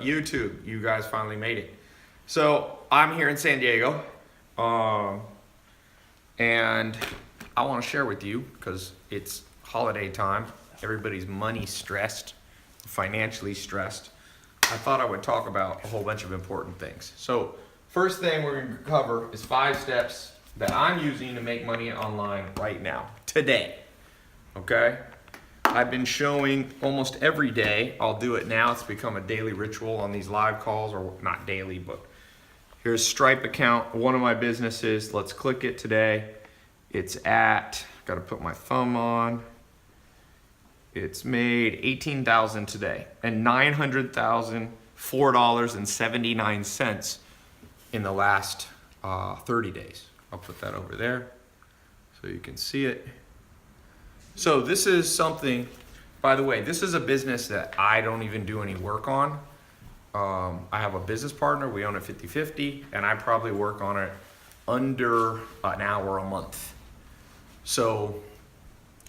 YouTube? You guys finally made it. So I'm here in San Diego, and I want to share with you because it's holiday time. Everybody's money stressed, financially stressed. I thought I would talk about a whole bunch of important things. So first thing we're going to cover is 5 steps that I'm using to make money online right now, today. Okay? I've been showing almost every day. I'll do it now. It's become a daily ritual on these live calls, or not daily, but here's Stripe account, one of my businesses. Let's click it today. It's at, got to put my thumb on. It's made $18,000 today and $900,004.79 in the last 30 days. I'll put that over there so you can see it. So this is something, by the way, this is a business that I don't even do any work on. I have a business partner, we own it 50-50, and I probably work on it under an hour a month. So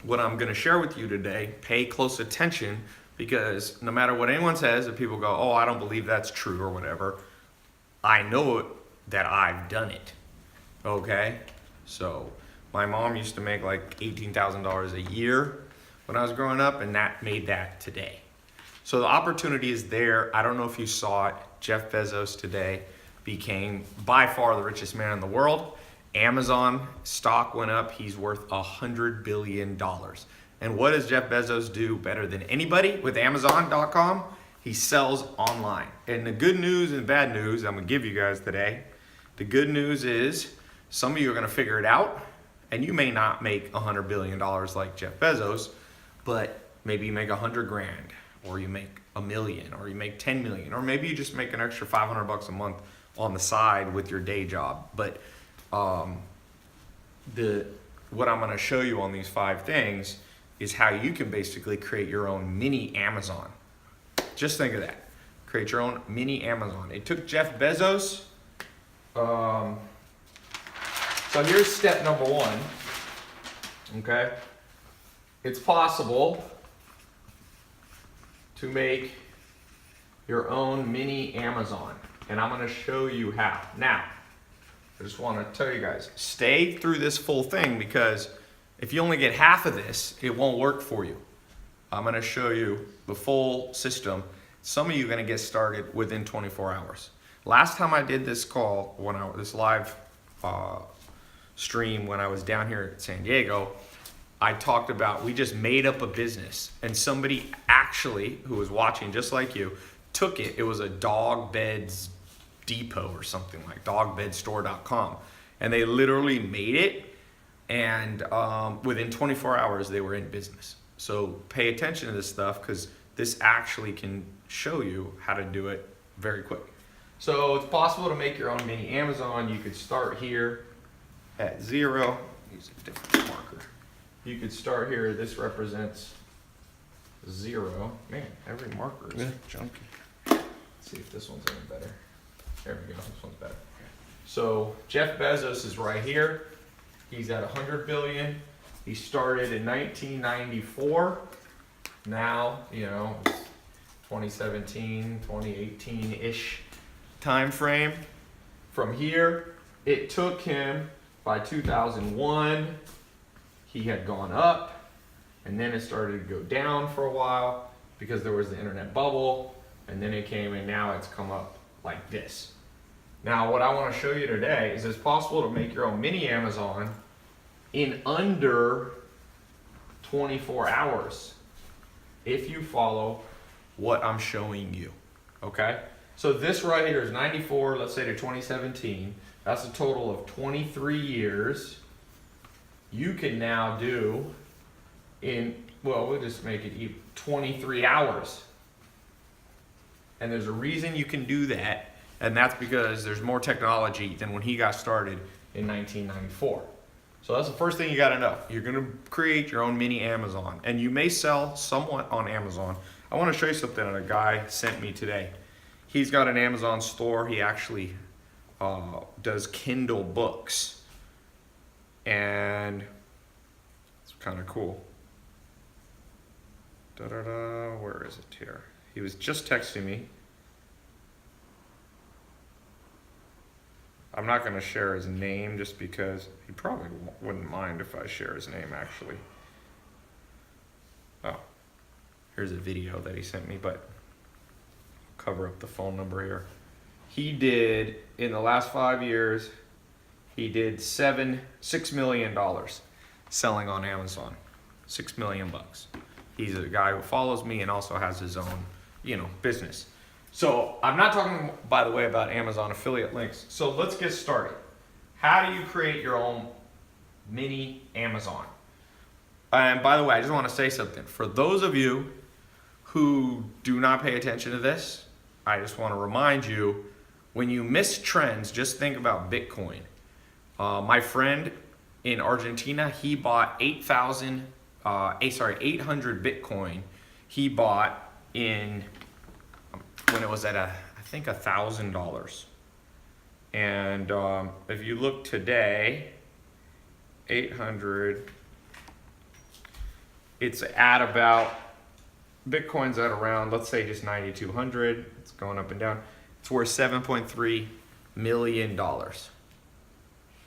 what I'm gonna share with you today, pay close attention, because no matter what anyone says, if people go, oh, I don't believe that's true or whatever, I know that I've done it, okay? So my mom used to make like $18,000 a year when I was growing up, and that made that today. So the opportunity is there. I don't know if you saw it. Jeff Bezos today became by far the richest man in the world. Amazon stock went up. He's worth $100 billion. And what does Jeff Bezos do better than anybody with Amazon.com? He sells online. And the good news and bad news I'm gonna give you guys today. The good news is some of you are gonna figure it out, and you may not make $100 billion like Jeff Bezos, but maybe you make 100 grand, or you make $1 million, or you make 10 million, or maybe you just make an extra 500 bucks a month on the side with your day job. But what I'm gonna show you on these 5 things is how you can basically create your own mini Amazon. Just think of that. Create your own mini Amazon. It took Jeff Bezos, so here's step number 1, okay? It's possible to make your own mini Amazon, and I'm gonna show you how. Now, I just wanna tell you guys, stay through this full thing, because if you only get half of this, it won't work for you. I'm gonna show you the full system. Some of you are gonna get started within 24 hours. Last time I did this call, this live stream when I was down here at San Diego, I talked about, we just made up a business, and somebody actually, who was watching just like you, took it. It was a dog beds depot or something, like dogbedstore.com, and they literally made it, and within 24 hours they were in business. So pay attention to this stuff, because this actually can show you how to do it very quick. So it's possible to make your own mini Amazon. You could start here at 0. Use a different marker. You could start here. This represents 0. Man, every marker is junky. Let's see if this one's any better. There we go. This one's better. So Jeff Bezos is right here. He's at 100 billion. He started in 1994. Now, it's 2017, 2018-ish time frame. From here, it took him, by 2001, he had gone up, and then it started to go down for a while because there was the internet bubble, and then it came, and now it's come up like this. Now, what I want to show you today is it's possible to make your own mini Amazon in under 24 hours if you follow what I'm showing you, okay? So this right here is 94, let's say, to 2017. That's a total of 23 years. You can now do we'll just make it 23 hours. And there's a reason you can do that, and that's because there's more technology than when he got started in 1994. So that's the first thing you gotta know. You're gonna create your own mini Amazon, and you may sell somewhat on Amazon. I wanna show you something that a guy sent me today. He's got an Amazon store. He actually does Kindle books, and it's kind of cool. Where is it here? He was just texting me. I'm not going to share his name just because he probably wouldn't mind if I share his name, actually. Oh, here's a video that he sent me, but I'll cover up the phone number here. He did, in the last 5 years, he did $6 million selling on Amazon. $6 million bucks. He's a guy who follows me and also has his own, business. So I'm not talking, by the way, about Amazon affiliate links. So let's get started. How do you create your own mini Amazon? And by the way, I just want to say something. For those of you who do not pay attention to this, I just want to remind you, when you miss trends, just think about Bitcoin. My friend in Argentina, he bought 800 Bitcoin. He bought in when it was at I think $1,000. And if you look today, 800, it's at about, Bitcoin's at around, let's say just 9,200. It's going up and down. It's worth $7.3 million.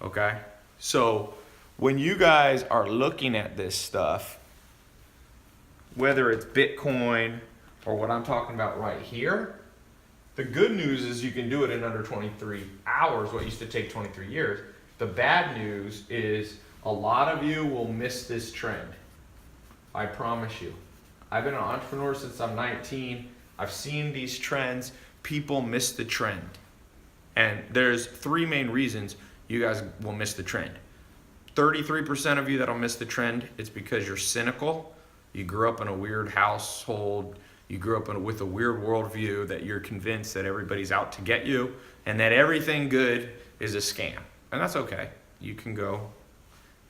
Okay? So when you guys are looking at this stuff, whether it's Bitcoin or what I'm talking about right here, the good news is you can do it in under 23 hours, what used to take 23 years. The bad news is a lot of you will miss this trend. I promise you. I've been an entrepreneur since I'm 19. I've seen these trends. People miss the trend. And there's 3 main reasons you guys will miss the trend. 33% of you that'll miss the trend, it's because you're cynical. You grew up in a weird household. You grew up with a weird worldview that you're convinced that everybody's out to get you and that everything good is a scam. And that's okay. You can go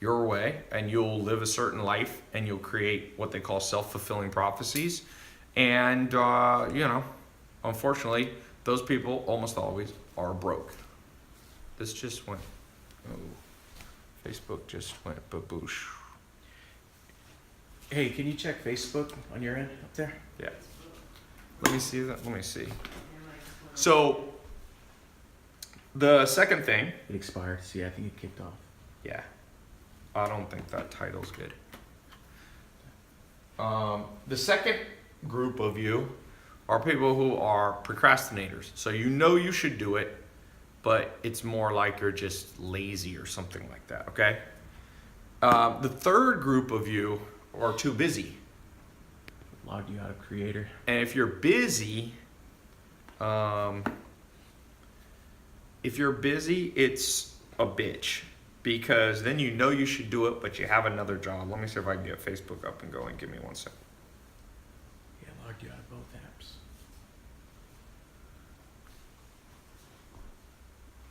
your way and you'll live a certain life and you'll create what they call self-fulfilling prophecies. And, unfortunately, those people almost always are broke. This just went, Facebook just went baboosh. Hey, can you check Facebook on your end up there? Yeah. Let me see that. Let me see. So, the second thing. It expired. See, I think it kicked off. Yeah. I don't think that title's good. The second group of you are people who are procrastinators. So you should do it, but it's more like you're just lazy or something like that, okay? The third group of you are too busy. Logged you out of Creator. And if you're busy, it's a bitch. Because then you should do it, but you have another job. Let me see if I can get Facebook up and going. Give me 1 second. Yeah, logged you out of both apps.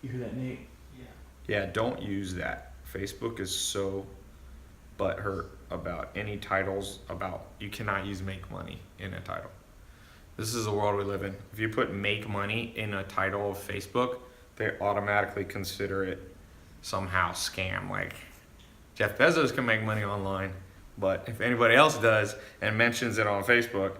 You hear that, Nate? Yeah, don't use that. Facebook is so butthurt about any titles about, you cannot use make money in a title. This is the world we live in. If you put make money in a title of Facebook, they automatically consider it somehow scam. Like Jeff Bezos can make money online, but if anybody else does and mentions it on Facebook,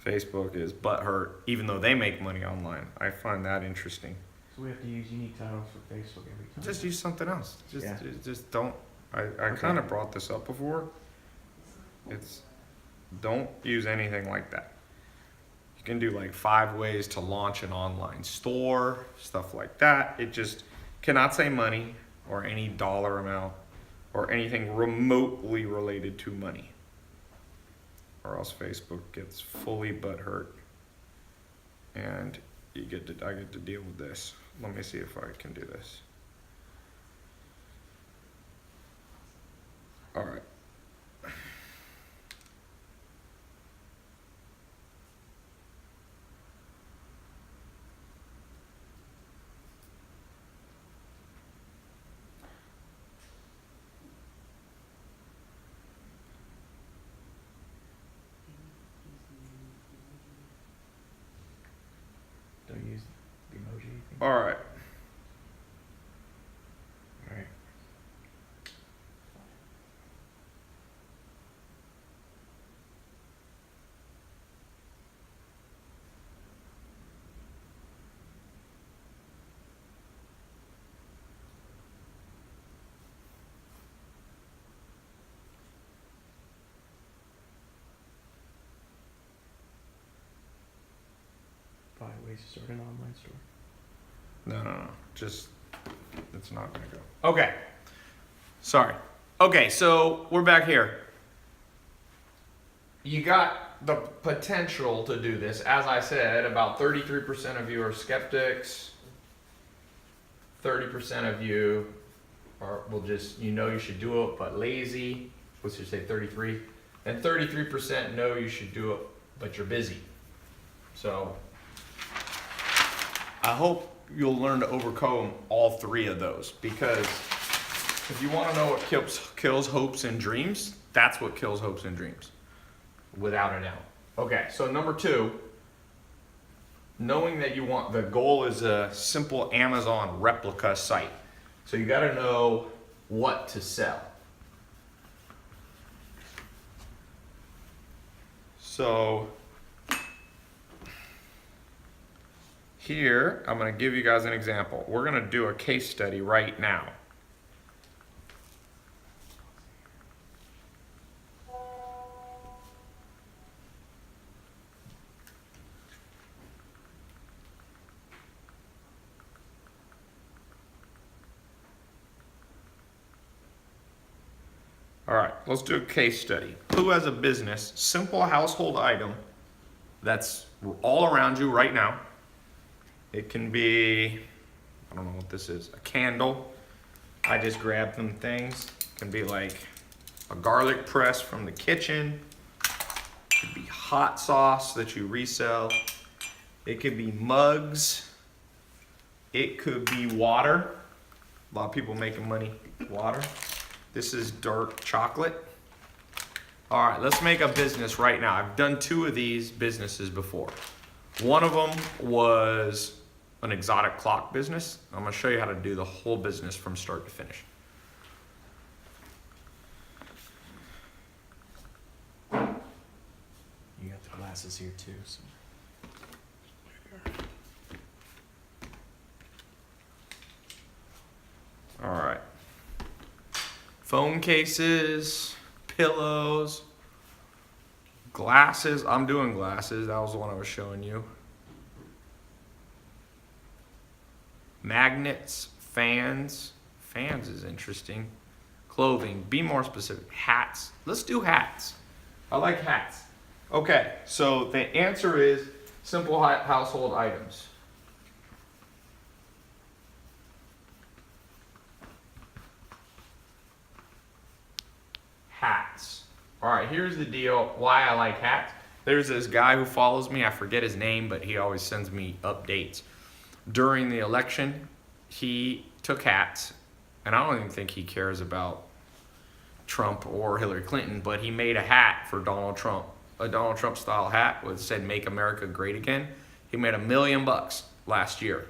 Facebook is butthurt even though they make money online. I find that interesting. So we have to use unique titles for Facebook every time. Just use something else. Just don't. I Okay. kind of brought this up before. Don't use anything like that. You can do like 5 ways to launch an online store, stuff like that. It just cannot say money or any dollar amount or anything remotely related to money, or else Facebook gets fully butthurt and I get to deal with this. Let me see if I can do this. All right. Don't use the emoji thing. All right. All right. ways to start an online store. No. Just, it's not gonna go. Okay. Sorry. Okay, so we're back here. You got the potential to do this. As I said, about 33% of you are skeptics. 30% of you will just, you should do it, but lazy. Let's just say 33. And 33% know you should do it, but you're busy. So I hope you'll learn to overcome all three of those, because if you want to know what kills hopes and dreams, that's what kills hopes and dreams, without a doubt. Okay, so number 2, knowing that the goal is a simple Amazon replica site. So you got to know what to sell. So here, I'm going to give you guys an example. We're going to do a case study right now. All right, let's do a case study. Who has a business, simple household item that's all around you right now? It can be, I don't know what this is, a candle. I just grabbed some things. It can be like a garlic press from the kitchen. It could be hot sauce that you resell. It could be mugs. It could be water. A lot of people making money with water. This is dark chocolate. All right, let's make a business right now. I've done 2 of these businesses before. One of them was an exotic clock business. I'm gonna show you how to do the whole business from start to finish. You got the glasses here too, so. All right. Phone cases, pillows, glasses. I'm doing glasses. That was the one I was showing you. Magnets, fans. Fans is interesting. Clothing. Be more specific. Hats. Let's do hats. I like hats. Okay, so the answer is simple household items. Hats. All right, here's the deal why I like hats. There's this guy who follows me. I forget his name, but he always sends me updates. During the election, he took hats, and I don't even think he cares about Trump or Hillary Clinton, but he made a hat for Donald Trump, a Donald Trump style hat that said "Make America Great Again." He made $1 million last year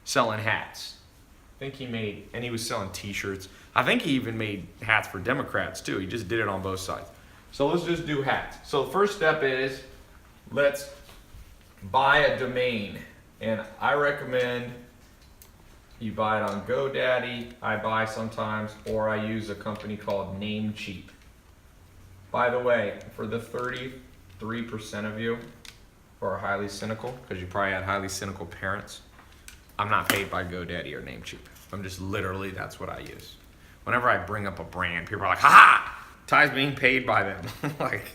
selling hats. I think he made, and he was selling t-shirts. I think he even made hats for Democrats too. He just did it on both sides. So let's just do hats. So the first step is, let's buy a domain. And I recommend you buy it on GoDaddy. I buy sometimes, or I use a company called Namecheap. By the way, for the 33% of you who are highly cynical, because you probably had highly cynical parents, I'm not paid by GoDaddy or Namecheap. I'm just literally, that's what I use. Whenever I bring up a brand, people are like, ha! Ty's being paid by them. Like,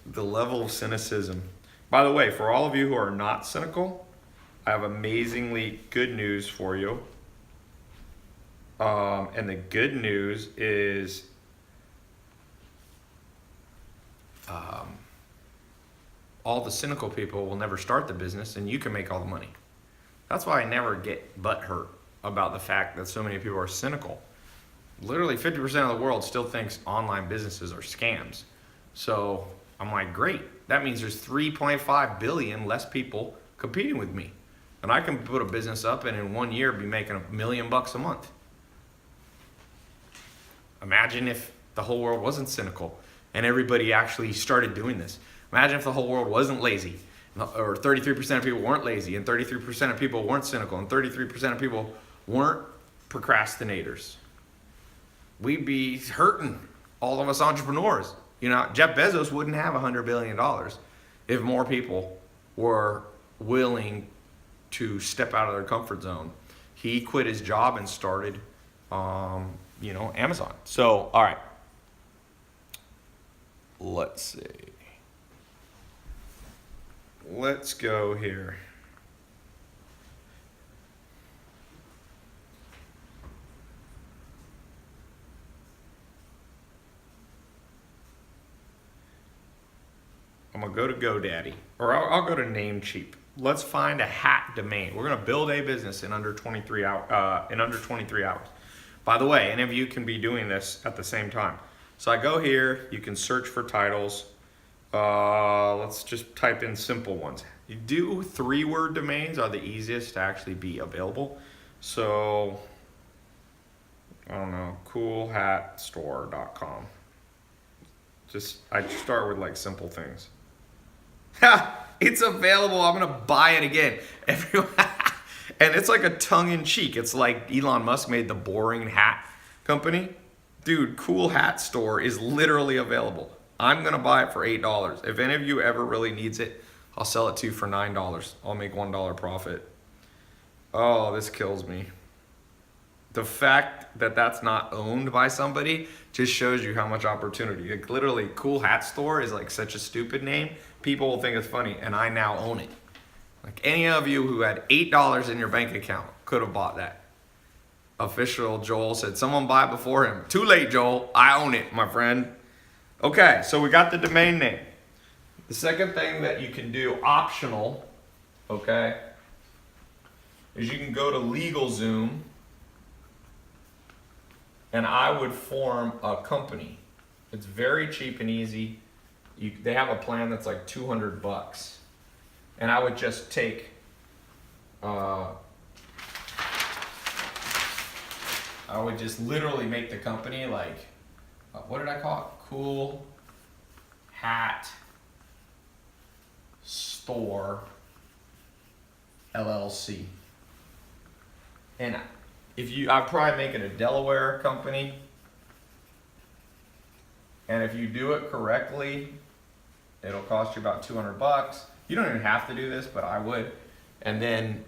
the level of cynicism. By the way, for all of you who are not cynical, I have amazingly good news for you. And the good news is all the cynical people will never start the business, and you can make all the money. That's why I never get butthurt about the fact that so many people are cynical. Literally 50% of the world still thinks online businesses are scams. So I'm like, great. That means there's 3.5 billion less people competing with me. And I can put a business up and in 1 year be making $1 million a month. Imagine if the whole world wasn't cynical and everybody actually started doing this. Imagine if the whole world wasn't lazy, or 33% of people weren't lazy, and 33% of people weren't cynical, and 33% of people weren't procrastinators. We'd be hurting, all of us entrepreneurs. You know, Jeff Bezos wouldn't have $100 billion if more people were willing to step out of their comfort zone. He quit his job and started, Amazon. So, all right. Let's see. Let's go here. I'm gonna go to GoDaddy, or I'll go to Namecheap. Let's find a hat domain. We're gonna build a business in under 23 hours. By the way, any of you can be doing this at the same time. So I go here. You can search for titles. Let's just type in simple ones. You do 3-word domains are the easiest to actually be available. So I don't know, coolhatstore.com. I start with like simple things. Ha! It's available. I'm gonna buy it again. Everyone, and it's like a tongue-in-cheek. It's like Elon Musk made the boring hat company. Dude, Cool Hat Store is literally available. I'm gonna buy it for $8. If any of you ever really needs it, I'll sell it to you for $9. I'll make $1 profit. Oh, this kills me. The fact that that's not owned by somebody just shows you how much opportunity. Like literally, Cool Hat Store is like such a stupid name. People will think it's funny, and I now own it. Like any of you who had $8 in your bank account could have bought that. Official Joel said, someone buy it before him. Too late, Joel. I own it, my friend. Okay, so we got the domain name. The second thing that you can do, optional, okay, is you can go to LegalZoom, and I would form a company. It's very cheap and easy. They have a plan that's like $200, and I would just take, I would just literally make the company like, what did I call it? Cool Hat Store LLC. And I'd probably make it a Delaware company. And if you do it correctly, it'll cost you about $200. You don't even have to do this, but I would. And then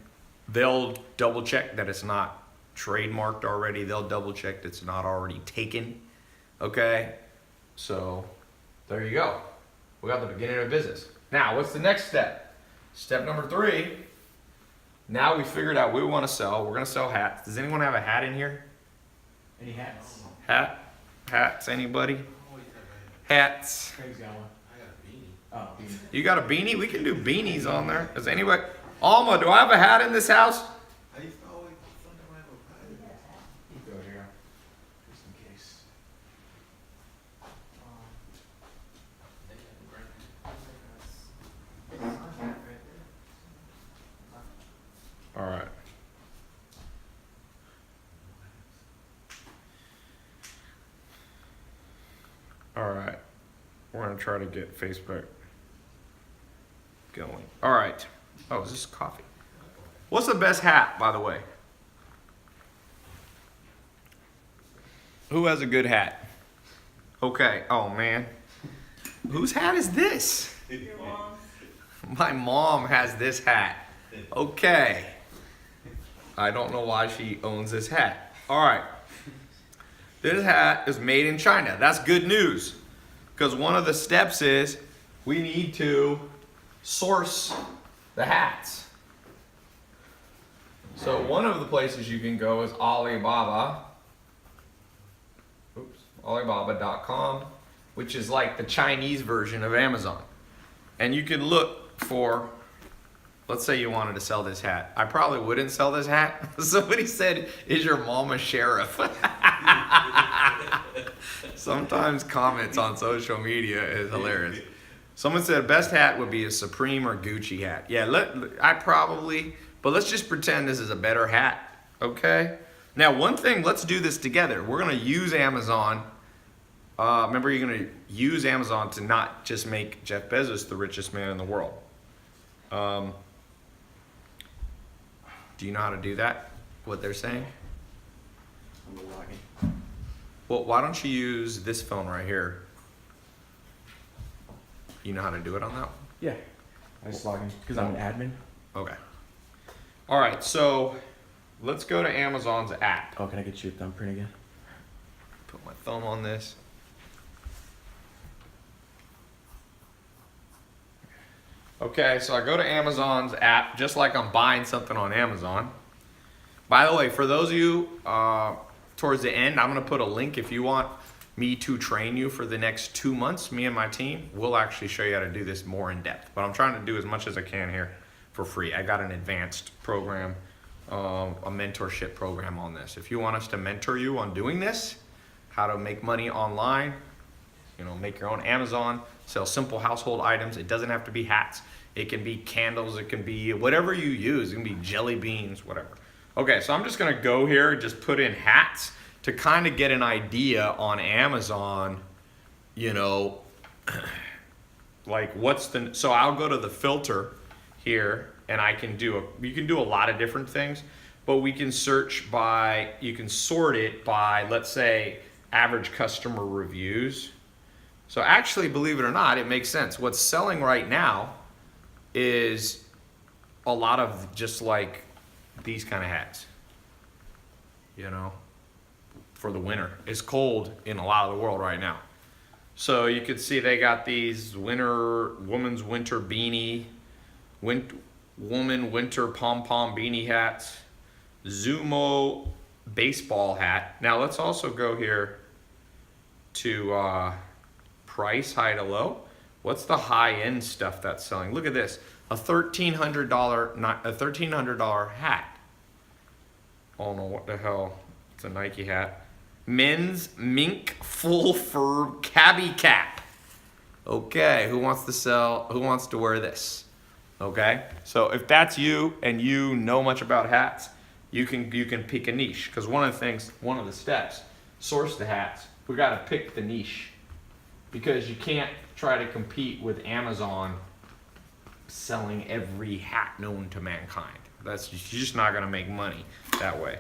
they'll double check that it's not trademarked already. They'll double check that it's not already taken. Okay? So there you go. We got the beginning of business. Now, what's the next step? Step number 3. Now we figured out we want to sell. We're going to sell hats. Does anyone have a hat in here? Any hats? Hats, anybody? Hats. Craig's got one. I got a beanie. Oh, beanie. You got a beanie? We can do beanies on there. Does anybody? Alma, do I have a hat in this house? I used to always sometimes have a pie. You go here, just in case. All right. All right. We're going to try to get Facebook going. All right. Oh, is this coffee? What's the best hat, by the way? Who has a good hat? Okay. Oh, man. Whose hat is this? Your mom. My mom has this hat. Okay. I don't know why she owns this hat. All right. This hat is made in China. That's good news. Because one of the steps is we need to source the hats. So one of the places you can go is Alibaba. Alibaba.com, which is like the Chinese version of Amazon. And you can look for, let's say you wanted to sell this hat. I probably wouldn't sell this hat. Somebody said, is your mom a sheriff? Sometimes comments on social media is hilarious. Someone said best hat would be a Supreme or Gucci hat. Yeah, but let's just pretend this is a better hat, okay? Now, one thing, let's do this together. We're gonna use Amazon. Remember, you're gonna use Amazon to not just make Jeff Bezos the richest man in the world. Do you know how to do that? What they're saying? I'm the login. Well, why don't you use this phone right here? You know how to do it on that one? Yeah. I just log in because I'm an admin. Okay. All right, so let's go to Amazon's app. Oh, can I get you a thumbprint again? Put my thumb on this. Okay, so I go to Amazon's app just like I'm buying something on Amazon. By the way, for those of you towards the end, I'm going to put a link if you want me to train you for the next 2 months. Me and my team will actually show you how to do this more in depth. But I'm trying to do as much as I can here for free. I got an advanced program, a mentorship program on this. If you want us to mentor you on doing this, how to make money online, you know, make your own Amazon, sell simple household items. It doesn't have to be hats. It can be candles. It can be whatever you use. It can be jelly beans, whatever. Okay, so I'm just gonna go here and just put in hats to kind of get an idea on Amazon, you know, like what's the, so I'll go to the filter here and I can do you can do a lot of different things, but we can search by, you can sort it by, let's say, average customer reviews. So actually, believe it or not, it makes sense. What's selling right now is a lot of just like these kind of hats, you know, for the winter. It's cold in a lot of the world right now. So you could see they got these woman's winter beanie, woman winter pom-pom beanie hats, Zumo baseball hat. Now let's also go here to price, high to low. What's the high-end stuff that's selling? Look at this, a $1,300 hat. I don't know what the hell. It's a Nike hat. Men's mink full fur cabbie cap. Okay, who wants to wear this? Okay, so if that's you and you know much about hats, you can pick a niche, because one of the steps, source the hats. We got to pick the niche, because you can't try to compete with Amazon selling every hat known to mankind. You're just not gonna make money that way.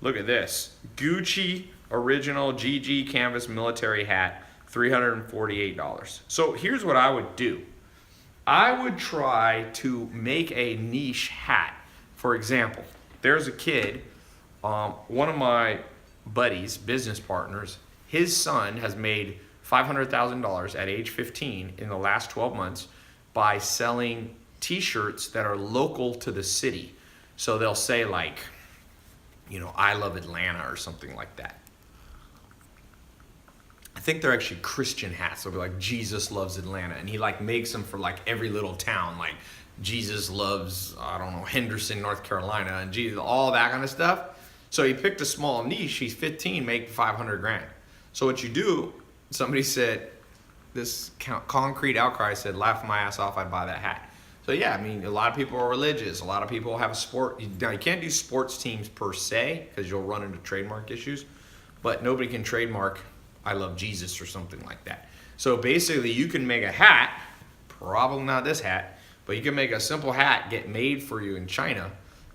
Look at this, Gucci original GG canvas military hat, $348. So here's what I would do. I would try to make a niche hat. For example, there's a kid, one of my buddies, business partners, his son has made $500,000 at age 15 in the last 12 months by selling t-shirts that are local to the city. So they'll say like, you know, I love Atlanta or something like that. I think they're actually Christian hats. They'll be like, Jesus loves Atlanta. And he like makes them for like every little town. Like Jesus loves, I don't know, Henderson, North Carolina, and Jesus, all that kind of stuff. So he picked a small niche. He's 15, make 500 grand. So what you do, somebody said, this concrete outcry said, laugh my ass off, I'd buy that hat. So yeah, I mean, a lot of people are religious. A lot of people have sport. Now you can't do sports teams per se, because you'll run into trademark issues, but nobody can trademark I love Jesus or something like that. So basically you can make a hat, probably not this hat, but you can make a simple hat, get made for you in China,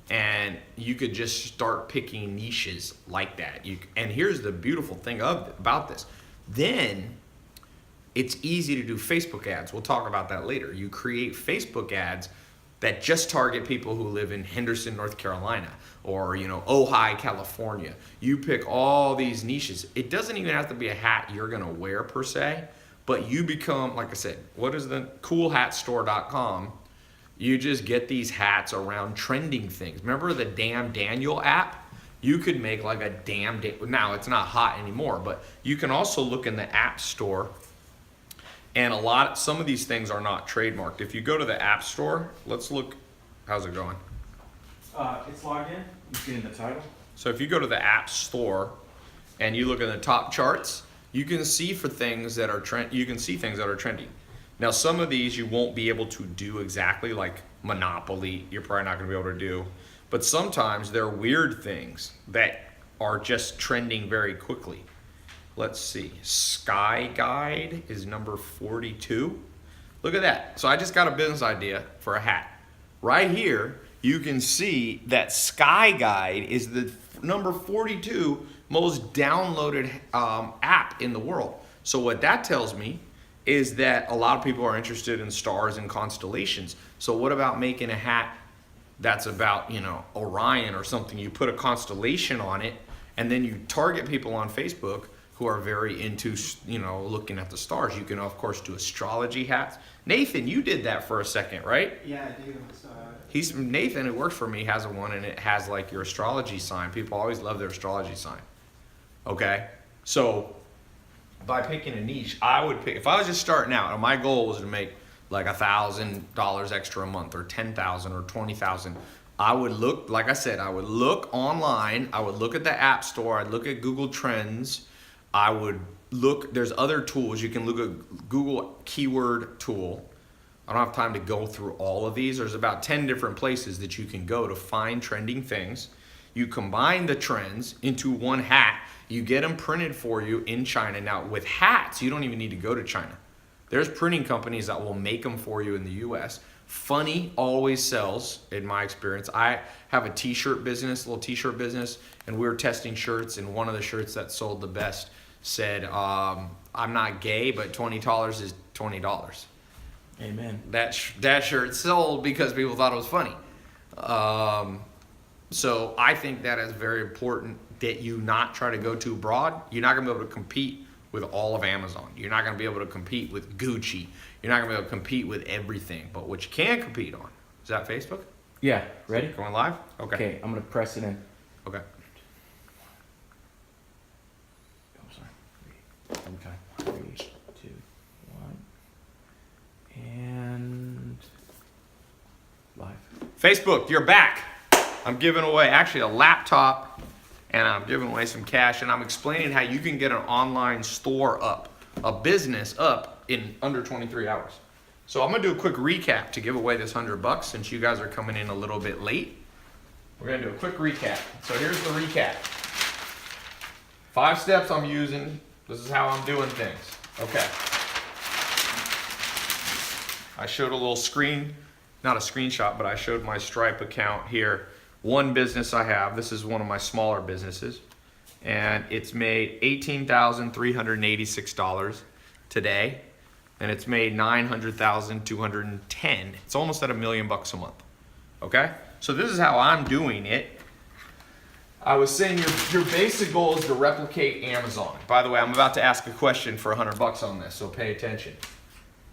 and you could just start picking niches like that. And here's the beautiful thing about this. Then it's easy to do Facebook ads. We'll talk about that later. You create Facebook ads that just target people who live in Henderson, North Carolina, or Ojai, California. You pick all these niches. It doesn't even have to be a hat you're gonna wear per se, but you become, like I said, what is the coolhatstore.com? You just get these hats around trending things. Remember the Damn Daniel app? You could make like a now it's not hot anymore, but you can also look in the app store, and some of these things are not trademarked. If you go to the app store, let's look, how's it going? It's logged in. You see in the title. So if you go to the app store and you look at the top charts, you can see things that are trending. Now some of these you won't be able to do exactly, like Monopoly, you're probably not gonna be able to do. But sometimes there are weird things that are just trending very quickly. Let's see, Sky Guide is number 42. Look at that. So I just got a business idea for a hat. Right here, you can see that Sky Guide is the number 42 most downloaded app in the world. So what that tells me is that a lot of people are interested in stars and constellations. So what about making a hat that's about, Orion or something. You put a constellation on it, and then you target people on Facebook who are very into, looking at the stars. You can, of course, do astrology hats. Nathan, you did that for a second, right? Yeah, I do. Nathan, who works for me, has one, and it has like your astrology sign. People always love their astrology sign. Okay, so by picking a niche, I would pick, if I was just starting out, and my goal was to make like $1,000 extra a month, or 10,000 or 20,000. I would look, like I said, I would look online. I would look at the App Store. I'd look at Google Trends. I would look. There's other tools. You can look at Google Keyword Tool. I don't have time to go through all of these. There's about 10 different places that you can go to find trending things. You combine the trends into one hat. You get them printed for you in China. Now, with hats, you don't even need to go to China. There's printing companies that will make them for you in the US. Funny always sells, in my experience. I have a t-shirt business, little t-shirt business, and we were testing shirts, and one of the shirts that sold the best said, I'm not gay, but $20 is $20. Amen. That shirt sold because people thought it was funny. So I think that is very important that you not try to go too broad. You're not going to be able to compete with all of Amazon. You're not going to be able to compete with Gucci. You're not going to be able to compete with everything. But what you can compete on, is that Facebook? Yeah, ready? Going live? Okay. Okay, I'm going to press it in. Okay. I'm sorry. Okay. 3, 2, 1. And live. Facebook, you're back. I'm giving away actually a laptop, and I'm giving away some cash, and I'm explaining how you can get an online store up, a business up in under 23 hours. So I'm gonna do a quick recap to give away this $100 since you guys are coming in a little bit late. We're gonna do a quick recap. So here's the recap. 5 steps I'm using. This is how I'm doing things. Okay. I showed a little screen, not a screenshot, but I showed my Stripe account here. One business I have, this is one of my smaller businesses, and it's made $18,386 today, and it's made $900,210. It's almost at $1 million a month. Okay? So this is how I'm doing it. I was saying your basic goal is to replicate Amazon. By the way, I'm about to ask a question for $100 on this, so pay attention.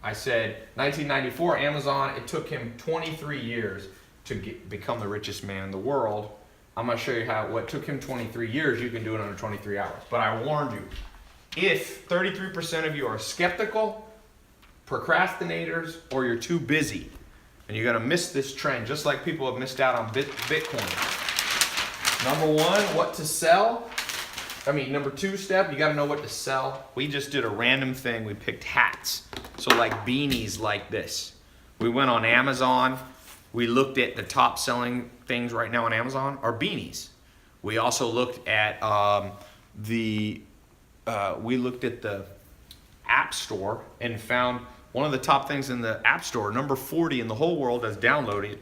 I said 1994 Amazon, it took him 23 years to become the richest man in the world. I'm going to show you how what took him 23 years, you can do it under 23 hours. But I warned you, if 33% of you are skeptical, procrastinators, or you're too busy, and you're going to miss this trend, just like people have missed out on Bitcoin. Number 1, what to sell. Number 2 step, you got to know what to sell. We just did a random thing. We picked hats. So like beanies like this. We went on Amazon. We looked at the top selling things right now on Amazon are beanies. We also looked at the App Store and found one of the top things in the App Store, number 40 in the whole world that's downloaded,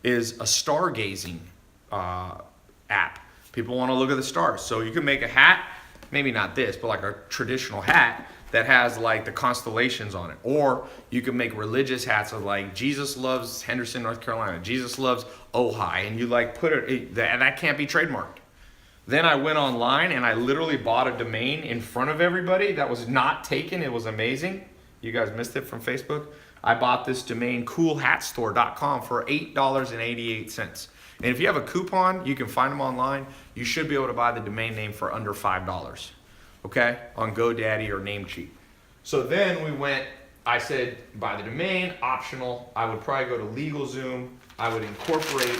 is a stargazing app. People want to look at the stars. So you can make a hat, maybe not this, but like a traditional hat that has like the constellations on it. Or you can make religious hats of like Jesus loves Henderson, North Carolina. Jesus loves Ojai. And you like put it, that can't be trademarked. Then I went online and I literally bought a domain in front of everybody that was not taken. It was amazing. You guys missed it from Facebook. I bought this domain, coolhatstore.com, for $8.88. And if you have a coupon, you can find them online. You should be able to buy the domain name for under $5. Okay, on GoDaddy or Namecheap. So then I said, buy the domain, optional. I would probably go to LegalZoom. I would incorporate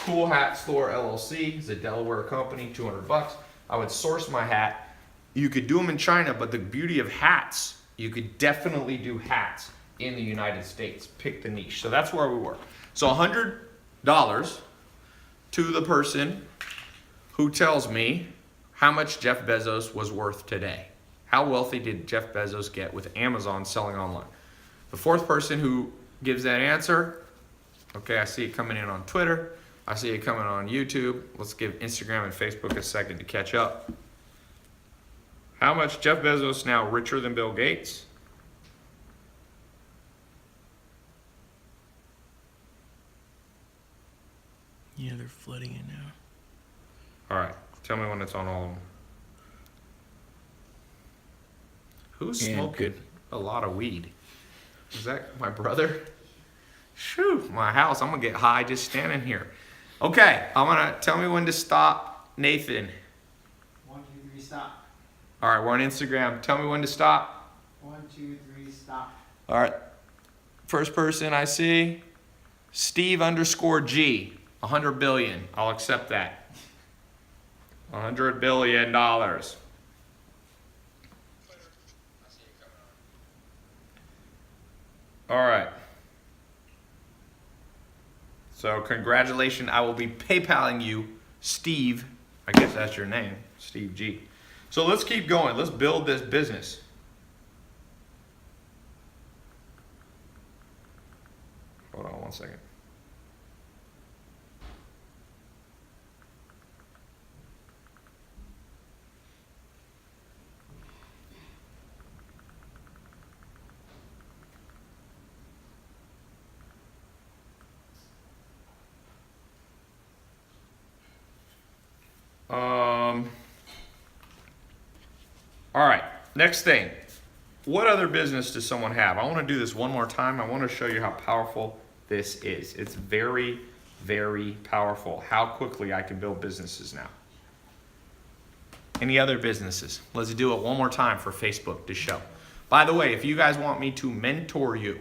Cool Hat Store LLC. It's a Delaware company, $200. I would source my hat. You could do them in China, but the beauty of hats, you could definitely do hats in the United States. Pick the niche. So that's where we were. So $100 to the person who tells me how much Jeff Bezos was worth today. How wealthy did Jeff Bezos get with Amazon selling online? The 4th person who gives that answer, okay, I see it coming in on Twitter. I see it coming on YouTube. Let's give Instagram and Facebook a second to catch up. How much Jeff Bezos now richer than Bill Gates? Yeah, they're flooding it now. All right. Tell me when it's on all of them. Who's And smoking good. a lot of weed? Is that my brother? Shoo, my house. I'm gonna get high just standing here. Okay, I'm gonna tell me when to stop, Nathan. 1, 2, 3, stop. All right, we're on Instagram. Tell me when to stop. 1, 2, 3, stop. All right. First person I see, Steve_G. 100 billion. I'll accept that. $100 billion. All right. So congratulations. I will be PayPaling you, Steve. I guess that's your name, Steve G. So let's keep going. Let's build this business. Hold on one second. All right, next thing. What other business does someone have? I want to do this one more time. I want to show you how powerful this is. It's very, very powerful how quickly I can build businesses now. Any other businesses? Let's do it one more time for Facebook to show. By the way, if you guys want me to mentor you,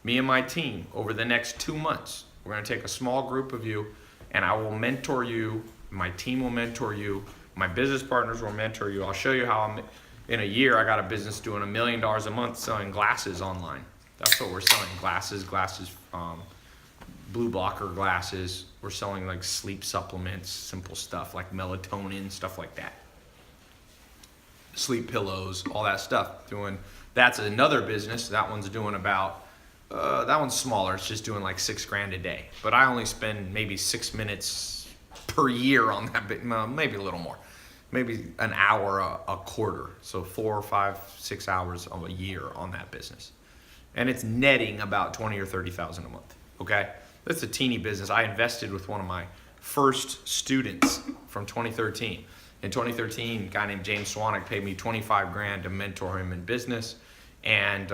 me and my team, over the next 2 months, we're going to take a small group of you and I will mentor you. My team will mentor you. My business partners will mentor you. I'll show you how in a year I got a business doing $1 million a month selling glasses online. That's what we're selling, glasses, blue blocker glasses. We're selling like sleep supplements, simple stuff like melatonin, stuff like that. Sleep pillows, all that stuff. That's another business. That one's doing about, that one's smaller. It's just doing like $6,000 a day. But I only spend maybe 6 minutes per year on that bit, maybe a little more. Maybe an hour a quarter. So 4 or 5, 6 hours of a year on that business. And it's netting about 20 or 30,000 a month. Okay? That's a teeny business. I invested with one of my first students from 2013. In 2013, a guy named James Swanwick paid me $25,000 to mentor him in business. And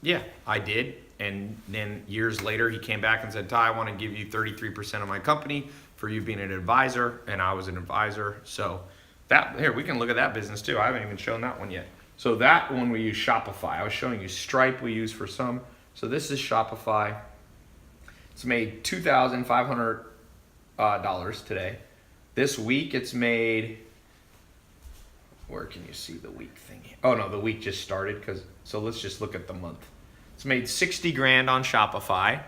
yeah, I did. And then years later, he came back and said, "Tai, I want to give you 33% of my company for you being an advisor." And I was an advisor. So that, here, we can look at that business too. I haven't even shown that one yet. So that one we use Shopify. I was showing you Stripe we use for some. So this is Shopify. It's made $2,500 today. This week it's made, where can you see the week thing? Oh no, the week just started, so let's just look at the month. It's made $60,000 on Shopify,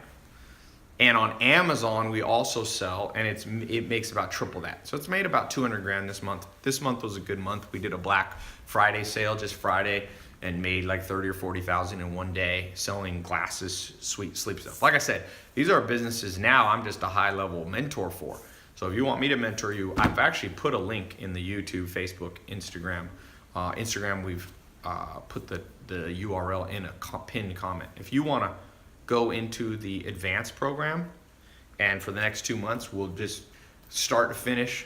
and on Amazon we also sell, and it makes about triple that. So it's made about $200,000 this month. This month was a good month. We did a Black Friday sale just Friday, and made like 30 or 40,000 in one day selling glasses, sweet sleep stuff. Like I said, these are businesses now I'm just a high level mentor for. So if you want me to mentor you, I've actually put a link in the YouTube, Facebook, Instagram. Instagram, we've put the URL in a pinned comment. If you want to go into the advanced program, and for the next 2 months, we'll just start to finish,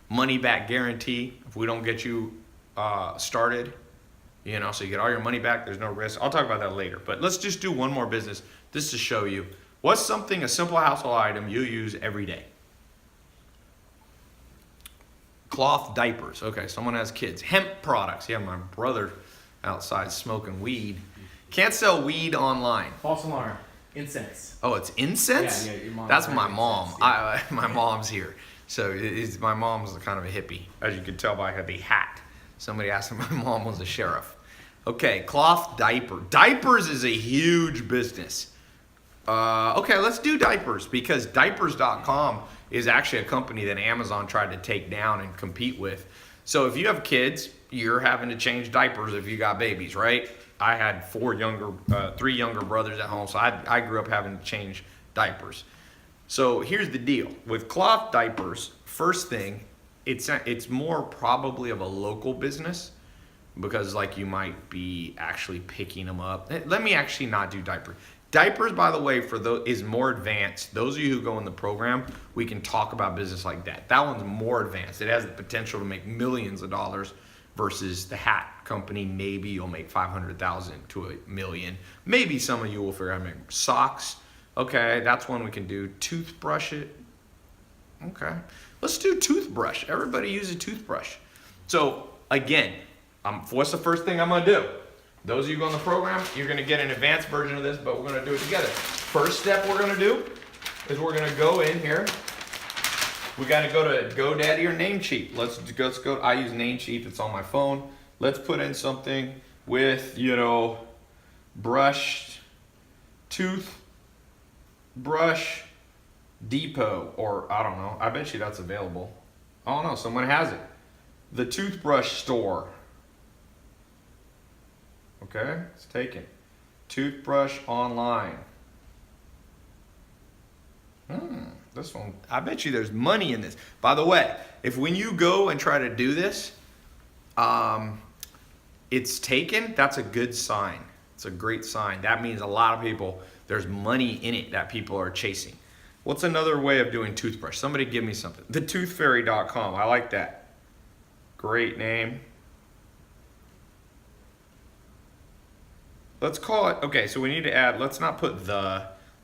money back guarantee. If we don't get you started, so you get all your money back, there's no risk. I'll talk about that later, but let's just do one more business just to show you what's something, a simple household item you use every day. Cloth diapers. Okay, someone has kids. Hemp products. Yeah, my brother outside smoking weed. Can't sell weed online. False alarm. Incense. Oh, it's incense? Yeah, your mom. That's my mom. Incense, yeah. My mom's here. So my mom's kind of a hippie, as you can tell by the hat. Somebody asked if my mom was a sheriff. Okay, cloth diaper. Diapers is a huge business. Okay, let's do diapers, because diapers.com is actually a company that Amazon tried to take down and compete with. So if you have kids, you're having to change diapers if you got babies, right? I had 3 younger brothers at home, so I grew up having to change diapers. So here's the deal. With cloth diapers, first thing, it's more probably of a local business, because like you might be actually picking them up. Let me actually not do diapers. Diapers, by the way, for those is more advanced. Those of you who go in the program, we can talk about business like that. That one's more advanced. It has the potential to make millions of dollars versus the hat company. Maybe you'll make 500,000 to a million. Maybe some of you will figure out how to make socks. Okay, that's one we can do. Toothbrush it. Okay, let's do toothbrush. Everybody use a toothbrush. So again, what's the first thing I'm gonna do? Those of you who go in the program, you're gonna get an advanced version of this, but we're gonna do it together. First step we're gonna do is we're gonna go in here. We gotta go to GoDaddy or Namecheap. Let's go. I use Namecheap. It's on my phone. Let's put in something with, brushed toothbrush depot, or I don't know. I bet you that's available. Oh no, someone has it. The toothbrush store. Okay, it's taken. Toothbrush online. This one, I bet you there's money in this. By the way, if when you go and try to do this, it's taken, that's a good sign. It's a great sign. That means a lot of people, there's money in it that people are chasing. What's another way of doing toothbrush? Somebody give me something. TheToothFairy.com. I like that. Great name. Let's call it, okay, so we need to add, let's not put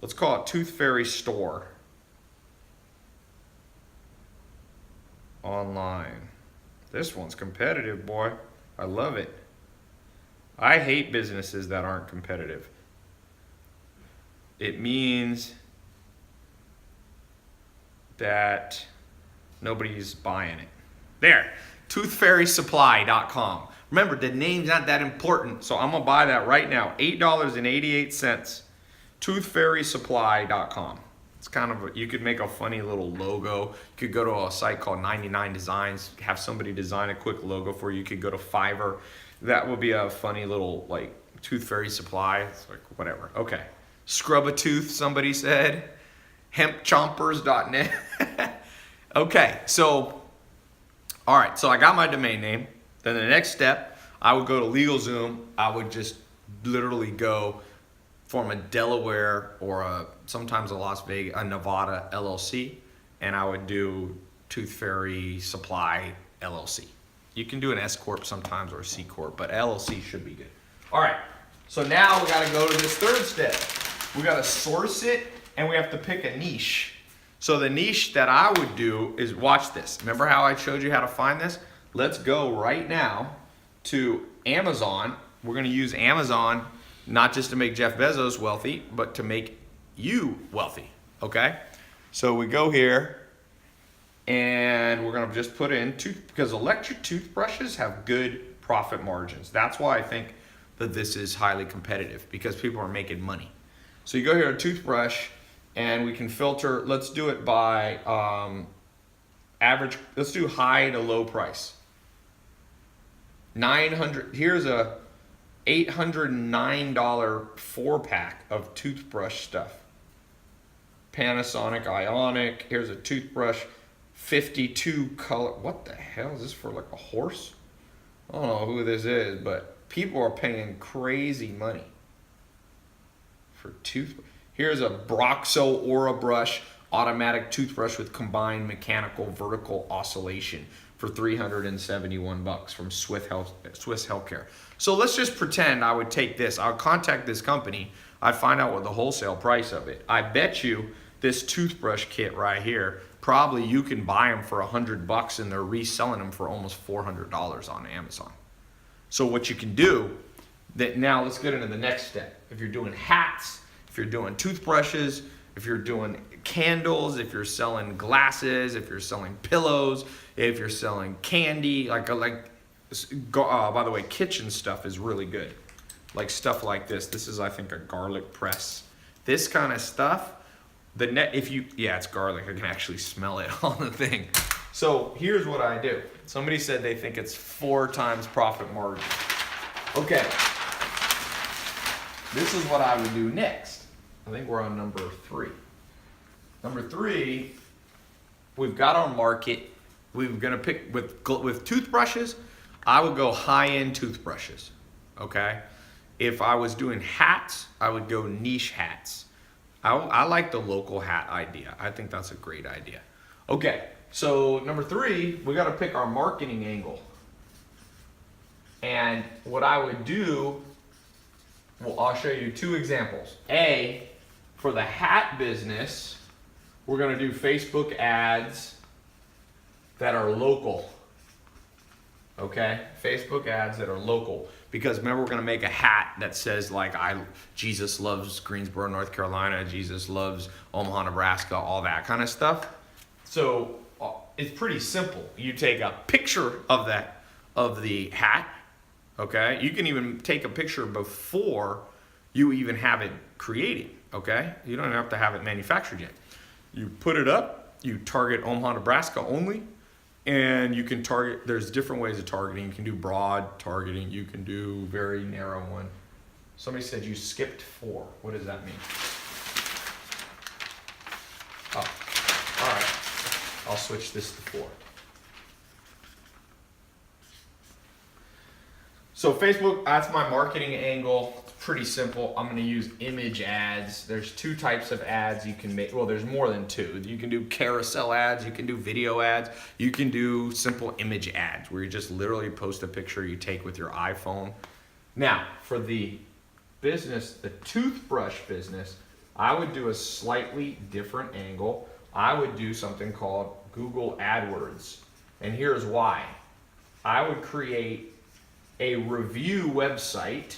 let's call it Tooth Fairy Store. Online. This one's competitive, boy. I love it. I hate businesses that aren't competitive. It means that nobody's buying it. There, toothfairysupply.com. Remember, the name's not that important, so I'm gonna buy that right now. $8.88. Toothfairysupply.com. It's kind of you could make a funny little logo. You could go to a site called 99 Designs, have somebody design a quick logo for you. You could go to Fiverr. That would be a funny little like Tooth Fairy Supply. It's like whatever. Okay. Scrub a tooth, somebody said. Hempchompers.net. Okay, so all right, so I got my domain name. Then the next step, I would go to LegalZoom. I would just literally go form a Delaware or sometimes a Las Vegas, a Nevada LLC, and I would do Tooth Fairy Supply LLC. You can do an S Corp sometimes or a C Corp, but LLC should be good. All right, so now we gotta go to this third step. We gotta source it and we have to pick a niche. So the niche that I would do is, watch this. Remember how I showed you how to find this? Let's go right now to Amazon. We're gonna use Amazon not just to make Jeff Bezos wealthy, but to make you wealthy, okay? So we go here and we're gonna just put in because electric toothbrushes have good profit margins. That's why I think that this is highly competitive, because people are making money. So you go here to toothbrush and we can filter, let's do it by average, let's do high to low price. 900, here's a $809 4-pack of toothbrush stuff. Panasonic Ionic, here's a toothbrush, 52 color, what the hell is this for, like a horse? I don't know who this is, but people are paying crazy money for toothbrush. Here's a Broxo Aura Brush, automatic toothbrush with combined mechanical vertical oscillation for $371 from Swiss Healthcare. So let's just pretend I would take this. I'll contact this company. I'd find out what the wholesale price of it. I bet you this toothbrush kit right here, probably you can buy them for $100 and they're reselling them for almost $400 on Amazon. So what you can do, now let's get into the next step. If you're doing hats, if you're doing toothbrushes, if you're doing candles, if you're selling glasses, if you're selling pillows, if you're selling candy, by the way, kitchen stuff is really good. Like stuff like this. This is, I think, a garlic press. This kind of stuff, it's garlic. I can actually smell it on the thing. So here's what I do. Somebody said they think it's 4 times profit margin. Okay. This is what I would do next. I think we're on number 3. Number 3, we've got our market. We're gonna pick with toothbrushes. I would go high-end toothbrushes. Okay, If I was doing hats, I would go niche hats. I like the local hat idea. I think that's a great idea. Okay, so number 3, we got to pick our marketing angle. And what I would do, well, I'll show you 2 examples. A, for the hat business, we're going to do Facebook ads that are local. Okay, Facebook ads that are local. Because remember, we're going to make a hat that says like, Jesus loves Greensboro, North Carolina, Jesus loves Omaha, Nebraska, all that kind of stuff. So it's pretty simple. You take a picture of the hat. Okay, you can even take a picture before you even have it created. Okay, you don't have to have it manufactured yet. You put it up, you target Omaha, Nebraska only, and you can target, there's different ways of targeting. You can do broad targeting, you can do very narrow one. Somebody said you skipped 4. What does that mean? Oh, all right, I'll switch this to 4. So Facebook, that's my marketing angle. It's pretty simple. I'm going to use image ads. There's 2 types of ads you can make. Well, there's more than 2. You can do carousel ads. You can do video ads. You can do simple image ads where you just literally post a picture you take with your iPhone. Now, for the business, the toothbrush business, I would do a slightly different angle. I would do something called Google AdWords. And here's why. I would create a review website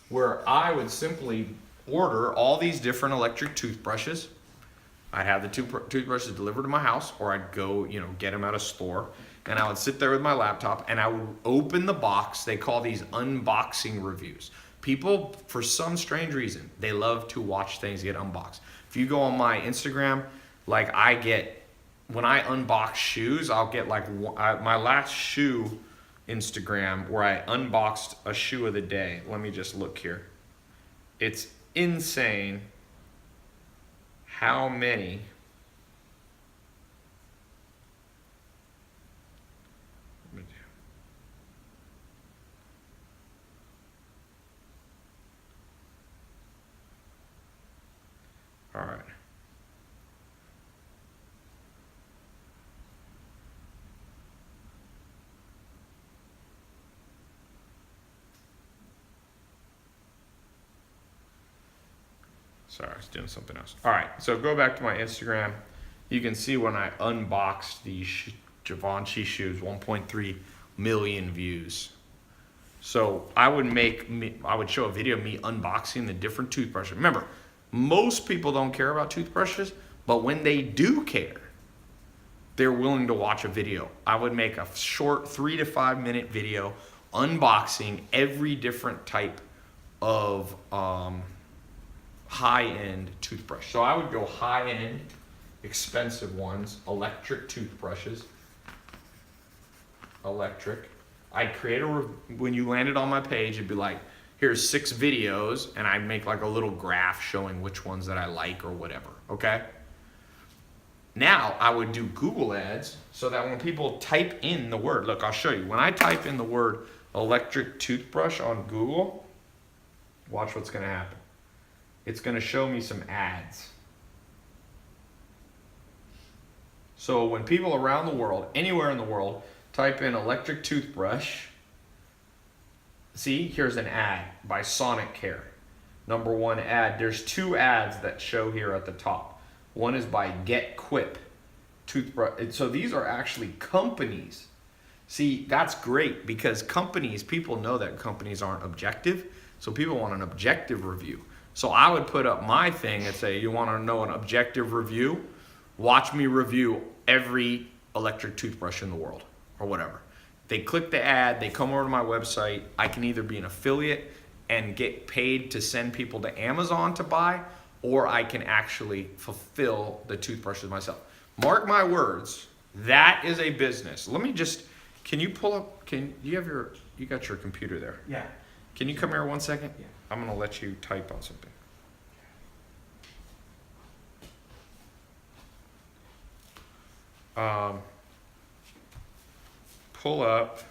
where I would simply order all these different electric toothbrushes. I'd have the toothbrushes delivered to my house, or I'd go, get them at a store, and I would sit there with my laptop and I would open the box. They call these unboxing reviews. People, for some strange reason, they love to watch things get unboxed. If you go on my Instagram, like when I unbox shoes, I'll get my last shoe Instagram where I unboxed a shoe of the day. Let me just look here. It's insane how many all right. Sorry, I was doing something else. All right, so go back to my Instagram. You can see when I unboxed these Givenchy shoes, 1.3 million views. So I would show a video of me unboxing the different toothbrushes. Remember, most people don't care about toothbrushes, but when they do care, they're willing to watch a video. I would make a short 3 to 5 minute video unboxing every different type of high-end toothbrush. So I would go high-end, expensive ones, electric toothbrushes. Electric. I'd create when you landed on my page, it'd be like, here's 6 videos, and I'd make like a little graph showing which ones that I like or whatever, okay? Now I would do Google ads so that when people type in the word, look, I'll show you. When I type in the word electric toothbrush on Google, watch what's gonna happen. It's going to show me some ads. So when people around the world, anywhere in the world, type in electric toothbrush, see, here's an ad by Sonic Care. Number 1 ad. There's 2 ads that show here at the top. One is by Get Quip toothbrush. So these are actually companies. See, that's great because people know that companies aren't objective. So people want an objective review. So I would put up my thing and say, you want to know an objective review? Watch me review every electric toothbrush in the world or whatever. They click the ad, they come over to my website. I can either be an affiliate and get paid to send people to Amazon to buy, or I can actually fulfill the toothbrushes myself. Mark my words, that is a business. Let me just, can you pull up, you got your computer there? Yeah. Can you come here 1 second? Yeah. I'm going to let you type on something. Pull up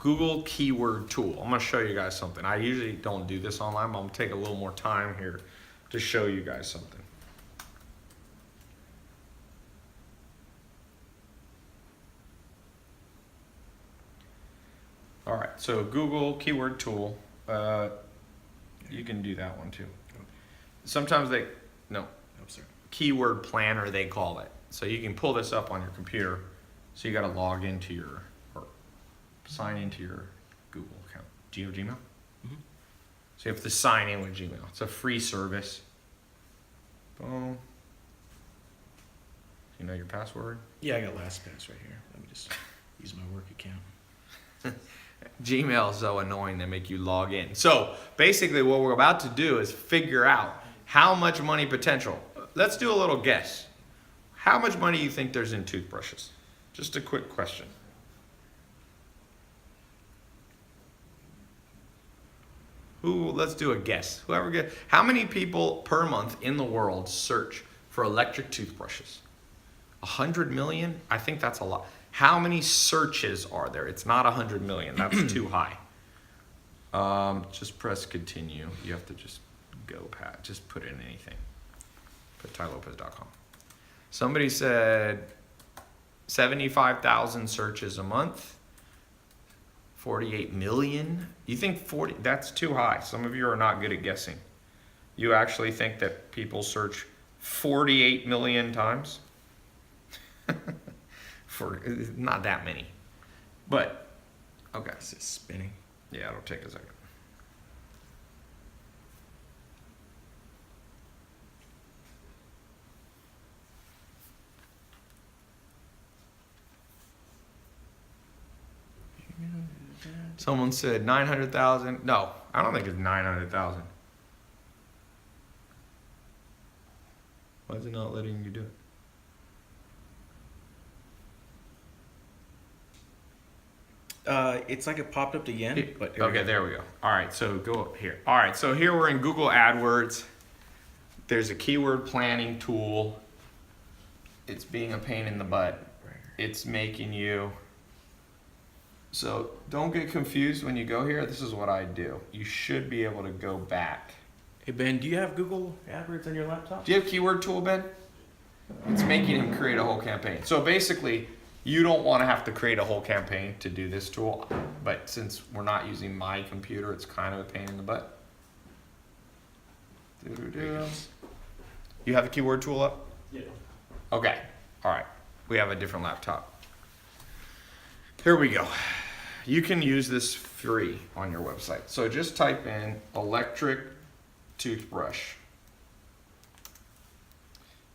Google keyword tool. I'm gonna show you guys something. I usually don't do this online, but I'm gonna take a little more time here to show you guys something. All right, so Google keyword tool. You can do that one too. Sometimes keyword planner they call it. So you can pull this up on your computer. So you got to log into or sign into your Google account. Do you have Gmail? Mhm. So you have to sign in with Gmail. It's a free service. Boom. You know your password? Yeah, I got LastPass right here. Let me just use my work account. Gmail is so annoying they make you log in. So basically what we're about to do is figure out how much money potential. Let's do a little guess. How much money do you think there's in toothbrushes? Just a quick question. Let's do a guess. Whoever gets, how many people per month in the world search for electric toothbrushes? 100 million? I think that's a lot. How many searches are there? It's not 100 million. That's too high. Just press continue. You have to just go past. Just put in anything. Put TaiLopez.com. Somebody said 75,000 searches a month. 48 million? You think 40? That's too high. Some of you are not good at guessing. You actually think that people search 48 million times? For not that many, but okay. This is spinning. Yeah, it'll take a second. Someone said 900,000. No, I don't think it's 900,000. Why is it not letting you do it? It's like it popped up again, but Okay, there we go. All right, so go up here. All right, so here we're in Google AdWords. There's a keyword planning tool. It's being a pain in the butt. It's making you. So don't get confused when you go here. This is what I do. You should be able to go back. Hey Ben, do you have Google AdWords on your laptop? Do you have keyword tool, Ben? It's making him create a whole campaign. So basically, you don't want to have to create a whole campaign to do this tool, but since we're not using my computer, it's kind of a pain in the butt. You have the keyword tool up? Yeah. Okay, all right. We have a different laptop. Here we go. You can use this free on your website. So just type in electric toothbrush.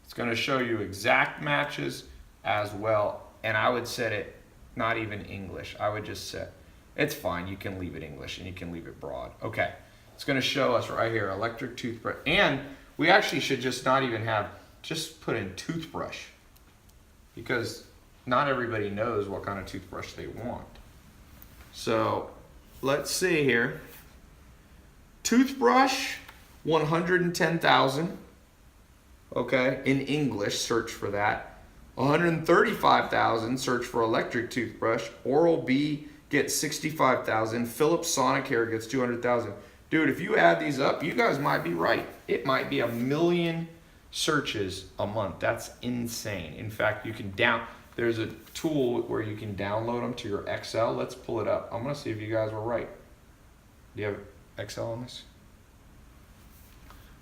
It's going to show you exact matches as well. And I would set it not even English. I would just set, it's fine. You can leave it English and you can leave it broad. Okay. It's going to show us right here, electric toothbrush. And we actually should just not even have, just put in toothbrush. Because not everybody knows what kind of toothbrush they want. So let's see here. Toothbrush, 110,000. Okay, in English, search for that. 135,000, search for electric toothbrush. Oral-B gets 65,000. Philips Sonicare gets 200,000. Dude, if you add these up, you guys might be right. It might be 1 million searches a month. That's insane. In fact, you can there's a tool where you can download them to your Excel. Let's pull it up. I'm gonna see if you guys were right. Do you have Excel on this?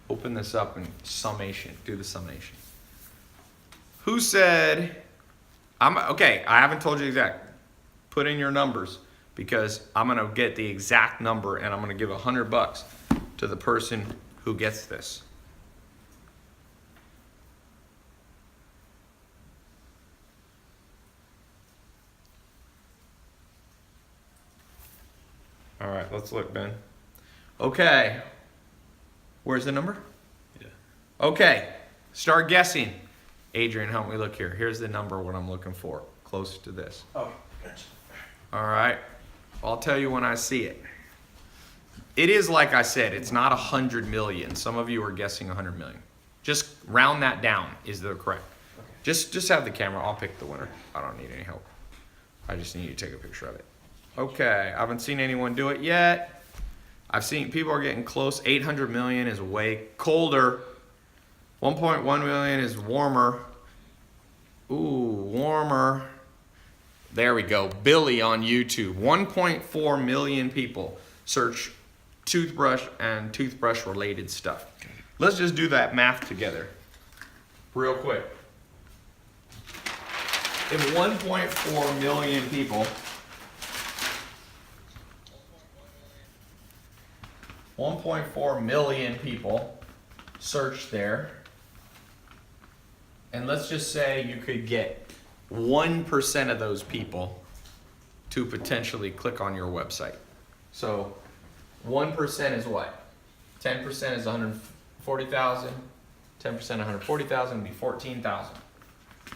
Open this up and summation. Do the summation. Who said, okay, I haven't told you exact. Put in your numbers because I'm going to get the exact number and I'm going to give $100 to the person who gets this. All right, let's look, Ben. Okay. Where's the number? Yeah. Okay, start guessing. Adrian, help me look here. Here's the number, what I'm looking for. Close to this. Oh, gotcha. All right. I'll tell you when I see it. It is like I said, it's not 100 million. Some of you are guessing 100 million. Just round that down is the correct. Okay. Just have the camera. I'll pick the winner. I don't need any help. I just need you to take a picture of it. Okay, I haven't seen anyone do it yet. I've seen people are getting close. 800 million is way colder. 1.1 million is warmer. Ooh, warmer. There we go. Billy on YouTube. 1.4 million people search toothbrush and toothbrush related stuff. Let's just do that math together real quick. If 1.4 million people 1.4 million people search there, and let's just say you could get 1% of those people to potentially click on your website. So 1% is what? 10% is 140,000. 10% 140,000 would be 14,000.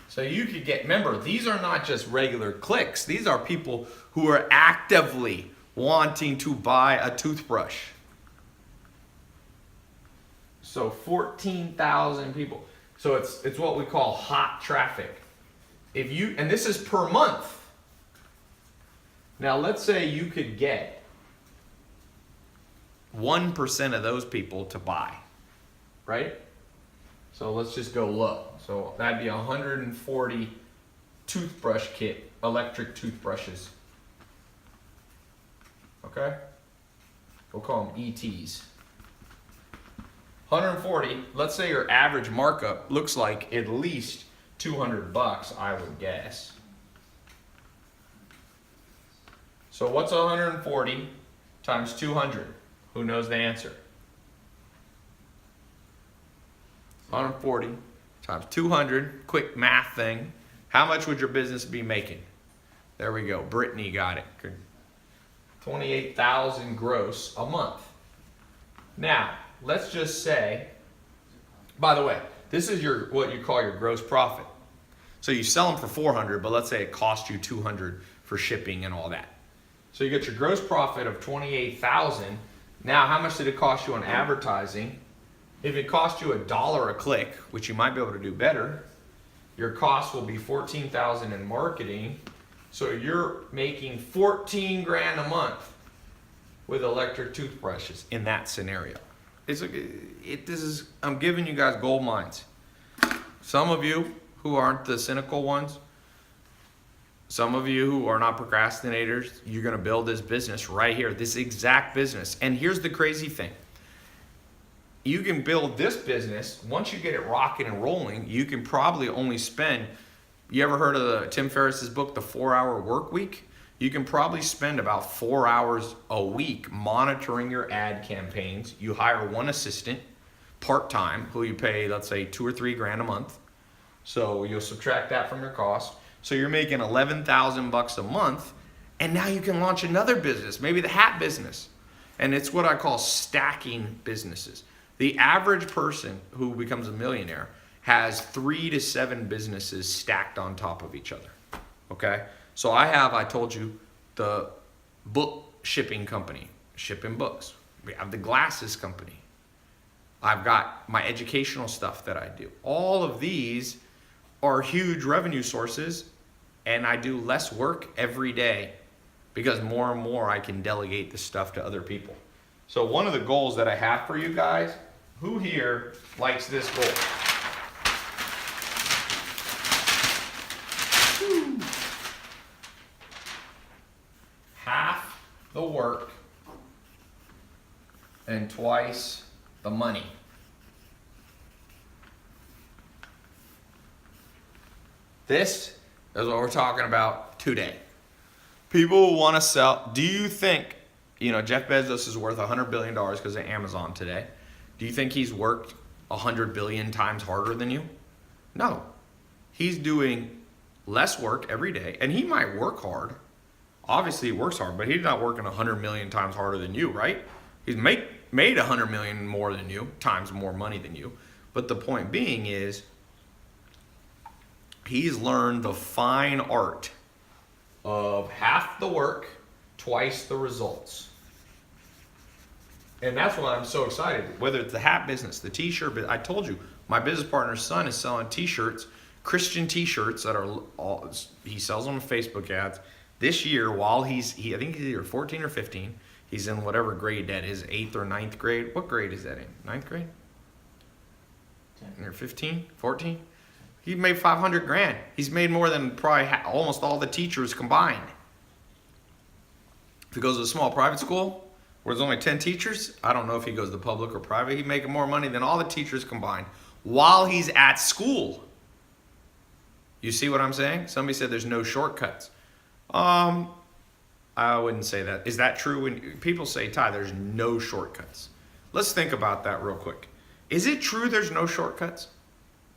So you could get, remember, these are not just regular clicks. These are people who are actively wanting to buy a toothbrush. So 14,000 people. So it's what we call hot traffic. If you, and this is per month. Now let's say you could get 1% of those people to buy, right? So let's just go low. So that'd be 140 toothbrush kit, electric toothbrushes. Okay? We'll call them ETs. 140, let's say your average markup looks like at least $200, I would guess. So what's 140 times 200? Who knows the answer? 140 times 200, quick math thing. How much would your business be making? There we go, Brittany got it. 28,000 gross a month. Now, let's just say, by the way, this is your what you call your gross profit. So you sell them for 400, but let's say it cost you 200 for shipping and all that. So you get your gross profit of 28,000. Now, how much did it cost you on advertising? If it cost you $1 a click, which you might be able to do better, your cost will be 14,000 in marketing. So you're making 14 grand a month with electric toothbrushes in that scenario. I'm giving you guys gold mines. Some of you who aren't the cynical ones, some of you who are not procrastinators, you're gonna build this business right here, this exact business. And here's the crazy thing. You can build this business, once you get it rocking and rolling, you can probably only spend, you ever heard of Tim Ferriss's book, The 4-Hour Work Week? You can probably spend about 4 hours a week monitoring your ad campaigns. You hire one assistant, part-time, who you pay, let's say, 2 or 3 grand a month. So you'll subtract that from your cost. So you're making 11,000 bucks a month, and now you can launch another business, maybe the hat business. And it's what I call stacking businesses. The average person who becomes a millionaire has 3 to 7 businesses stacked on top of each other. Okay? So I told you, the book shipping company, shipping books. We have the glasses company. I've got my educational stuff that I do. All of these are huge revenue sources, and I do less work every day because more and more I can delegate this stuff to other people. So one of the goals that I have for you guys, who here likes this goal? Woo. Half the work and twice the money. This is what we're talking about today. People want to sell. Do you think, Jeff Bezos is worth $100 billion because of Amazon today? Do you think he's worked 100 billion times harder than you? No. He's doing less work every day, and he might work hard. Obviously, he works hard, but he's not working 100 million times harder than you, right? He's made 100 million more than you, times more money than you. But the point being is, he's learned the fine art of half the work, twice the results. And that's why I'm so excited. Whether it's the hat business, the t-shirt business. I told you, my business partner's son is selling t-shirts, Christian t-shirts that are all, he sells them on Facebook ads. This year, while I think he's either 14 or 15. He's in whatever grade that is, 8th or ninth grade. What grade is that in? Ninth grade? 10. Or 15, 14? He made 500 grand. He's made more than probably almost all the teachers combined. If he goes to a small private school where there's only 10 teachers, I don't know if he goes to public or private. He's making more money than all the teachers combined while he's at school. You see what I'm saying? Somebody said there's no shortcuts. I wouldn't say that. Is that true? When people say, Tai, there's no shortcuts. Let's think about that real quick. Is it true there's no shortcuts?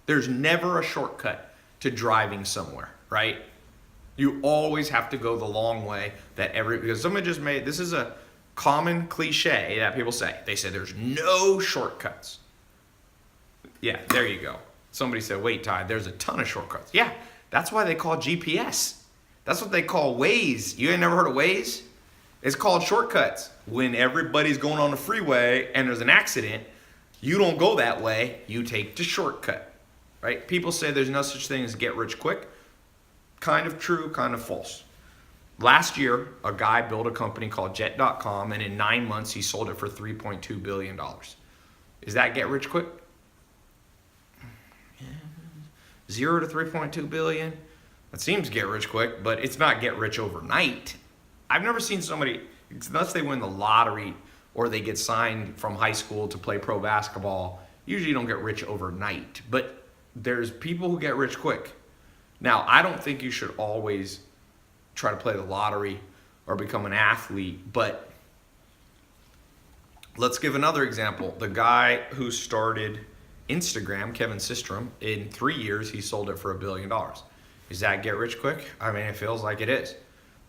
There's never a shortcut to driving somewhere, right? You always have to go the long way because someone just this is a common cliche that people say. They say there's no shortcuts. Yeah, there you go. Somebody said, wait, Tai, there's a ton of shortcuts. Yeah, that's why they call GPS. That's what they call Waze. You ain't never heard of Waze? It's called shortcuts. When everybody's going on the freeway and there's an accident, you don't go that way. You take the shortcut, right? People say there's no such thing as get rich quick. Kind of true, kind of false. Last year, a guy built a company called Jet.com, and in 9 months, he sold it for $3.2 billion. Is that get rich quick? 0 to 3.2 billion. That seems get rich quick, but it's not get rich overnight. I've never seen somebody, unless they win the lottery or they get signed from high school to play pro basketball, usually you don't get rich overnight. But there's people who get rich quick. Now, I don't think you should always try to play the lottery or become an athlete, but let's give another example. The guy who started Instagram, Kevin Systrom, in 3 years, he sold it for $1 billion. Is that get rich quick? I mean, it feels like it is.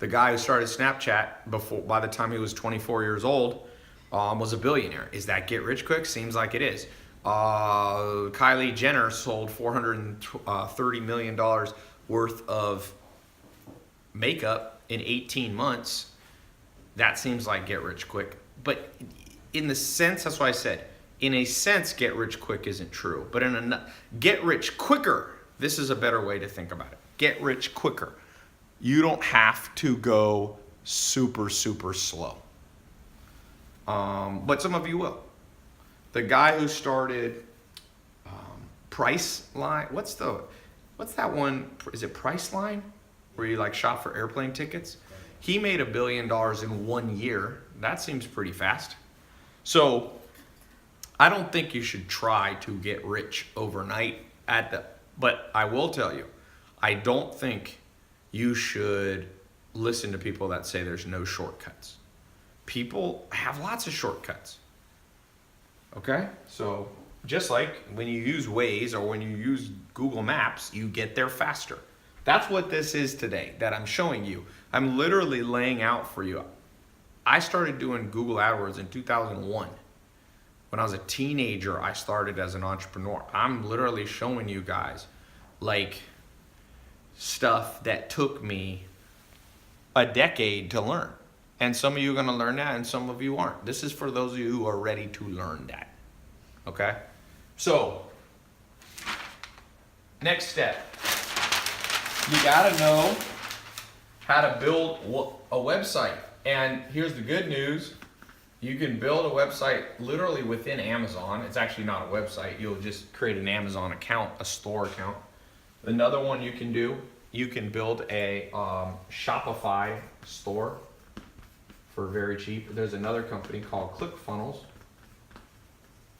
The guy who started Snapchat by the time he was 24 years old, was a billionaire. Is that get rich quick? Seems like it is. Kylie Jenner sold $430 million worth of makeup in 18 months. That seems like get rich quick. But in the sense, that's why I said, in a sense, get rich quick isn't true. But in a get rich quicker, this is a better way to think about it. Get rich quicker. You don't have to go super, super slow. But some of you will. The guy who started Priceline, what's that one? Is it Priceline? Where you like shop for airplane tickets? He made $1 billion in 1 year. That seems pretty fast. So I don't think you should try to get rich overnight but I will tell you, I don't think you should listen to people that say there's no shortcuts. People have lots of shortcuts. Okay? So just like when you use Waze or when you use Google Maps, you get there faster. That's what this is today that I'm showing you. I'm literally laying out for you. I started doing Google AdWords in 2001. When I was a teenager, I started as an entrepreneur. I'm literally showing you guys like stuff that took me a decade to learn. And some of you are going to learn that and some of you aren't. This is for those of you who are ready to learn that. Okay? So, next step. You got to know how to build a website. And here's the good news. You can build a website literally within Amazon. It's actually not a website. You'll just create an Amazon account, a store account. Another one you can do, you can build a Shopify store for very cheap. There's another company called ClickFunnels.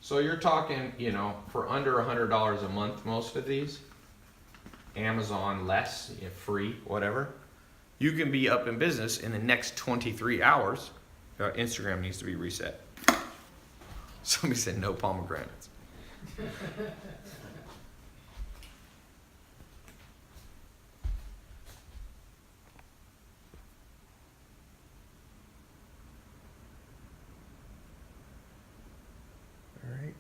So you're talking, for under $100 a month, most of these. Amazon less, free, whatever. You can be up in business in the next 23 hours. Instagram needs to be reset. Somebody said no pomegranates. All right,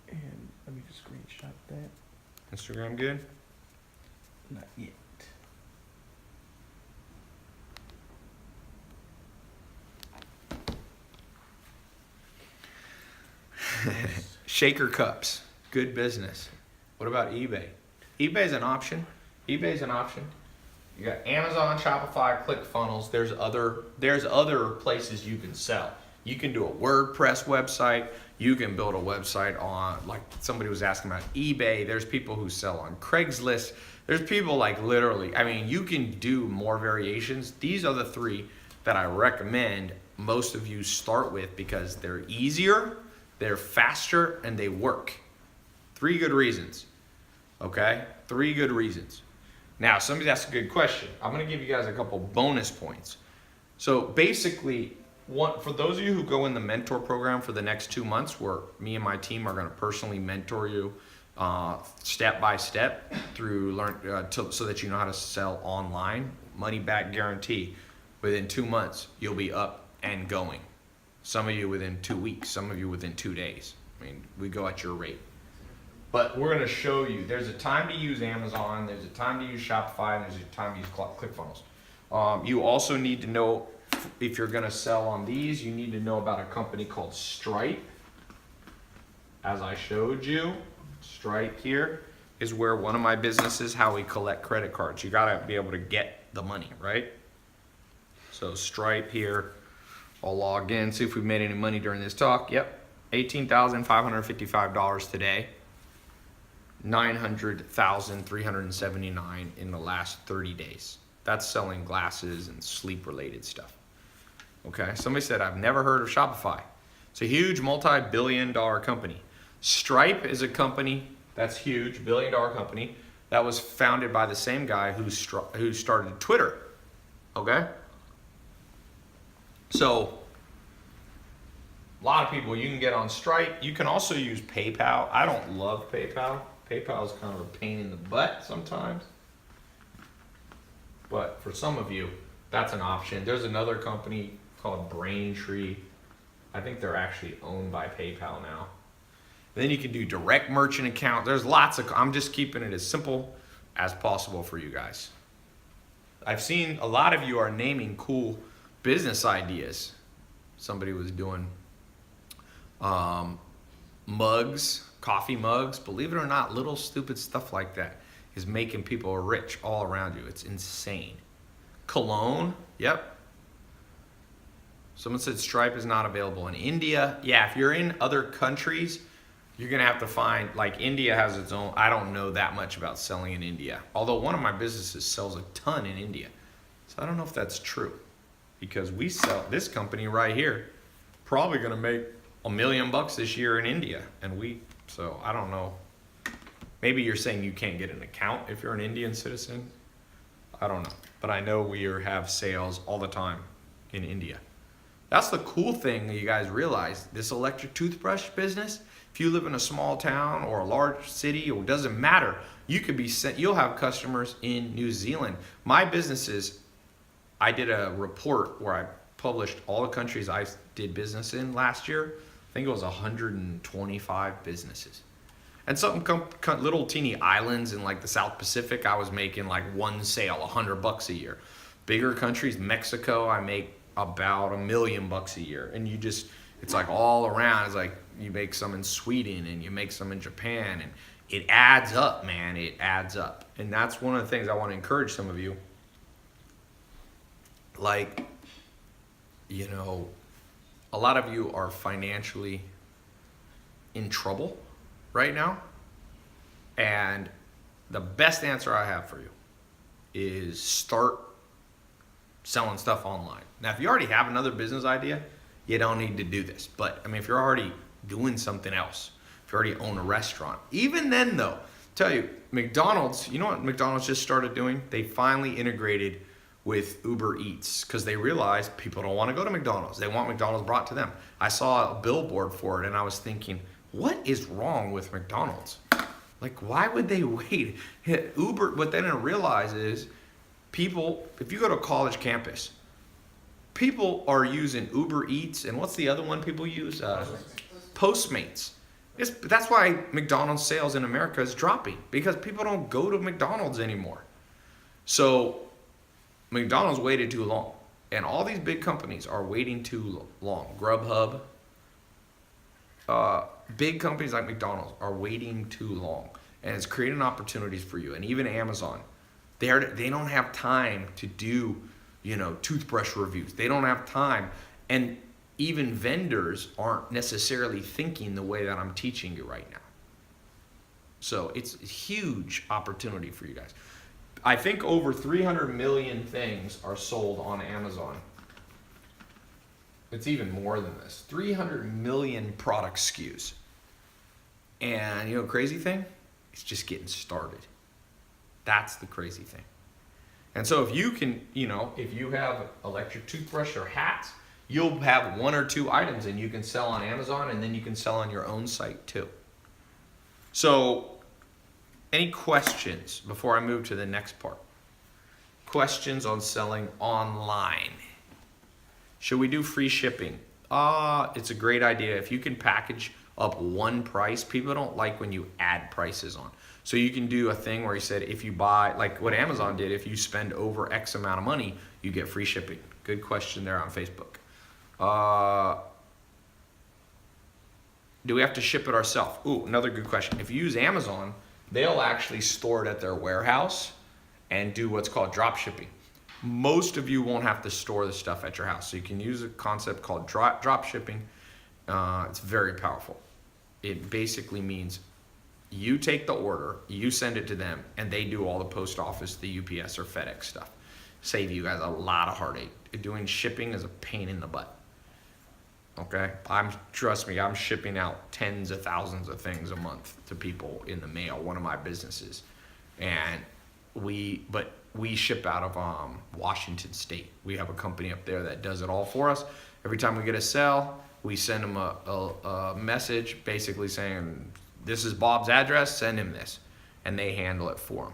and let me just screenshot that. Instagram good? Not yet. Shaker cups, good business. What about eBay? eBay's an option. You got Amazon, Shopify, ClickFunnels. There's other places you can sell. You can do a WordPress website. You can build a website on, like somebody was asking about eBay. There's people who sell on Craigslist. There's people like literally, I mean, you can do more variations. These are the 3 that I recommend most of you start with because they're easier, they're faster, and they work. 3 good reasons, okay? 3 good reasons. Now, somebody asked a good question. I'm gonna give you guys a couple bonus points. So basically, for those of you who go in the mentor program for the next 2 months, where me and my team are gonna personally mentor you step by step through so that you know how to sell online, money back guarantee. Within 2 months, you'll be up and going. Some of you within 2 weeks, some of you within 2 days. I mean, we go at your rate. But we're gonna show you, there's a time to use Amazon, there's a time to use Shopify, and there's a time to use ClickFunnels. You also need to know, if you're gonna sell on these, you need to know about a company called Stripe. As I showed you, Stripe here is where one of my businesses, how we collect credit cards. You gotta be able to get the money, right? So Stripe here, I'll log in, see if we've made any money during this talk. Yep, $18,555 today. 900,379 in the last 30 days. That's selling glasses and sleep related stuff. Okay, somebody said, I've never heard of Shopify. It's a huge multi-billion-dollar company. Stripe is a company that's huge, billion-dollar company that was founded by the same guy who started Twitter. Okay? So, a lot of people, you can get on Stripe. You can also use PayPal. I don't love PayPal. PayPal is kind of a pain in the butt sometimes. But for some of you, that's an option. There's another company called Braintree. I think they're actually owned by PayPal now. Then you can do direct merchant account. There's lots of, I'm just keeping it as simple as possible for you guys. I've seen a lot of you are naming cool business ideas. Somebody was doing mugs, coffee mugs. Believe it or not, little stupid stuff like that is making people rich all around you. It's insane. Cologne, yep. Someone said Stripe is not available in India. Yeah, if you're in other countries, you're gonna have to find, like India has its own, I don't know that much about selling in India. Although one of my businesses sells a ton in India. So I don't know if that's true. Because we sell, this company right here, probably gonna make $1 million this year in India. So I don't know. Maybe you're saying you can't get an account if you're an Indian citizen. I don't know. But I know we have sales all the time in India. That's the cool thing that you guys realize. This electric toothbrush business, if you live in a small town or a large city, or it doesn't matter, you could be sent, you'll have customers in New Zealand. My businesses, I did a report where I published all the countries I did business in last year. I think it was 125 businesses. And some little teeny islands in like the South Pacific, I was making like one sale, $100 a year. Bigger countries, Mexico, I make about $1 million a year. And you just, it's like all around. It's like you make some in Sweden and you make some in Japan, and it adds up, man. It adds up. And that's one of the things I want to encourage some of you. Like, you know, a lot of you are financially in trouble right now. And the best answer I have for you is start selling stuff online. Now, if you already have another business idea, you don't need to do this. But I mean, if you're already doing something else, if you already own a restaurant, even then though, tell you, McDonald's, you know what McDonald's just started doing? They finally integrated with Uber Eats because they realized people don't want to go to McDonald's. They want McDonald's brought to them. I saw a billboard for it and I was thinking, what is wrong with McDonald's? Like, why would they wait? Uber, what they didn't realize is people, if you go to a college campus, people are using Uber Eats, and what's the other one people use? Postmates. That's why McDonald's sales in America is dropping, because people don't go to McDonald's anymore. So McDonald's waited too long, and all these big companies are waiting too long. Grubhub, big companies like McDonald's are waiting too long, and it's creating opportunities for you. And even Amazon, They don't have time to do, toothbrush reviews. They don't have time. And even vendors aren't necessarily thinking the way that I'm teaching you right now. So it's a huge opportunity for you guys. I think over 300 million things are sold on Amazon. It's even more than this. 300 million product SKUs. And crazy thing? It's just getting started. That's the crazy thing. And so if you can, if you have electric toothbrush or hats, you'll have 1 or 2 items and you can sell on Amazon, and then you can sell on your own site too. So, any questions before I move to the next part? Questions on selling online. Should we do free shipping? It's a great idea. If you can package up one price, people don't like when you add prices on. So you can do a thing where you said if you buy, like what Amazon did, if you spend over X amount of money, you get free shipping. Good question there on Facebook. Do we have to ship it ourselves? Ooh, another good question. If you use Amazon, they'll actually store it at their warehouse and do what's called drop shipping. Most of you won't have to store the stuff at your house. So you can use a concept called drop shipping. It's very powerful. It basically means you take the order, you send it to them, and they do all the post office, the UPS or FedEx stuff. Save you guys a lot of heartache. Doing shipping is a pain in the butt. Okay? Trust me, I'm shipping out tens of thousands of things a month to people in the mail, one of my businesses. And we ship out of Washington State. We have a company up there that does it all for us. Every time we get a sale, we send them a message basically saying, this is Bob's address, send him this. And they handle it for him.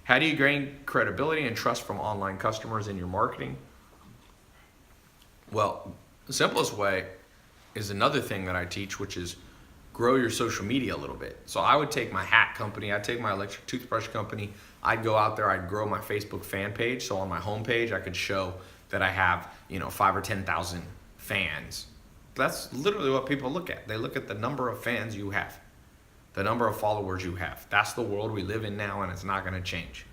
How do you gain credibility and trust from online customers in your marketing? Well, the simplest way is another thing that I teach, which is grow your social media a little bit. So I would take my hat company, I'd take my electric toothbrush company, I'd go out there, I'd grow my Facebook fan page. So on my homepage, I could show that I have, 5 or 10,000 fans. That's literally what people look at. They look at the number of fans you have, the number of followers you have. That's the world we live in now, and it's not going to change.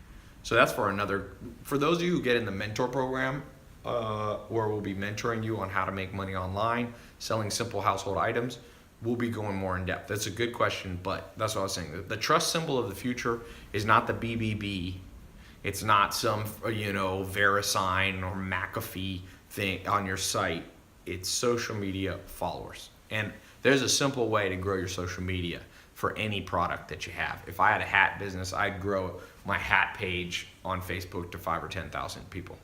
So that's for those of you who get in the mentor program, where we'll be mentoring you on how to make money online, selling simple household items, we'll be going more in depth. That's a good question, but that's what I was saying. The trust symbol of the future is not the BBB. It's not some, VeriSign or McAfee thing on your site. It's social media followers. And there's a simple way to grow your social media for any product that you have. If I had a hat business, I'd grow my hat page on Facebook to 5 or 10,000 people.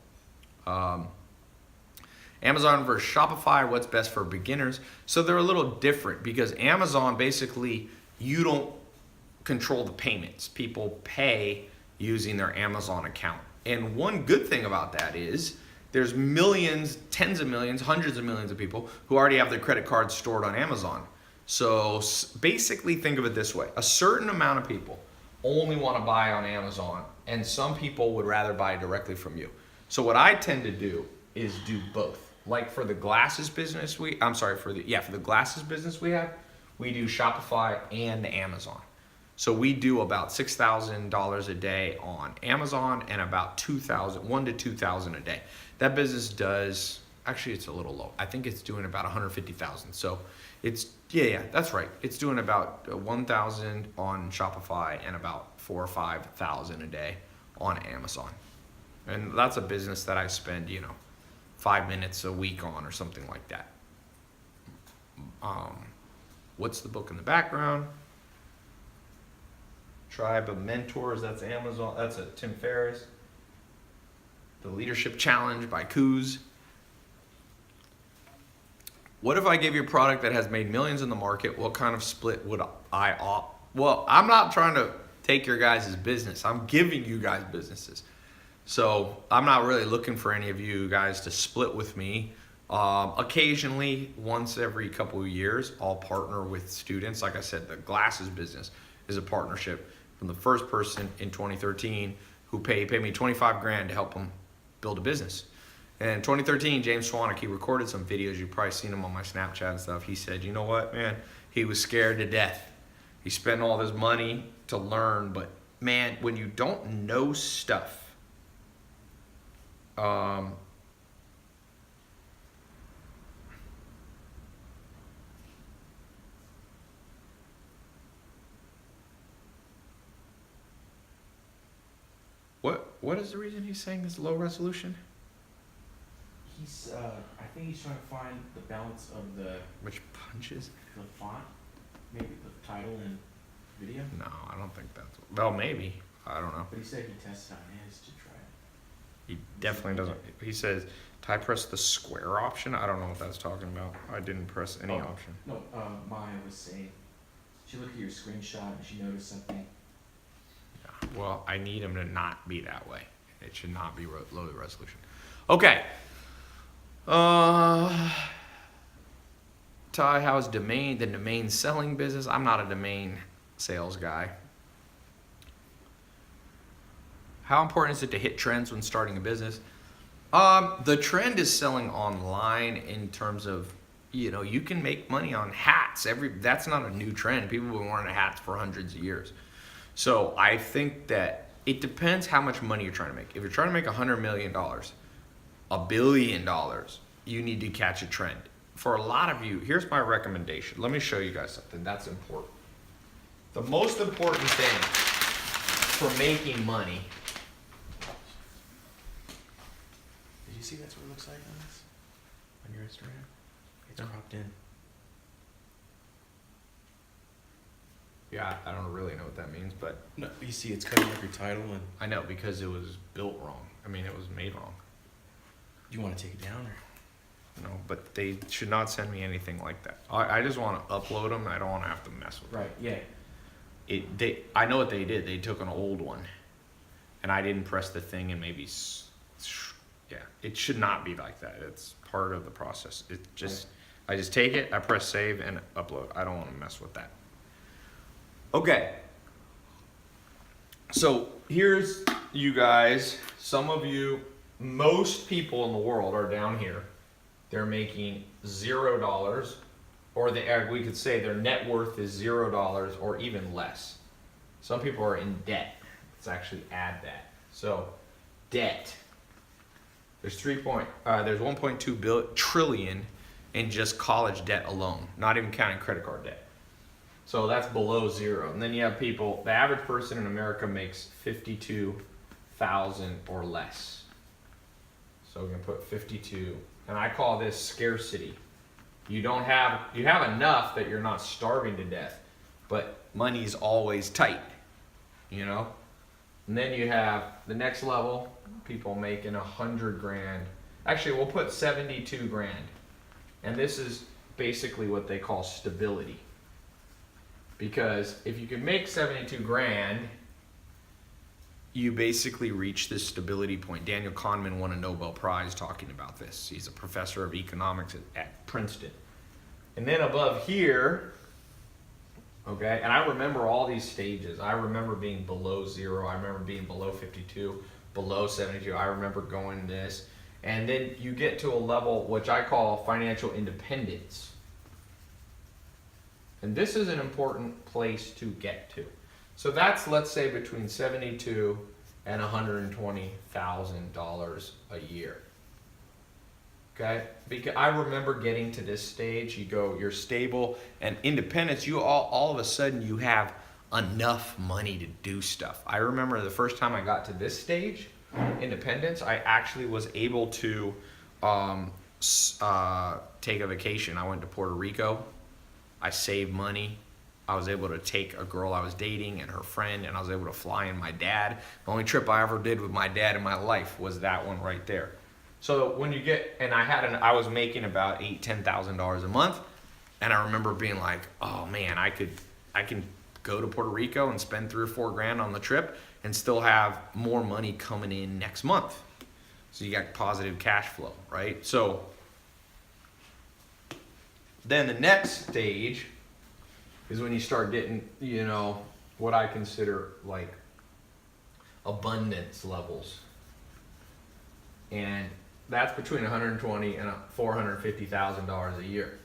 Amazon versus Shopify, what's best for beginners? So they're a little different because Amazon, basically, you don't control the payments. People pay using their Amazon account. And one good thing about that is there's millions, tens of millions, hundreds of millions of people who already have their credit cards stored on Amazon. So basically think of it this way. A certain amount of people only want to buy on Amazon, and some people would rather buy directly from you. So what I tend to do is do both. Like for the glasses business for the glasses business we have, we do Shopify and Amazon. So we do about $6,000 a day on Amazon and about $1,000 to $2,000 a day. That business does, actually it's a little low. I think it's doing about $150,000. So it's, that's right. It's doing about $1,000 on Shopify and about $4,000 or $5,000 a day on Amazon. And that's a business that I spend, 5 minutes a week on or something like that. What's the book in the background? Tribe of Mentors, that's Amazon, that's a Tim Ferriss. The Leadership Challenge by Coos. What if I gave you a product that has made millions in the market? What kind of split would I opt? Well, I'm not trying to take your guys' business. I'm giving you guys businesses. So I'm not really looking for any of you guys to split with me. Occasionally, once every couple of years, I'll partner with students. Like I said, the glasses business is a partnership from the first person in 2013 who paid me $25,000 to help him build a business. And in 2013, James Swanwick, he recorded some videos. You've probably seen him on my Snapchat and stuff. He said, you know what, man? He was scared to death. He spent all this money to learn, but man, when you don't know stuff, Um, what is the reason he's saying this low resolution? He's, I think he's trying to find the balance of the Which punches? font, maybe the title and video. No, I don't think that's. Well, maybe. I don't know. But he said he tested on his to try it. He definitely doesn't. He says, "Tai press the square option." I don't know what that's talking about. I didn't press any option. No, Maya was saying, she looked at your screenshot and she noticed something. Yeah. Well, I need him to not be that way. It should not be low resolution. Okay. Tai, how's the domain selling business? I'm not a domain sales guy. How important is it to hit trends when starting a business? The trend is selling online in terms of, you can make money on hats. That's not a new trend. People have been wearing hats for hundreds of years. So I think that it depends how much money you're trying to make. If you're trying to make $100 million, $1 billion, you need to catch a trend. For a lot of you, here's my recommendation. Let me show you guys something that's important. The most important thing for making money. Did you see that's what it looks like on this? On your Instagram? It's No. cropped in. Yeah, I don't really know what that means, but No, you see it's cutting up your title and I know because it was built wrong. I mean, it was made wrong. you want to take it down or? No, but they should not send me anything like that. I just want to upload them. I don't want to have to mess with them. Right, yeah. I know what they did. They took an old one, and I didn't press the thing, and maybe, yeah, it should not be like that. It's part of the process. I just take it, I press save, and upload. I don't want to mess with that. Okay. So here's you guys. Some of you, most people in the world are down here. They're making $0, or we could say their net worth is $0 or even less. Some people are in debt. Let's actually add that. So, debt. There's 1.2 trillion in just college debt alone, not even counting credit card debt. So that's below zero. And then you have people. The average person in America makes 52,000 or less. So we're gonna put 52. And I call this scarcity. You have enough that you're not starving to death, but money's always tight, And then you have the next level, people making 100 grand. Actually, we'll put 72 grand. And this is basically what they call stability. Because if you can make 72 grand, you basically reach this stability point. Daniel Kahneman won a Nobel Prize talking about this. He's a professor of economics at Princeton. And then above here, okay, and I remember all these stages. I remember being below zero. I remember being below 52, below 72. I remember going this. And then you get to a level which I call financial independence. And this is an important place to get to. So that's, let's say, between $72,000 and $120,000 a year. Okay? Because I remember getting to this stage. You're stable and independence. You all of a sudden you have enough money to do stuff. I remember the first time I got to this stage, independence, I actually was able to take a vacation. I went to Puerto Rico. I saved money. I was able to take a girl I was dating and her friend, and I was able to fly in my dad. The only trip I ever did with my dad in my life was that one right there. So when you get, and I was making about $10,000 a month, and I remember being like, oh man, I can go to Puerto Rico and spend $3 or $4 grand on the trip and still have more money coming in next month. So you got positive cash flow, right? So then the next stage is when you start getting, what I consider like abundance levels. And that's between $120,000 and $450,000 a year.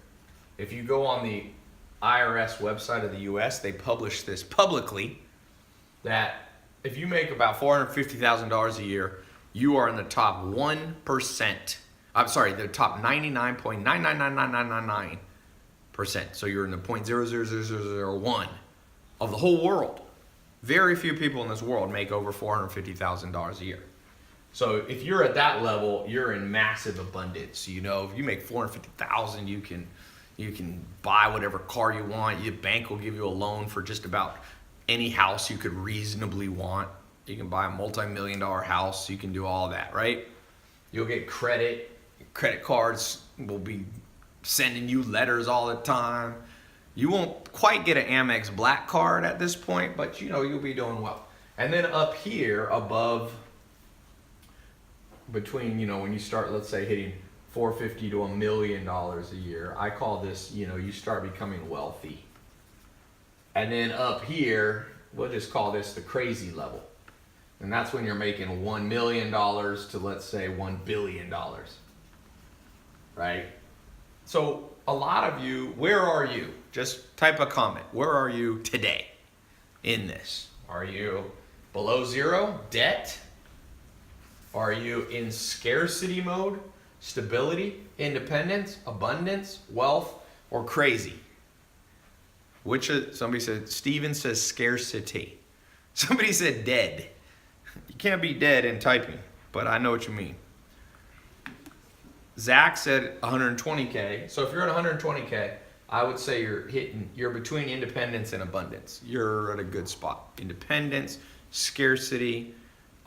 If you go on the IRS website of the US, they publish this publicly that if you make about $450,000 a year, you are in the top 1%. I'm sorry, the top 99.9999999%. So you're in the 0.00001 of the whole world. Very few people in this world make over $450,000 a year. So if you're at that level, you're in massive abundance. You know, if you make $450,000, you can buy whatever car you want. Your bank will give you a loan for just about any house you could reasonably want. You can buy a multi-million-dollar house. You can do all that, right? You'll get credit. Credit cards will be sending you letters all the time. You won't quite get an Amex Black card at this point, but you know, you'll be doing well. And then up here above, between, you know, when you start, let's say, hitting $450 to $1 million a year, I call this, you know, you start becoming wealthy. And then up here, we'll just call this the crazy level. And that's when you're making $1 million to, let's say, $1 billion. Right? So a lot of you, where are you? Just type a comment. Where are you today in this? Are you below zero? Debt? Are you in scarcity mode? Stability? Independence? Abundance? Wealth? Or crazy? Which somebody said, Steven says scarcity. Somebody said dead. You can't be dead in typing, but I know what you mean. Zach said 120K. So if you're at 120K, I would say you're between independence and abundance. You're at a good spot. Independence, scarcity.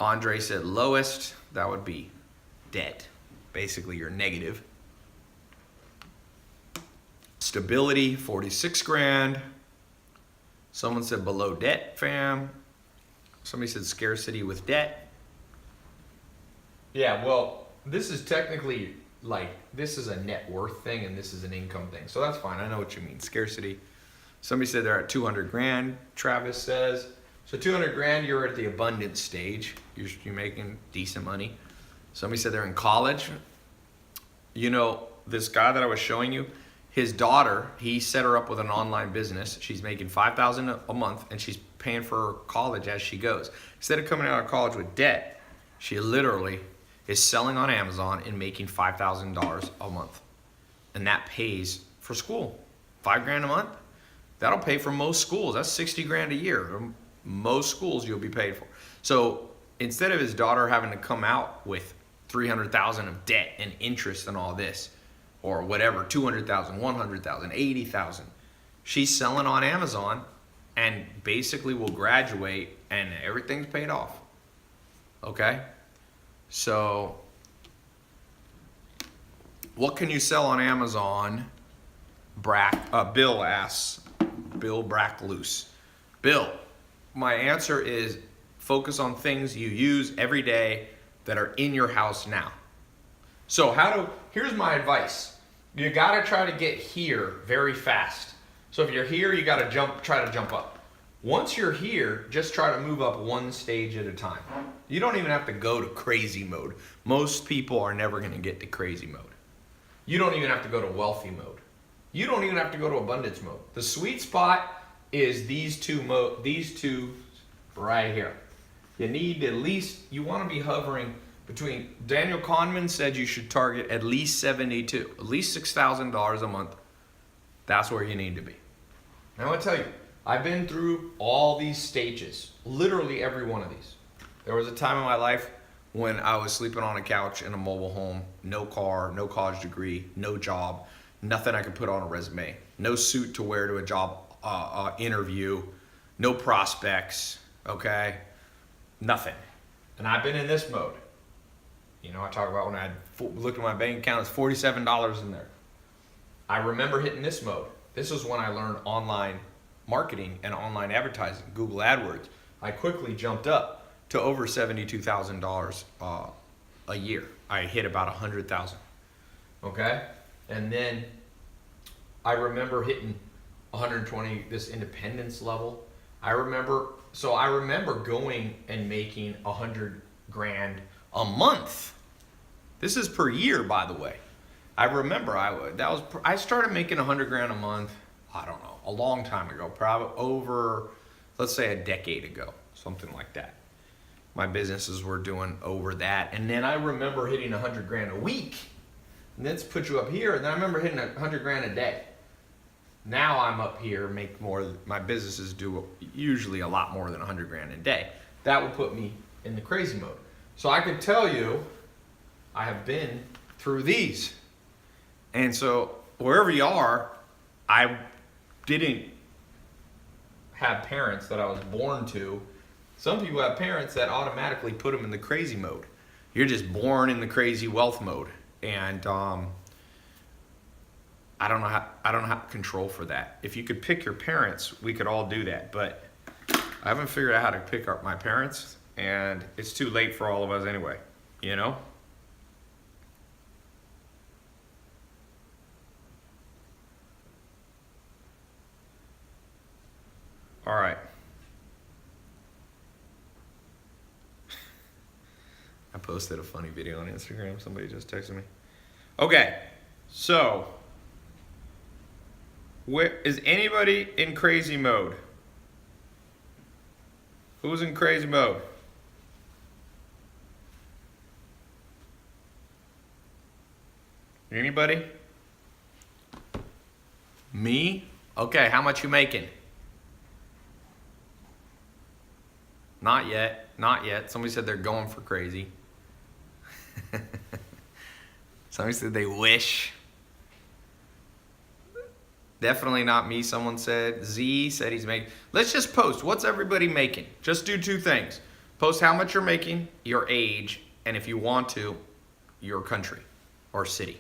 Andre said lowest, that would be dead. Basically, you're negative. Stability, 46 grand. Someone said below debt, fam. Somebody said scarcity with debt. Yeah, well, this is technically like, this is a net worth thing and this is an income thing. So that's fine. I know what you mean. Scarcity. Somebody said they're at 200 grand, Travis says. So 200 grand, you're at the abundance stage. You're making decent money. Somebody said they're in college. You know, this guy that I was showing you, his daughter, he set her up with an online business. She's making $5,000 a month and she's paying for her college as she goes. Instead of coming out of college with debt, she literally is selling on Amazon and making $5,000 a month. And that pays for school. $5 grand a month. That'll pay for most schools. That's 60 grand a year. Most schools you'll be paid for. So instead of his daughter having to come out with 300,000 of debt and interest and all this, or whatever, 200,000, 100,000, 80,000, she's selling on Amazon and basically will graduate and everything's paid off. Okay? So what can you sell on Amazon? Bill asks. Bill Brackloose. Bill, my answer is focus on things you use every day that are in your house now. So here's my advice. You gotta try to get here very fast. So if you're here, you gotta try to jump up. Once you're here, just try to move up one stage at a time. You don't even have to go to crazy mode. Most people are never gonna get to crazy mode. You don't even have to go to wealthy mode. You don't even have to go to abundance mode. The sweet spot is these two right here. You need at least, you want to be hovering between, Daniel Kahneman said you should target at least 72, at least $6,000 a month. That's where you need to be. Now I want to tell you, I've been through all these stages, literally every one of these. There was a time in my life when I was sleeping on a couch in a mobile home, no car, no college degree, no job, nothing I could put on a resume, no suit to wear to a job interview, no prospects, okay? Nothing. And I've been in this mode. You know, I talk about when I looked at my bank account, it's $47 in there. I remember hitting this mode. This is when I learned online marketing and online advertising, Google AdWords. I quickly jumped up to over $72,000 a year. I hit about 100,000. Okay? And then I remember hitting 120, this independence level. I remember going and making 100 grand a month. This is per year, by the way. I remember I started making 100 grand a month, I don't know, a long time ago, probably over, let's say a decade ago, something like that. my businesses were doing over that. And then I remember hitting 100 grand a week. And that's put you up here. And then I remember hitting 100 grand a day. Now I'm up here, make more. My businesses do usually a lot more than 100 grand a day. That would put me in the crazy mode. So I could tell you, I have been through these. And so wherever you are, I didn't have parents that I was born to. Some people have parents that automatically put them in the crazy mode. You're just born in the crazy wealth mode. And I don't know how to control for that. If you could pick your parents, we could all do that. But I haven't figured out how to pick up my parents, and it's too late for all of us anyway, you know? All right. I posted a funny video on Instagram. Somebody just texted me. Okay, so where is anybody in crazy mode? Who's in crazy mode? Anybody? Me? Okay, how much you making? Not yet, not yet. Somebody said they're going for crazy. Somebody said they wish. Definitely not me, someone said. Z said he's making. Let's just post. What's everybody making? Just do two things. Post how much you're making, your age, and if you want to, your country or city.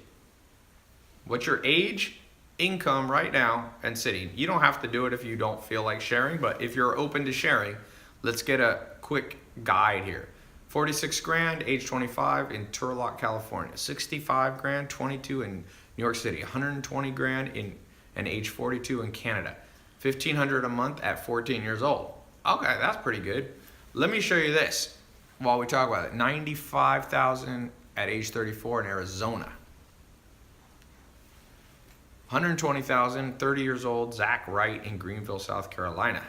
What's your age, income right now, and city? You don't have to do it if you don't feel like sharing, but if you're open to sharing, let's get a quick guide here. 46 grand, age 25 in Turlock, California. 65 grand, 22 in New York City. 120 grand in and age 42 in Canada. 1,500 a month at 14 years old. Okay, that's pretty good. Let me show you this while we talk about it. 95,000 at age 34 in Arizona. 120,000, 30 years old, Zach Wright in Greenville, South Carolina.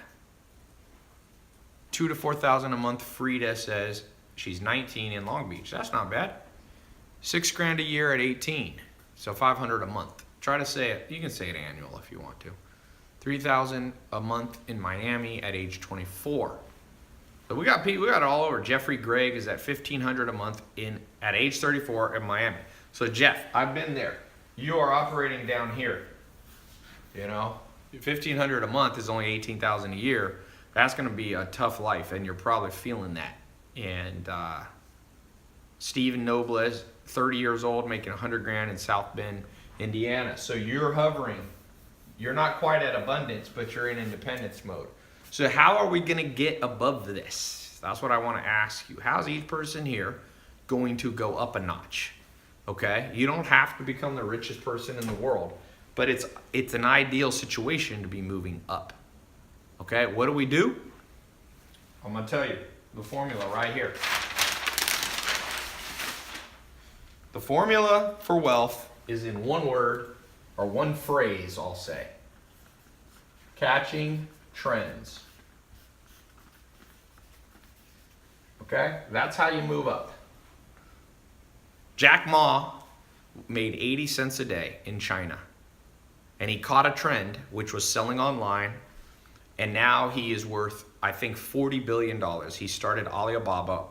2,000 to 4,000 a month, Frida says she's 19 in Long Beach. That's not bad. 6 grand a year at 18, so 500 a month. Try to say it. You can say it annual if you want to. 3,000 a month in Miami at age 24. So we got it all over. Jeffrey Gregg is at 1,500 a month at age 34 in Miami. So Jeff, I've been there. You are operating down here. You know, 1,500 a month is only 18,000 a year. That's going to be a tough life, and you're probably feeling that. And Stephen Nobles, 30 years old, making 100 grand in South Bend, Indiana. So you're hovering. You're not quite at abundance, but you're in independence mode. So how are we going to get above this? That's what I want to ask you. How's each person here going to go up a notch? Okay? You don't have to become the richest person in the world, but it's an ideal situation to be moving up. Okay? What do? I'm going to tell you the formula right here. The formula for wealth is in one word, or one phrase, I'll say. Catching trends. Okay? That's how you move up. Jack Ma made 80 cents a day in China. And he caught a trend, which was selling online. And now he is worth, I think, $40 billion. He started Alibaba,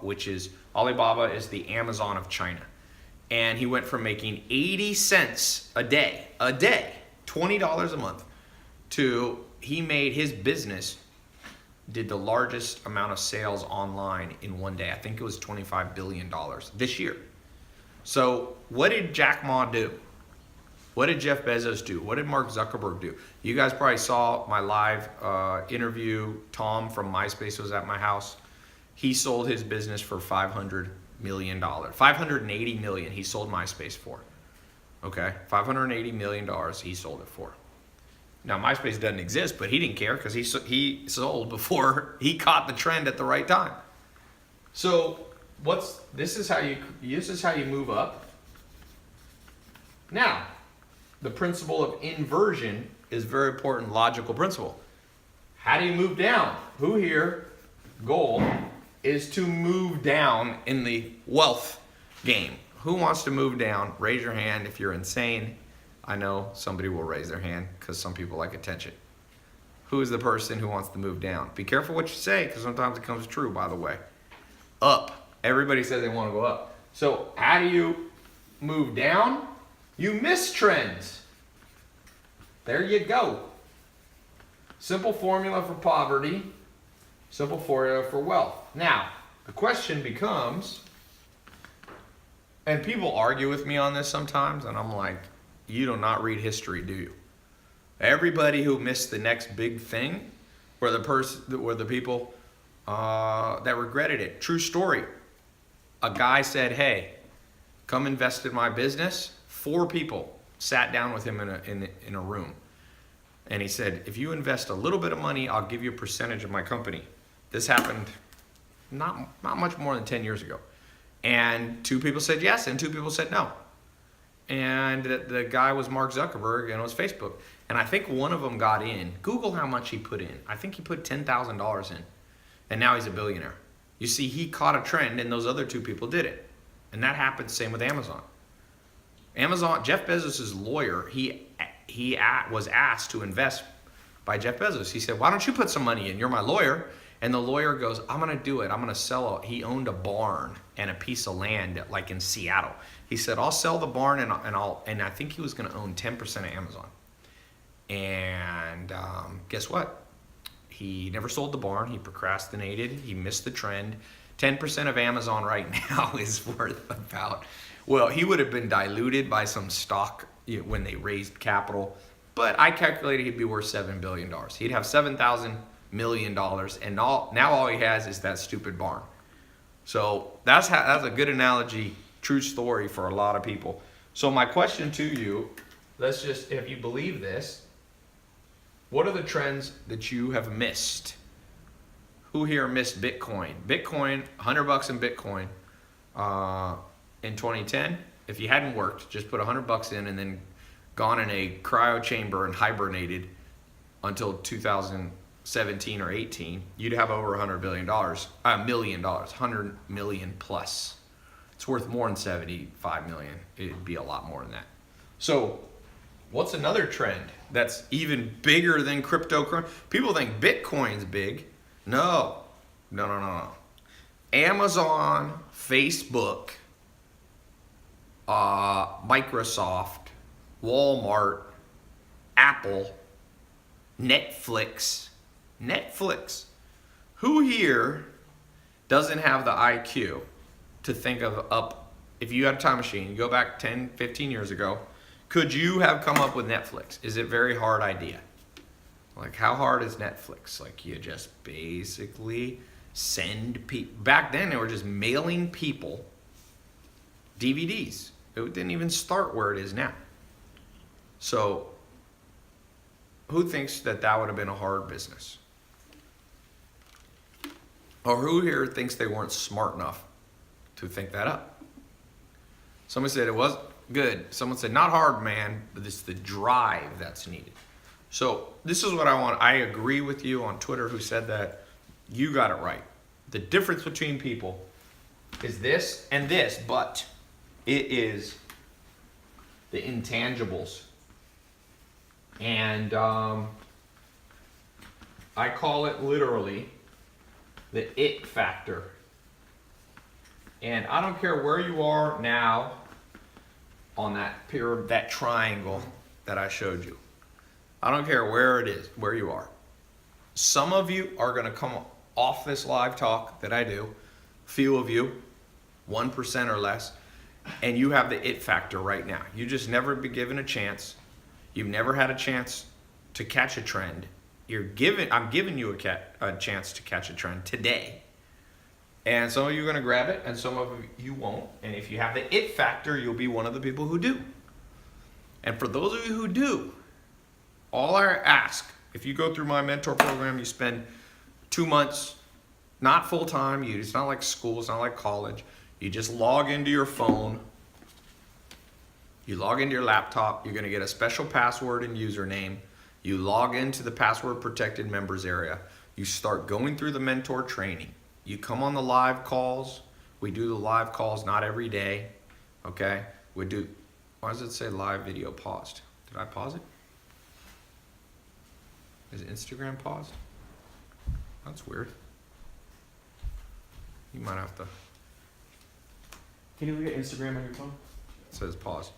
Alibaba is the Amazon of China. And he went from making 80 cents a day, $20 a month, to he made his business, did the largest amount of sales online in one day. I think it was $25 billion this year. So what did Jack Ma do? What did Jeff Bezos do? What did Mark Zuckerberg do? You guys probably saw my live interview. Tom from MySpace was at my house. He sold his business for $500 million. $580 million he sold MySpace for. Okay, $580 million he sold it for. Now MySpace doesn't exist, but he didn't care because he sold before he caught the trend at the right time. So this is how you move up. Now, the principle of inversion is a very important logical principle. How do you move down? Who here, goal, is to move down in the wealth game. Who wants to move down? Raise your hand if you're insane. I know somebody will raise their hand because some people like attention. Who is the person who wants to move down? Be careful what you say because sometimes it comes true, by the way. Up. Everybody says they want to go up. So how do you move down? You miss trends. There you go. Simple formula for poverty. Simple formula for wealth. Now, the question becomes, and people argue with me on this sometimes, and I'm like, you do not read history, do you? Everybody who missed the next big thing were the people that regretted it. True story. A guy said, hey, come invest in my business. 4 people sat down with him in a room. And he said, if you invest a little bit of money, I'll give you a percentage of my company. This happened not much more than 10 years ago. And 2 people said yes, and 2 people said no. And the guy was Mark Zuckerberg, and it was Facebook. And I think one of them got in. Google how much he put in. I think he put $10,000 in. And now he's a billionaire. You see, he caught a trend, and those other 2 people did it. And that happened same with Amazon. Jeff Bezos' lawyer, he was asked to invest by Jeff Bezos. He said, why don't you put some money in? You're my lawyer. And the lawyer goes, I'm going to do it. I'm going to sell it. He owned a barn and a piece of land like in Seattle. He said, I'll sell the barn and I think he was going to own 10% of Amazon. And guess what? He never sold the barn. He procrastinated. He missed the trend. 10% of Amazon right now is worth about, well, he would have been diluted by some stock when they raised capital. But I calculated he'd be worth $7 billion. He'd have $7,000 million, and now all he has is that stupid barn. So that's a good analogy, true story for a lot of people. So my question to you, if you believe this, what are the trends that you have missed? Who here missed Bitcoin? Bitcoin, $100 in Bitcoin in 2010. If you hadn't worked, just put $100 in and then gone in a cryo chamber and hibernated until 2017 or 18, you'd have over $100 million, $100 million plus. It's worth more than 75 million. It'd be a lot more than that. So what's another trend that's even bigger than cryptocurrency? People think Bitcoin's big. No. Amazon, Facebook, Microsoft, Walmart, Apple, Netflix. Who here doesn't have the IQ to think of if you had a time machine, you go back 10, 15 years ago, could you have come up with Netflix? Is it a very hard idea? Like, how hard is Netflix? Like, you just basically send people. Back then, they were just mailing people DVDs. It didn't even start where it is now. So, who thinks that would have been a hard business? Or who here thinks they weren't smart enough to think that up? Someone said it was good. Someone said not hard, man, but it's the drive that's needed. So this is what I want. I agree with you on Twitter who said that. You got it right. The difference between people is this and this, but it is the intangibles. And I call it literally the it factor. And I don't care where you are now on that triangle that I showed you. I don't care where it is, where you are. Some of you are going to come off this live talk that I do, few of you, 1% or less, and you have the it factor right now. You just never been given a chance. You've never had a chance to catch a trend. I'm giving you a chance to catch a trend today. And some of you are going to grab it, and some of you won't. And if you have the it factor, you'll be one of the people who do. And for those of you who do, all I ask, if you go through my mentor program, you spend 2 months, not full time. It's not like school. It's not like college. You just log into your phone. You log into your laptop. You're going to get a special password and username. You log into the password protected members area. You start going through the mentor training. You come on the live calls. We do the live calls not every day. Okay? We do, why does it say live video paused? Did I pause it? Is Instagram paused? That's weird. You might have to. Can you look at Instagram on your phone? It says pause.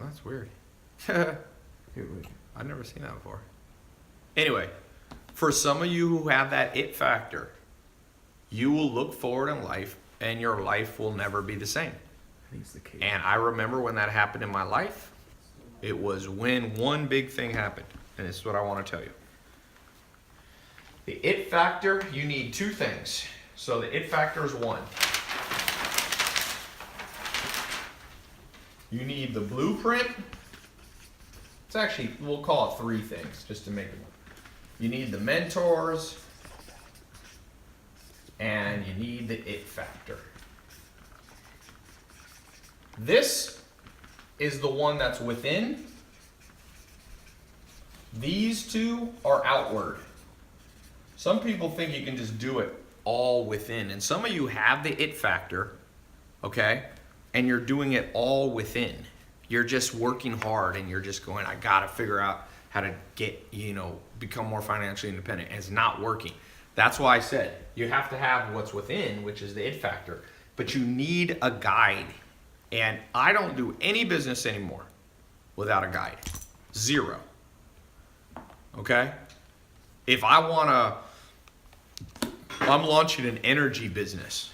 That's weird. Here, wait. I've never seen that before. Anyway, for some of you who have that it factor, you will look forward in life and your life will never be the same. I think it's the case. And I remember when that happened in my life. It was when one big thing happened. And this is what I want to tell you. The it factor, you need two things. So the it factor is one. You need the blueprint. It's actually, we'll call it three things just to make it. You need the mentors, and you need the it factor. This is the one that's within. These two are outward. Some people think you can just do it all within, and some of you have the it factor, okay? And you're doing it all within. You're just working hard and you're just going, I gotta figure out how to get, become more financially independent. And it's not working. That's why I said you have to have what's within, which is the it factor. But you need a guide. And I don't do any business anymore without a guide. Zero. Okay? If I I'm launching an energy business.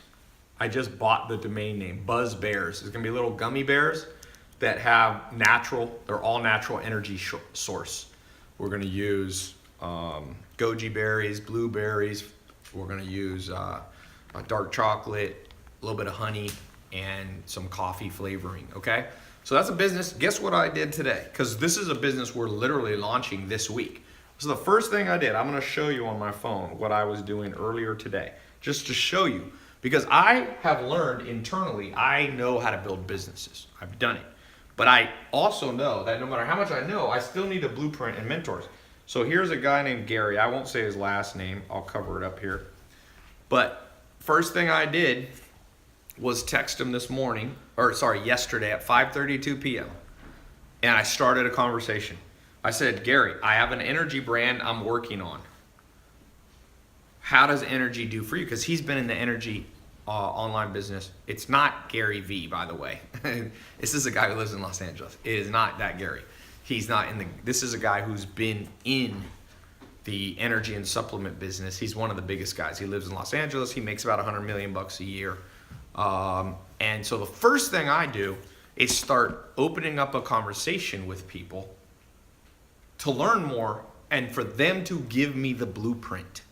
I just bought the domain name, Buzz Bears. It's gonna be little gummy bears that have they're all natural energy source. We're gonna use goji berries, blueberries. We're gonna use dark chocolate, a little bit of honey, and some coffee flavoring, okay? So that's a business. Guess what I did today? Because this is a business we're literally launching this week. So the first thing I did, I'm gonna show you on my phone what I was doing earlier today, just to show you. Because I have learned internally, I know how to build businesses. I've done it. But I also know that no matter how much I know, I still need a blueprint and mentors. So here's a guy named Gary. I won't say his last name. I'll cover it up here. But first thing I did was text him yesterday at 5:32 p.m. And I started a conversation. I said, Gary, I have an energy brand I'm working on. How does energy do for you? Because he's been in the energy online business. It's not Gary V, by the way. This is a guy who lives in Los Angeles. It is not that Gary. He's not this is a guy who's been in the energy and supplement business. He's one of the biggest guys. He lives in Los Angeles. He makes about $100 million a year. And so the first thing I do is start opening up a conversation with people to learn more and for them to give me the blueprint.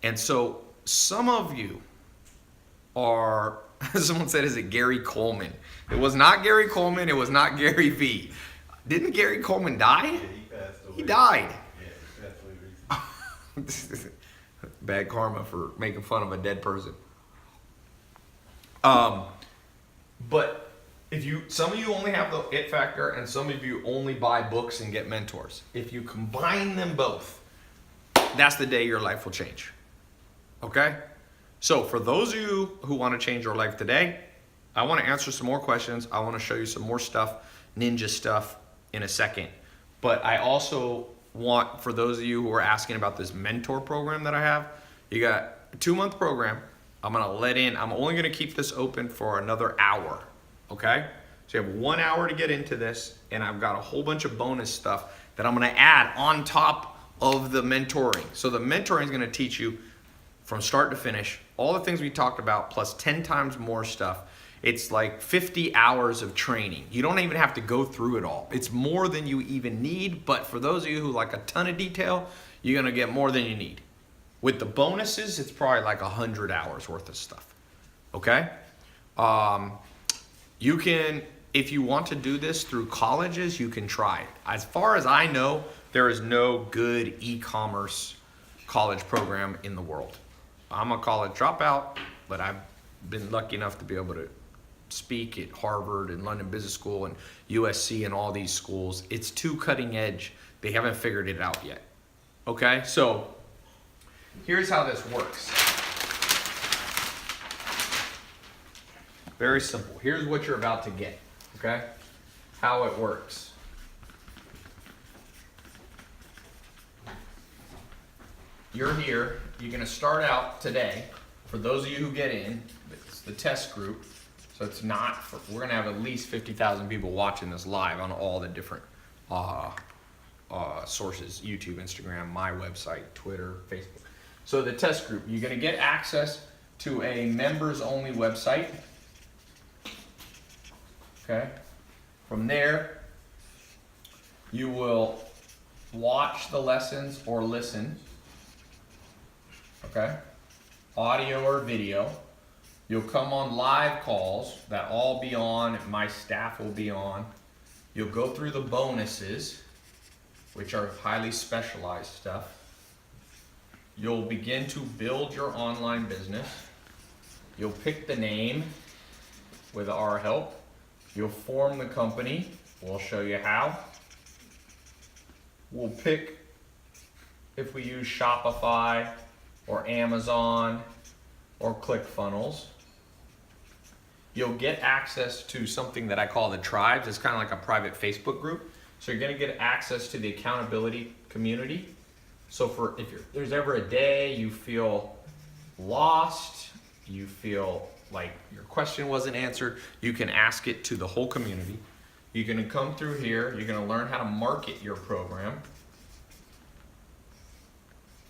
And so some of you are, someone said, is it Gary Coleman? It was not Gary Coleman. It was not Gary V. Didn't Gary Coleman die? Yeah, he passed away. He died. Yeah, he passed away recently. Bad karma for making fun of a dead person. But some of you only have the it factor and some of you only buy books and get mentors. If you combine them both, that's the day your life will change. Okay? So for those of you who want to change your life today, I want to answer some more questions. I want to show you some more stuff, ninja stuff in a second. But I also want, for those of you who are asking about this mentor program that I have, you got a 2-month program. I'm only going to keep this open for another hour. Okay? So you have 1 hour to get into this, and I've got a whole bunch of bonus stuff that I'm going to add on top of the mentoring. So the mentoring is going to teach you from start to finish all the things we talked about plus 10 times more stuff. It's like 50 hours of training. You don't even have to go through it all. It's more than you even need, but for those of you who like a ton of detail, you're going to get more than you need. With the bonuses, it's probably like 100 hours worth of stuff. Okay? You can, if you want to do this through colleges, you can try it. As far as I know, there is no good e-commerce college program in the world. I'm a college dropout, but I've been lucky enough to be able to speak at Harvard and London Business School and USC and all these schools. It's too cutting edge. They haven't figured it out yet. Okay, so here's how this works. Very simple. Here's what you're about to get, okay? How it works. You're here. You're going to start out today. For those of you who get in, it's the test group. So it's not, we're going to have at least 50,000 people watching this live on all the different sources, YouTube, Instagram, my website, Twitter, Facebook. So the test group, you're going to get access to a members only website. Okay. From there, you will watch the lessons or listen. Okay. Audio or video. You'll come on live calls that I'll be on, and my staff will be on. You'll go through the bonuses, which are highly specialized stuff. You'll begin to build your online business. You'll pick the name with our help. You'll form the company. We'll show you how. We'll pick if we use Shopify or Amazon or ClickFunnels. You'll get access to something that I call the tribes. It's kind of like a private Facebook group. So you're going to get access to the accountability community. So if there's ever a day you feel lost, you feel like your question wasn't answered, you can ask it to the whole community. You're going to come through here. You're going to learn how to market your program.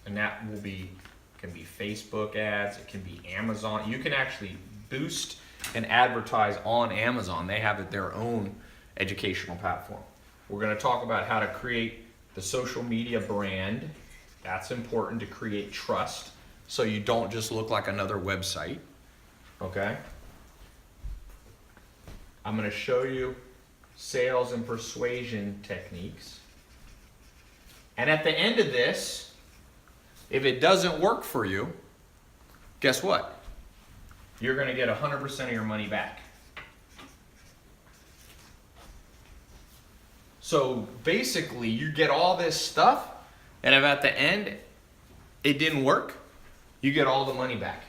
And that can be Facebook ads. It can be Amazon. You can actually boost and advertise on Amazon. They have their own educational platform. We're going to talk about how to create the social media brand. That's important to create trust so you don't just look like another website. Okay? I'm going to show you sales and persuasion techniques. And at the end of this, if it doesn't work for you, guess what? You're going to get 100% of your money back. So basically, you get all this stuff, and if at the end it didn't work, you get all the money back.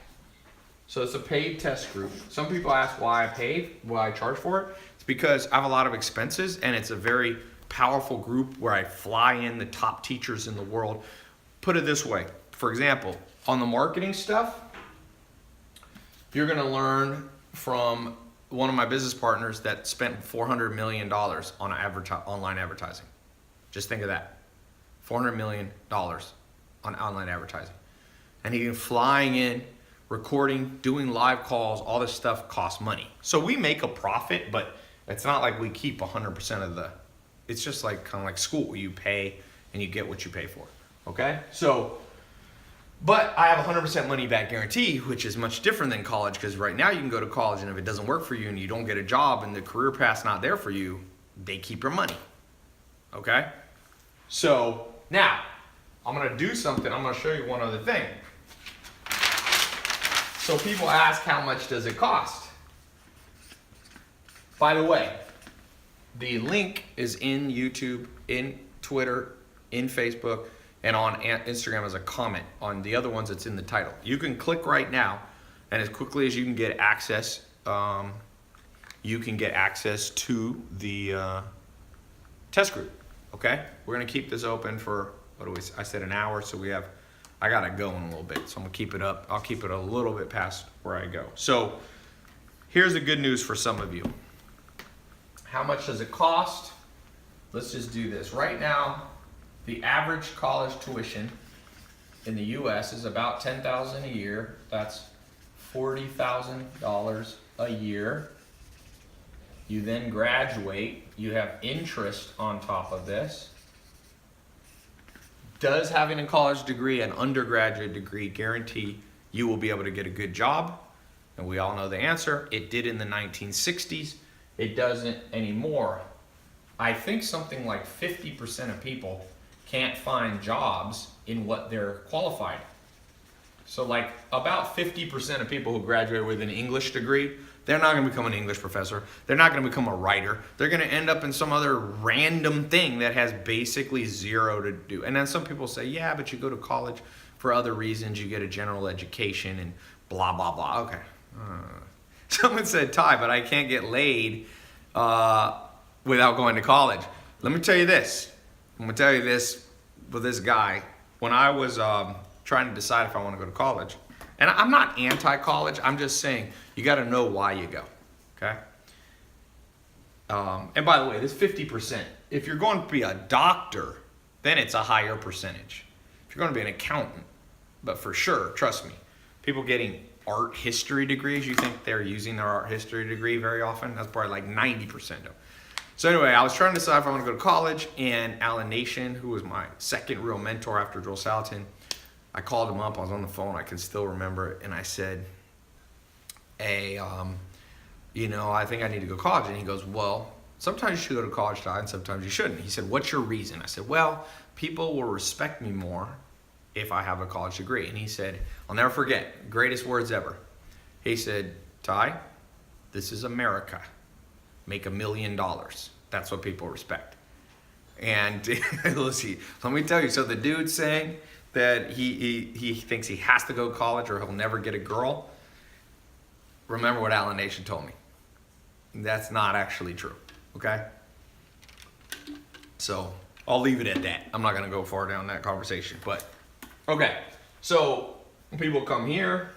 So it's a paid test group. Some people ask why I charge for it. It's because I have a lot of expenses, and it's a very powerful group where I fly in the top teachers in the world. Put it this way. For example, on the marketing stuff, you're going to learn from one of my business partners that spent $400 million on online advertising. Just think of that. $400 million on online advertising. And he's flying in, recording, doing live calls, all this stuff costs money. So we make a profit, but it's not like we keep 100% of the, it's just like kind of like school. You pay and you get what you pay for. Okay? So, but I have 100% money back guarantee, which is much different than college, because right now you can go to college and if it doesn't work for you and you don't get a job and the career path's not there for you, they keep your money. Okay? So now I'm going to do something. I'm going to show you one other thing. So people ask, how much does it cost? By the way, the link is in YouTube, in Twitter, in Facebook, and on Instagram as a comment. On the other ones, it's in the title. You can click right now, and as quickly as you can get access, to the test group. Okay, we're gonna keep this open for I said an hour, so I gotta go in a little bit, so I'm gonna keep it up. I'll keep it a little bit past where I go. So here's the good news for some of you. How much does it cost? Let's just do this right now. The average college tuition in the U.S. is about $10,000 a year. That's $40,000 a year. You then graduate. You have interest on top of this. Does having a college degree, an undergraduate degree, guarantee you will be able to get a good job? And we all know the answer. It did in the 1960s. It doesn't anymore. I think something like 50% of people can't find jobs in what they're qualified. So like about 50% of people who graduate with an English degree, they're not going to become an English professor. They're not going to become a writer. They're going to end up in some other random thing that has basically zero to do. And then some people say, yeah, but you go to college for other reasons. You get a general education and blah, blah, blah. Okay. Someone said, Tai, but I can't get laid without going to college. Let me tell you this. I'm going to tell you this with this guy. When I was trying to decide if I want to go to college, and I'm not anti-college, I'm just saying you got to know why you go, okay? And by the way, this 50%, if you're going to be a doctor, then it's a higher percentage. If you're going to be an accountant, but for sure, trust me, people getting art history degrees, you think they're using their art history degree very often? That's probably like 90% of them. So anyway, I was trying to decide if I want to go to college, and Alan Nation, who was my second real mentor after Joel Salatin, I called him up. I was on the phone. I can still remember it. And I said, hey, I think I need to go to college. And he goes, well, sometimes you should go to college, Tai, and sometimes you shouldn't. He said, what's your reason? I said, well, people will respect me more if I have a college degree. And he said, I'll never forget, greatest words ever. He said, Tai, this is America. Make $1 million. That's what people respect. And let's see, let me tell you, so the dude's saying that he thinks he has to go to college or he'll never get a girl. Remember what Alan Nation told me. That's not actually true, okay? So I'll leave it at that. I'm not gonna go far down that conversation, but okay. So people come here.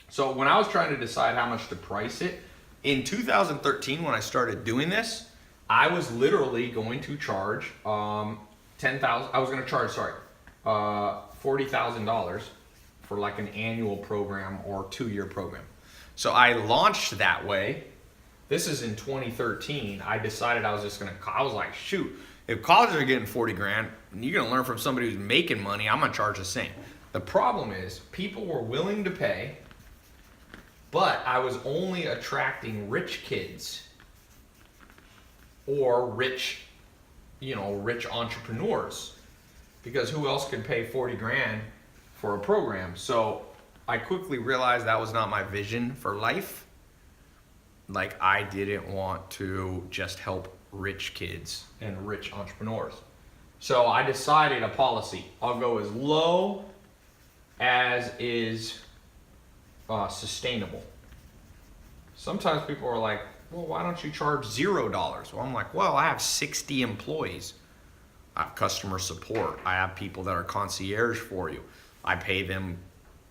So when I was trying to decide how much to price it, in 2013 when I started doing this, I was literally going to charge $40,000 for like an annual program or 2-year program. So I launched that way. This is in 2013. I decided I was like, shoot, if colleges are getting 40 grand, and you're gonna learn from somebody who's making money, I'm gonna charge the same. The problem is people were willing to pay, but I was only attracting rich kids or rich entrepreneurs, because who else could pay 40 grand for a program? So I quickly realized that was not my vision for life. Like, I didn't want to just help rich kids and rich entrepreneurs. So I decided a policy. I'll go as low as is sustainable. Sometimes people are like, well, why don't you charge $0? Well, I'm like, well, I have 60 employees. I have customer support. I have people that are concierge for you. I pay them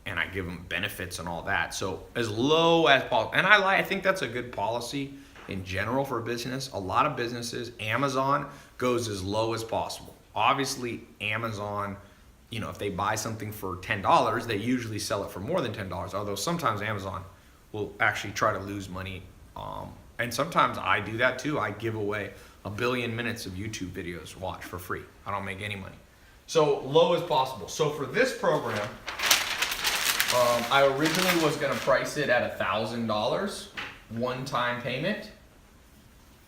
and I give them benefits and all that. So as low as possible. And I think that's a good policy in general for a business. A lot of businesses, Amazon goes as low as possible. Obviously, Amazon, if they buy something for $10, they usually sell it for more than $10. Although sometimes Amazon will actually try to lose money. And sometimes I do that too. I give away 1 billion minutes of YouTube videos to watch for free. I don't make any money. So low as possible. So for this program, I originally was going to price it at $1,000, one-time payment.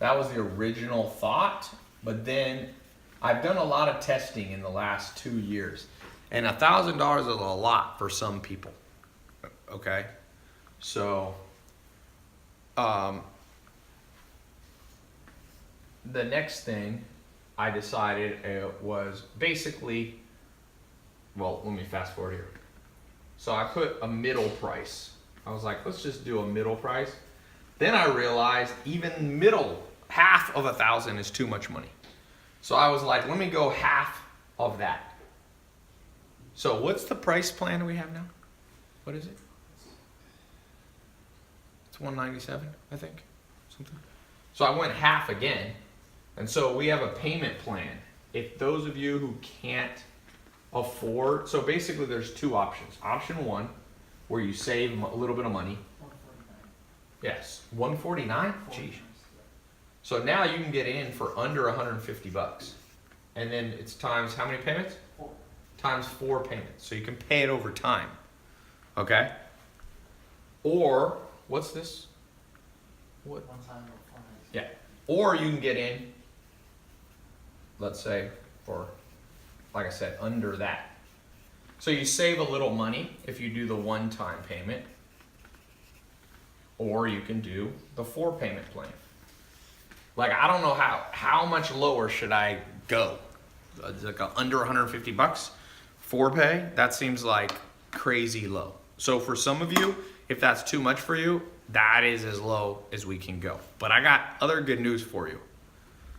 That was the original thought. But then I've done a lot of testing in the last 2 years. And $1,000 is a lot for some people. Okay? So the next thing I decided was basically, well, let me fast forward here. So I put a middle price. I was like, let's just do a middle price. Then I realized even middle, half of 1,000 is too much money. So I was like, let me go half of that. So what's the price plan we have now? What is it? It's $197, I think, something. So I went half again. And so we have a payment plan. If those of you who can't afford, so basically there's 2 options. Option 1, where you save a little bit of money. 149. Yes, 149? Geez. So now you can get in for under $150. And then it's times how many payments? 4. Times 4 payments. So you can pay it over time. Okay? Or, what's this? What? One time or 4 nights. Yeah. Or you can get in, let's say, for, like I said, under that. So you save a little money if you do the one-time payment, or you can do the 4-payment plan. Like, I don't know how much lower should I go? It's like under 150 bucks, 4-pay? That seems like crazy low. So for some of you, if that's too much for you, that is as low as we can go. But I got other good news for you.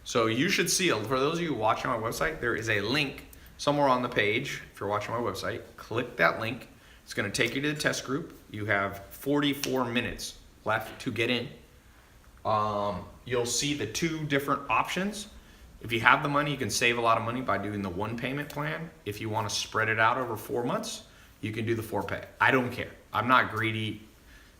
So you should see, for those of you watching my website, there is a link somewhere on the page. If you're watching my website, click that link. It's going to take you to the test group. You have 44 minutes left to get in. You'll see the 2 different options. If you have the money, you can save a lot of money by doing the 1-payment plan. If you want to spread it out over 4 months, you can do the 4-pay. I don't care. I'm not greedy.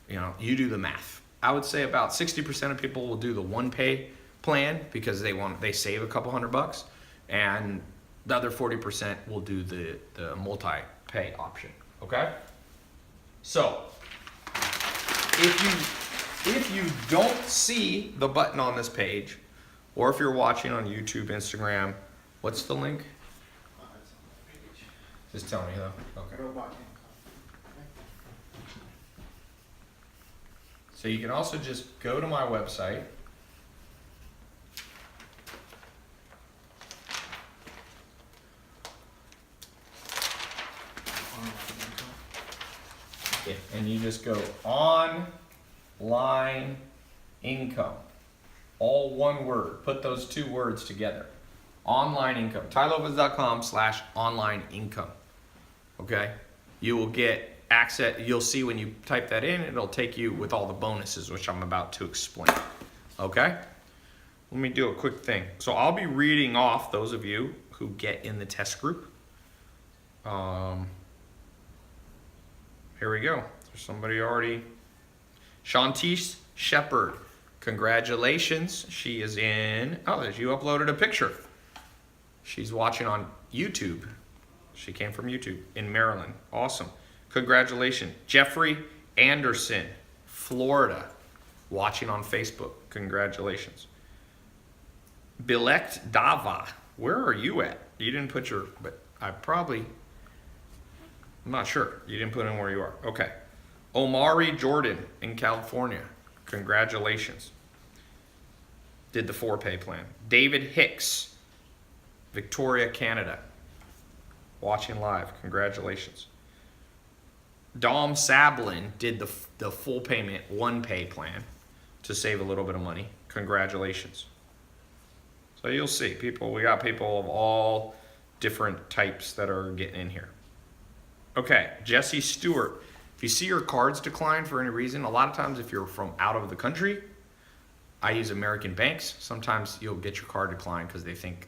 You know, you do the math. I would say about 60% of people will do the 1-pay plan because they save a couple $100, and the other 40% will do the multi-pay option. Okay? So if you don't see the button on this page, or if you're watching on YouTube, Instagram, what's the link? It's on the page. Just tell me though. Okay. Robot income. So you can also just go to my website. Yeah, and you just go online income. All one word. Put those 2 words together. Online income. TaiLopez.com/online income. Okay? You will get access. You'll see when you type that in, it'll take you with all the bonuses, which I'm about to explain. Okay? Let me do a quick thing. So I'll be reading off those of you who get in the test group. Here we go. There's somebody already. Shantice Shepherd. Congratulations. She is in. Oh, you uploaded a picture. She's watching on YouTube. She came from YouTube in Maryland. Awesome. Congratulations. Jeffrey Anderson, Florida, watching on Facebook. Congratulations. Bilekt Dava. Where are you at? You didn't put your, but I'm not sure. You didn't put in where you are. Okay. Omari Jordan in California. Congratulations. Did the 4-pay plan. David Hicks, Victoria, Canada. Watching live. Congratulations. Dom Sablin did the full payment 1-pay plan to save a little bit of money. Congratulations. So you'll see we got people of all different types that are getting in here. Okay, Jesse Stewart. If you see your cards decline for any reason, a lot of times if you're from out of the country, I use American banks. Sometimes you'll get your card declined because they think,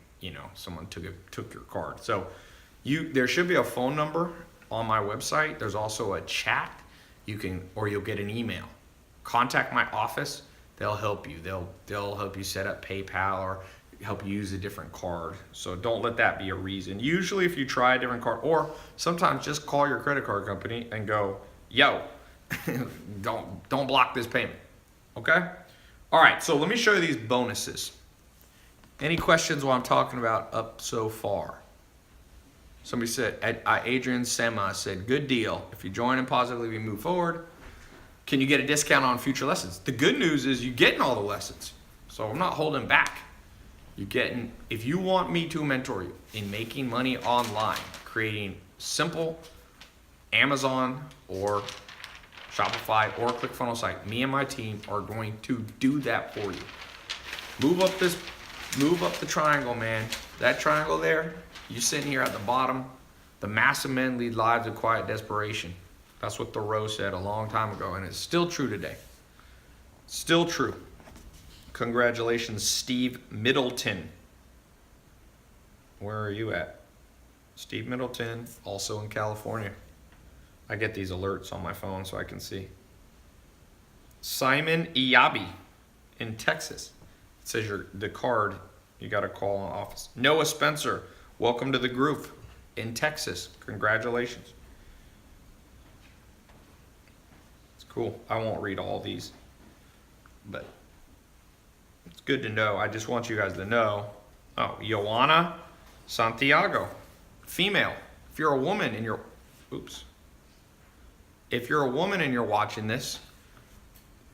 someone took your card. So there should be a phone number on my website. There's also a chat. Or you'll get an email. Contact my office. They'll help you. They'll help you set up PayPal or help you use a different card. So don't let that be a reason. Usually if you try a different card, or sometimes just call your credit card company and go, yo, don't block this payment. Okay? All right, so let me show you these bonuses. Any questions while I'm talking about up so far? Somebody said, Adrian Sema said, good deal. If you join and positively move forward, can you get a discount on future lessons? The good news is you're getting all the lessons. So I'm not holding back. If you want me to mentor you in making money online, creating simple Amazon or Shopify or ClickFunnels site, me and my team are going to do that for you. Move up the triangle, man. That triangle there, you sitting here at the bottom. The massive men lead lives of quiet desperation. That's what Thoreau said a long time ago, and it's still true today. Still true. Congratulations, Steve Middleton. Where are you at? Steve Middleton, also in California. I get these alerts on my phone so I can see. Simon Iyabi in Texas. It says the card, you got to call in office. Noah Spencer, welcome to the group in Texas. Congratulations. It's cool. I won't read all these, but it's good to know. I just want you guys to know. Oh, Joanna Santiago, female. If you're a woman and you're Oops. If you're a woman and you're watching this,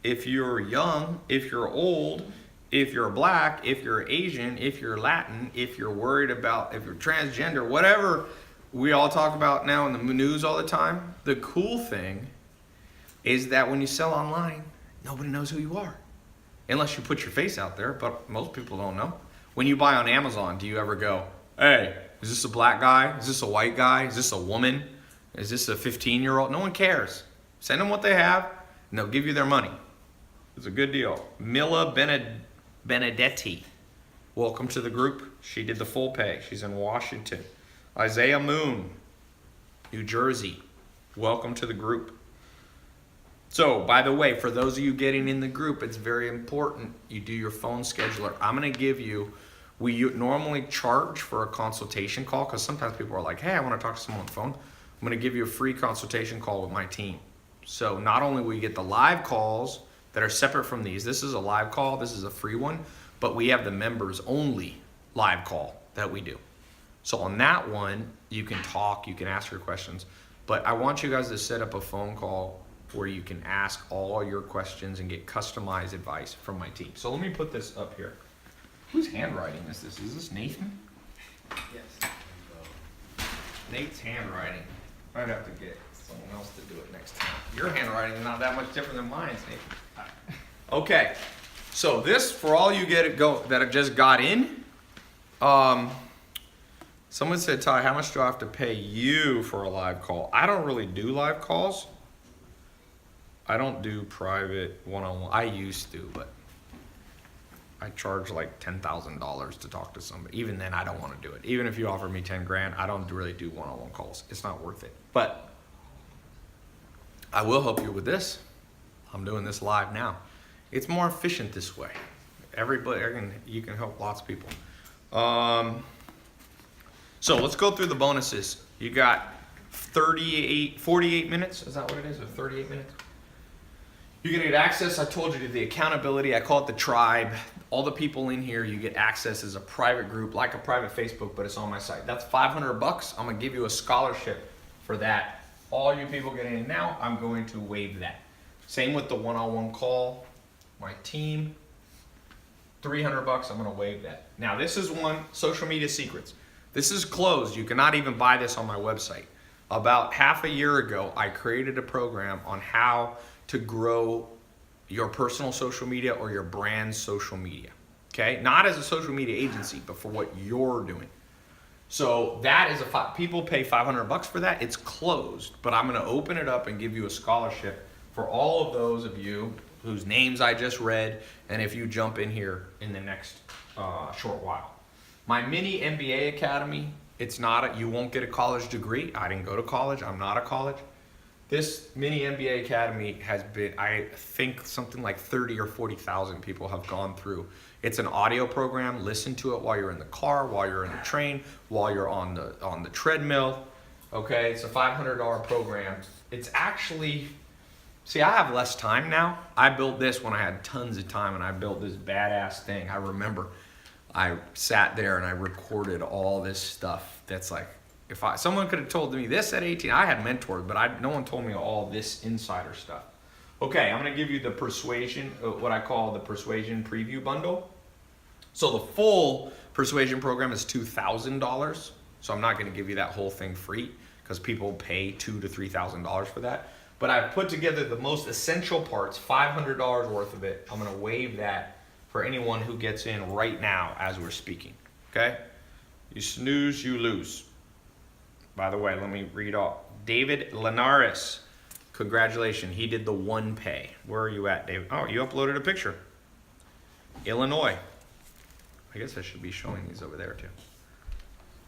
if you're young, if you're old, if you're black, if you're Asian, if you're Latin, if you're worried about, if you're transgender, whatever we all talk about now in the news all the time, the cool thing is that when you sell online, nobody knows who you are. Unless you put your face out there, but most people don't know. When you buy on Amazon, do you ever go, hey, is this a black guy? Is this a white guy? Is this a woman? Is this a 15-year-old? No one cares. Send them what they have, and they'll give you their money. It's a good deal. Mila Benedetti, welcome to the group. She did the full pay. She's in Washington. Isaiah Moon, New Jersey, welcome to the group. So, by the way, for those of you getting in the group, it's very important you do your phone scheduler. I'm going to give you, we normally charge for a consultation call because sometimes people are like, hey, I want to talk to someone on the phone. I'm going to give you a free consultation call with my team. So not only will you get the live calls that are separate from these, this is a live call, this is a free one, but we have the members only live call that we do. So on that one, you can talk, you can ask your questions, but I want you guys to set up a phone call where you can ask all your questions and get customized advice from my team. So let me put this up here. Whose handwriting is this? Is this Nathan? Yes. Nate's handwriting. I'd have to get someone else to do it next time. Your handwriting is not that much different than mine, Nathan. Okay, so this, for all you that have just got in, someone said, Ty, how much do I have to pay you for a live call? I don't really do live calls. I don't do private one-on-one. I used to, but I charge like $10,000 to talk to somebody. Even then, I don't want to do it. Even if you offer me 10 grand, I don't really do one-on-one calls. It's not worth it. But I will help you with this. I'm doing this live now. It's more efficient this way. You can help lots of people. So let's go through the bonuses. You got 48 minutes. Is that what it is? Or 38 minutes? You're going to get access, I told you, to the accountability. I call it the tribe. All the people in here, you get access as a private group, like a private Facebook, but it's on my site. That's $500. I'm going to give you a scholarship for that. All you people getting in now, I'm going to waive that. Same with the one-on-one call. My team, $300. I'm going to waive that. Now, this is one, social media secrets. This is closed. You cannot even buy this on my website. About half a year ago, I created a program on how to grow your personal social media or your brand's social media, okay? Not as a social media agency, but for what you're doing. So that is people pay $500 for that. It's closed, but I'm gonna open it up and give you a scholarship for all of those of you whose names I just read, and if you jump in here in the next short while. My mini MBA Academy, you won't get a college degree. I didn't go to college, I'm not a college. This mini MBA Academy has been, I think something like 30 or 40,000 people have gone through. It's an audio program. Listen to it while you're in the car, while you're in the train, while you're on the treadmill. Okay, it's a $500 program. It's actually, see, I have less time now. I built this when I had tons of time, and I built this badass thing. I remember I sat there and I recorded all this stuff that's like, someone could have told me this at 18, I had mentors, but no one told me all this insider stuff. Okay, I'm gonna give you the persuasion, what I call the persuasion preview bundle. So the full persuasion program is $2,000. So I'm not gonna give you that whole thing free because people pay $2,000 to $3,000 for that. But I've put together the most essential parts, $500 worth of it. I'm gonna waive that for anyone who gets in right now as we're speaking, okay? You snooze, you lose. By the way, let me read off. David Linares, congratulations. He did the one pay. Where are you at, David? Oh, you uploaded a picture. Illinois. I guess I should be showing these over there too.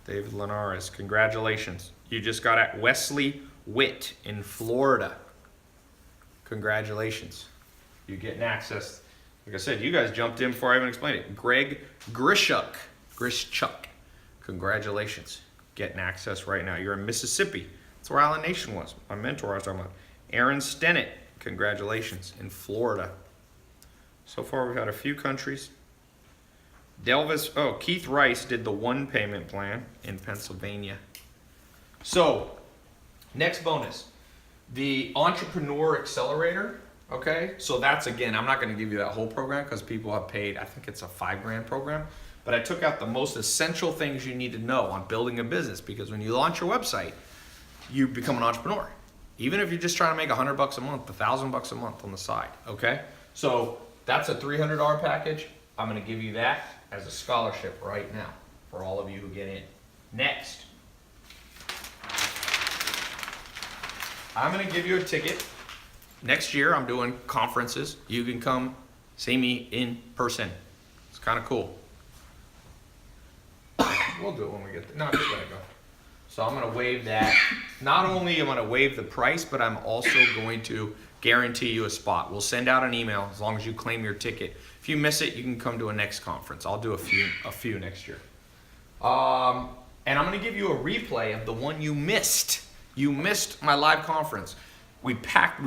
David Linares, congratulations. You just got at Wesley Witt in Florida. Congratulations. You're getting access. Like I said, you guys jumped in before I even explained it. Greg Grishuk. Congratulations. Getting access right now. You're in Mississippi. That's where Island Nation was. My mentor I was talking about. Aaron Stennett, congratulations, in Florida. So far we've had a few countries. Keith Rice did the one payment plan in Pennsylvania. So Next bonus, the Entrepreneur Accelerator. Okay, so that's, again, I'm not going to give you that whole program because people have paid, I think it's a $5,000 program, but I took out the most essential things you need to know on building a business, because when you launch your website, you become an entrepreneur. Even if you're just trying to make $100 a month, $1,000 a month on the side. Okay, so that's a $300 package. I'm going to give you that as a scholarship right now for all of you who get in. Next, I'm going to give you a ticket. Next year, I'm doing conferences. You can come see me in person. It's kind of cool. We'll do it when we get there. No, just let it go. So I'm going to waive that. Not only am I going to waive the price, but I'm also going to guarantee you a spot. We'll send out an email as long as you claim your ticket. If you miss it, you can come to a next conference. I'll do a few next year. And I'm going to give you a replay of the one you missed. You missed my live conference. We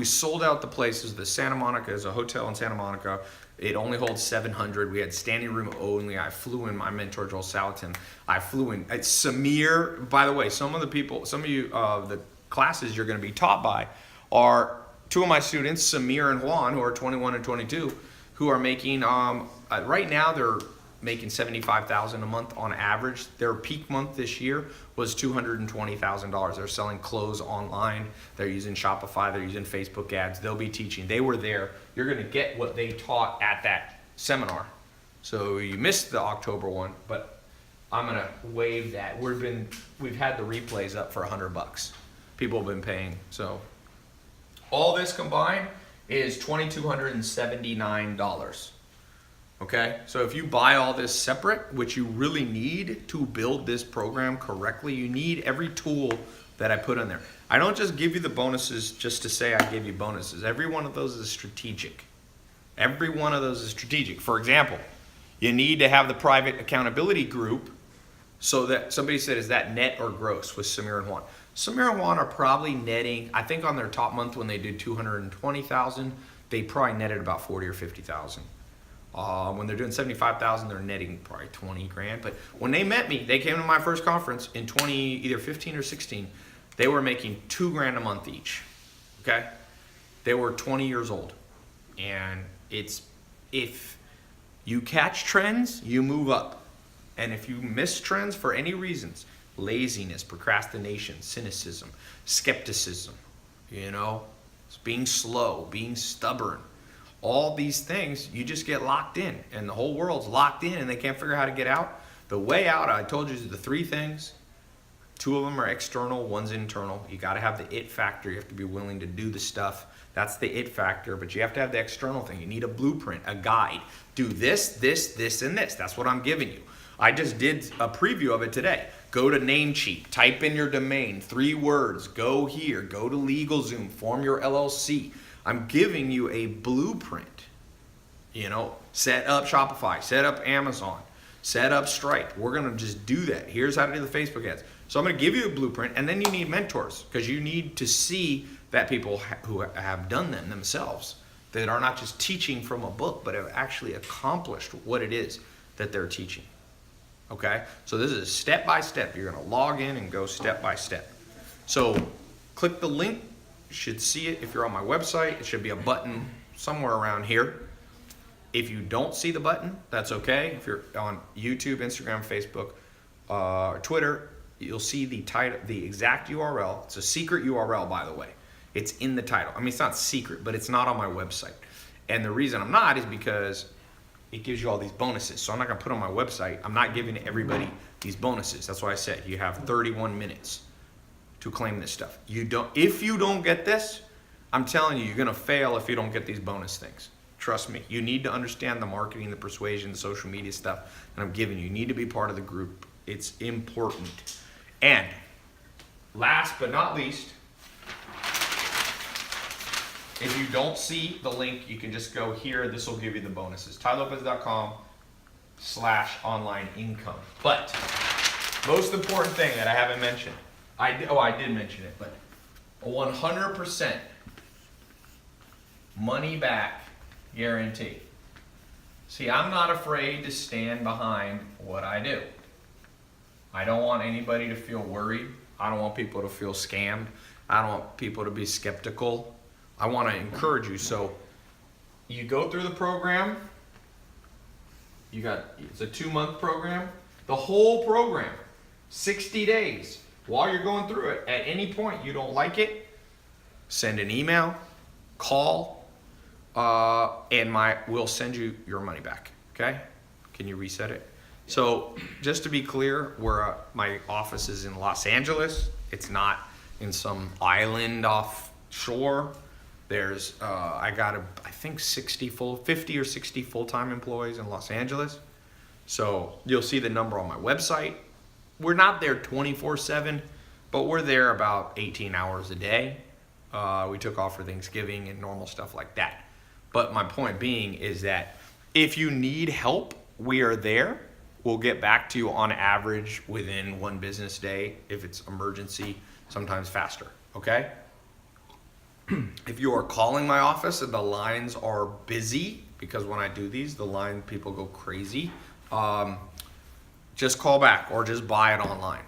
sold out the places. The Santa Monica is a hotel in Santa Monica. It only holds 700. We had standing room only. I flew in my mentor, Joel Salatin. I flew in. Samir, by the way, some of you, the classes you're going to be taught by are two of my students, Samir and Juan, who are 21 and 22, who are making, right now they're making $75,000 a month on average. Their peak month this year was $220,000. They're selling clothes online. They're using Shopify. They're using Facebook ads. They'll be teaching. They were there. You're going to get what they taught at that seminar. So you missed the October one, but I'm going to waive that. We've had the replays up for $100. People have been paying. So all this combined is $2,279. Okay, so if you buy all this separate, which you really need to build this program correctly, you need every tool that I put in there. I don't just give you the bonuses just to say I give you bonuses. Every one of those is strategic. Every one of those is strategic. For example, you need to have the private accountability group so that somebody said, is that net or gross with Samir and Juan? Samir and Juan are probably netting, I think on their top month when they did 220,000, they probably netted about 40 or 50,000. When they're doing 75,000, they're netting probably 20 grand. But when they met me, they came to my first conference in either 15 or 16. They were making $2,000 a month each. Okay, they were 20 years old, and if you catch trends, you move up, and if you miss trends for any reasons, laziness, procrastination, cynicism, skepticism, being slow, being stubborn. All these things, you just get locked in, and the whole world's locked in and they can't figure out how to get out. The way out, I told you, is the three things. Two of them are external, one's internal. You got to have the it factor. You have to be willing to do the stuff. That's the it factor, but you have to have the external thing. You need a blueprint, a guide. Do this, this, this, and this. That's what I'm giving you. I just did a preview of it today. Go to Namecheap, type in your domain, 3 words, go here, go to LegalZoom, form your LLC. I'm giving you a blueprint. Set up Shopify, set up Amazon, set up Stripe. We're going to just do that. Here's how to do the Facebook ads. So I'm going to give you a blueprint, and then you need mentors because you need to see that people who have done them themselves, that are not just teaching from a book, but have actually accomplished what it is that they're teaching. Okay? So this is step by step. You're going to log in and go step by step. So click the link. You should see it if you're on my website. It should be a button somewhere around here. If you don't see the button, that's okay. If you're on YouTube, Instagram, Facebook, or Twitter, you'll see the title, the exact URL. It's a secret URL, by the way. It's in the title. I mean, it's not secret, but it's not on my website. And the reason I'm not is because it gives you all these bonuses. So I'm not going to put it on my website. I'm not giving everybody these bonuses. That's why I said you have 31 minutes to claim this stuff. If you don't get this, I'm telling you, you're going to fail if you don't get these bonus things. Trust me. You need to understand the marketing, the persuasion, the social media stuff that I'm giving you. You need to be part of the group. It's important. And last but not least, if you don't see the link, you can just go here. This will give you the bonuses. TaiLopez.com/online income. But most important thing that I haven't mentioned, I did mention it, but a 100% money back guarantee. See, I'm not afraid to stand behind what I do. I don't want anybody to feel worried. I don't want people to feel scammed. I don't want people to be skeptical. I want to encourage you. So you go through the program. It's a 2-month program. The whole program, 60 days. While you're going through it, at any point you don't like it, send an email, call, and we'll send you your money back. Okay? Can you reset it? So just to be clear, my office is in Los Angeles. It's not in some island offshore. There's I got I think 50 or 60 full-time employees in Los Angeles. So you'll see the number on my website. We're not there 24/7, but we're there about 18 hours a day. We took off for Thanksgiving and normal stuff like that. But my point being is that if you need help, we are there. We'll get back to you on average within 1 business day. If it's emergency, sometimes faster, okay? If you are calling my office and the lines are busy, because when I do these, people go crazy, just call back or just buy it online.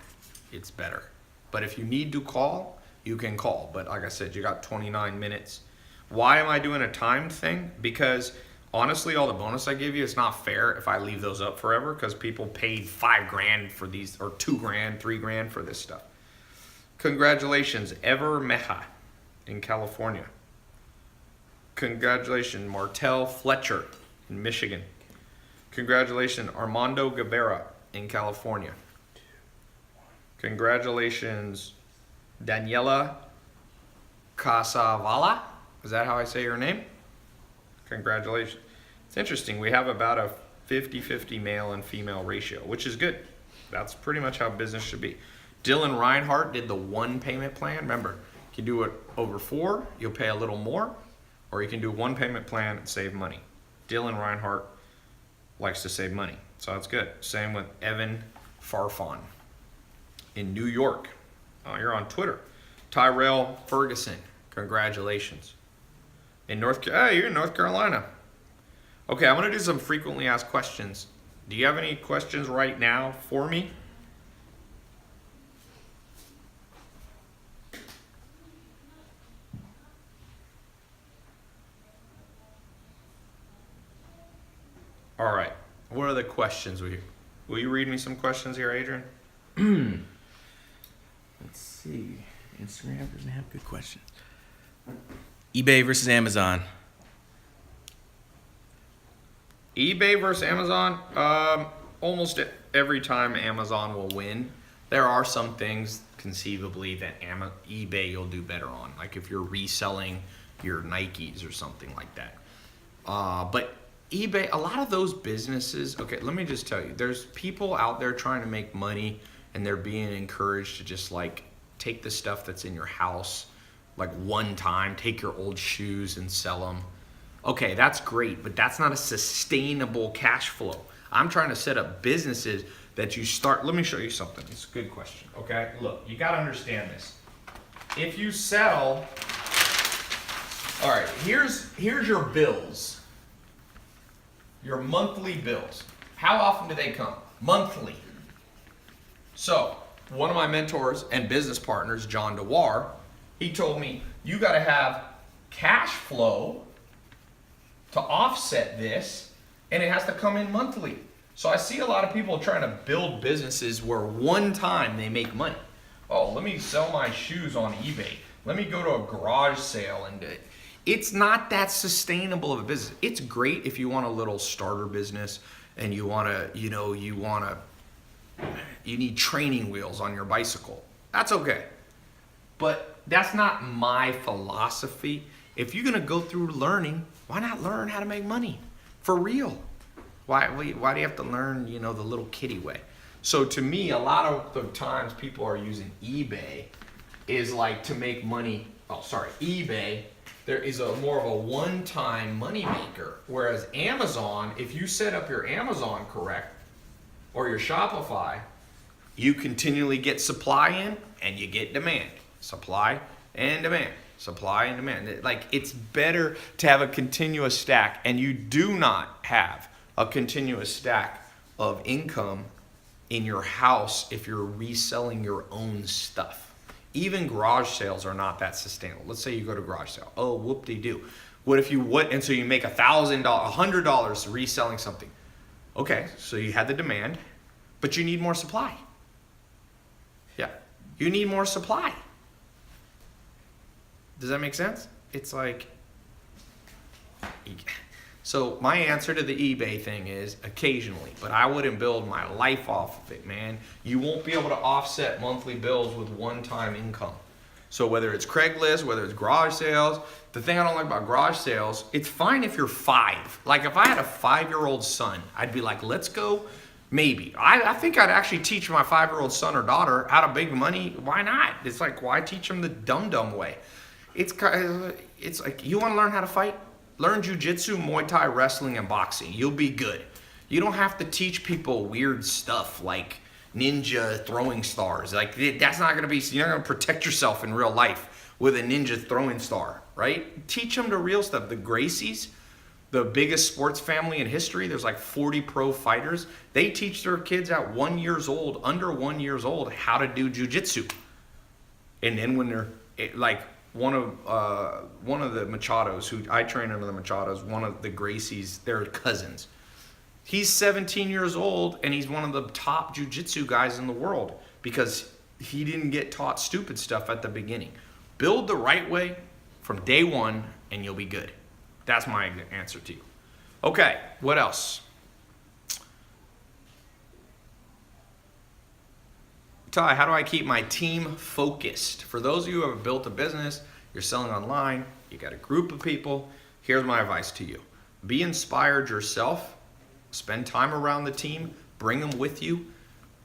It's better. But if you need to call, you can call. But like I said, you got 29 minutes. Why am I doing a timed thing? Because honestly, all the bonus I give you, it's not fair if I leave those up forever, because people paid $5,000 for these, or $2,000, $3,000 for this stuff. Congratulations, Ever Meha in California. Congratulations, Martell Fletcher in Michigan. Congratulations, Armando Guevara in California. Congratulations, Daniela Casavala. Is that how I say your name? Congratulations. It's interesting. We have about a 50-50 male and female ratio, which is good. That's pretty much how business should be. Dylan Reinhardt did the 1 payment plan. Remember, you can do it over 4, you'll pay a little more, or you can do 1 payment plan and save money. Dylan Reinhardt likes to save money, so that's good. Same with Evan Farfan in New York. Oh, you're on Twitter. Tyrell Ferguson, congratulations. You're in North Carolina. Okay, I'm gonna do some frequently asked questions. Do you have any questions right now for me? All right. What are the questions? Will you read me some questions here, Adrian? Let's see. Instagram doesn't have good questions. eBay versus Amazon. eBay versus Amazon. Almost every time Amazon will win. There are some things conceivably that eBay you'll do better on, like if you're reselling your Nikes or something like that. But eBay, a lot of those businesses, okay, let me just tell you, there's people out there trying to make money and they're being encouraged to just like take the stuff that's in your house, like one time, take your old shoes and sell them. Okay, that's great, but that's not a sustainable cash flow. I'm trying to set up businesses that you start. Let me show you something. It's a good question, okay? Look, you got to understand this. If you sell, all right, here's your bills. Your monthly bills. How often do they come? Monthly. So, one of my mentors and business partners, John DeWar, he told me, you got to have cash flow to offset this, and it has to come in monthly. So I see a lot of people trying to build businesses where one time they make money. Oh, let me sell my shoes on eBay. Let me go to a garage sale and it's not that sustainable of a business. It's great if you want a little starter business and you need training wheels on your bicycle. That's okay. But that's not my philosophy. If you're gonna go through learning, why not learn how to make money? For real. Why do you have to learn, the little kiddie way? So to me, a lot of the times people are using eBay is like to make money. eBay, there is more of a one-time money maker. Whereas Amazon, if you set up your Amazon correct, or your Shopify, you continually get supply in and you get demand. Supply and demand. Supply and demand. Like, it's better to have a continuous stack, and you do not have a continuous stack of income in your house if you're reselling your own stuff. Even garage sales are not that sustainable. Let's say you go to garage sale. Oh, whoop-de-doo. What if you would, and so you make $1,000, $100 reselling something. Okay, so you had the demand, but you need more supply. Yeah, you need more supply. Does that make sense? It's like, so my answer to the eBay thing is occasionally, but I wouldn't build my life off of it, man. You won't be able to offset monthly bills with one-time income. So whether it's Craigslist, whether it's garage sales, the thing I don't like about garage sales, it's fine if you're 5. Like if I had a 5-year-old son, I'd be like, let's go. Maybe. I think I'd actually teach my 5-year-old son or daughter how to make money. Why not? It's like, why teach them the dumb way? It's like, you want to learn how to fight? Learn jujitsu, Muay Thai, wrestling, and boxing. You'll be good. You don't have to teach people weird stuff like ninja throwing stars. Like that's not gonna be. You're not gonna protect yourself in real life with a ninja throwing star, right? Teach them the real stuff. The Gracies, the biggest sports family in history. There's like 40 pro fighters. They teach their kids at 1 year old, under 1 year old, how to do jujitsu. And then when they're like. One of the Machados, who I train under the Machados, one of the Gracies, they're cousins. He's 17 years old, and he's one of the top jiu-jitsu guys in the world because he didn't get taught stupid stuff at the beginning. Build the right way from day one, and you'll be good. That's my answer to you. Okay, what else? Tai, how do I keep my team focused? For those of you who have built a business, you're selling online, you got a group of people, here's my advice to you. Be inspired yourself, spend time around the team, bring them with you,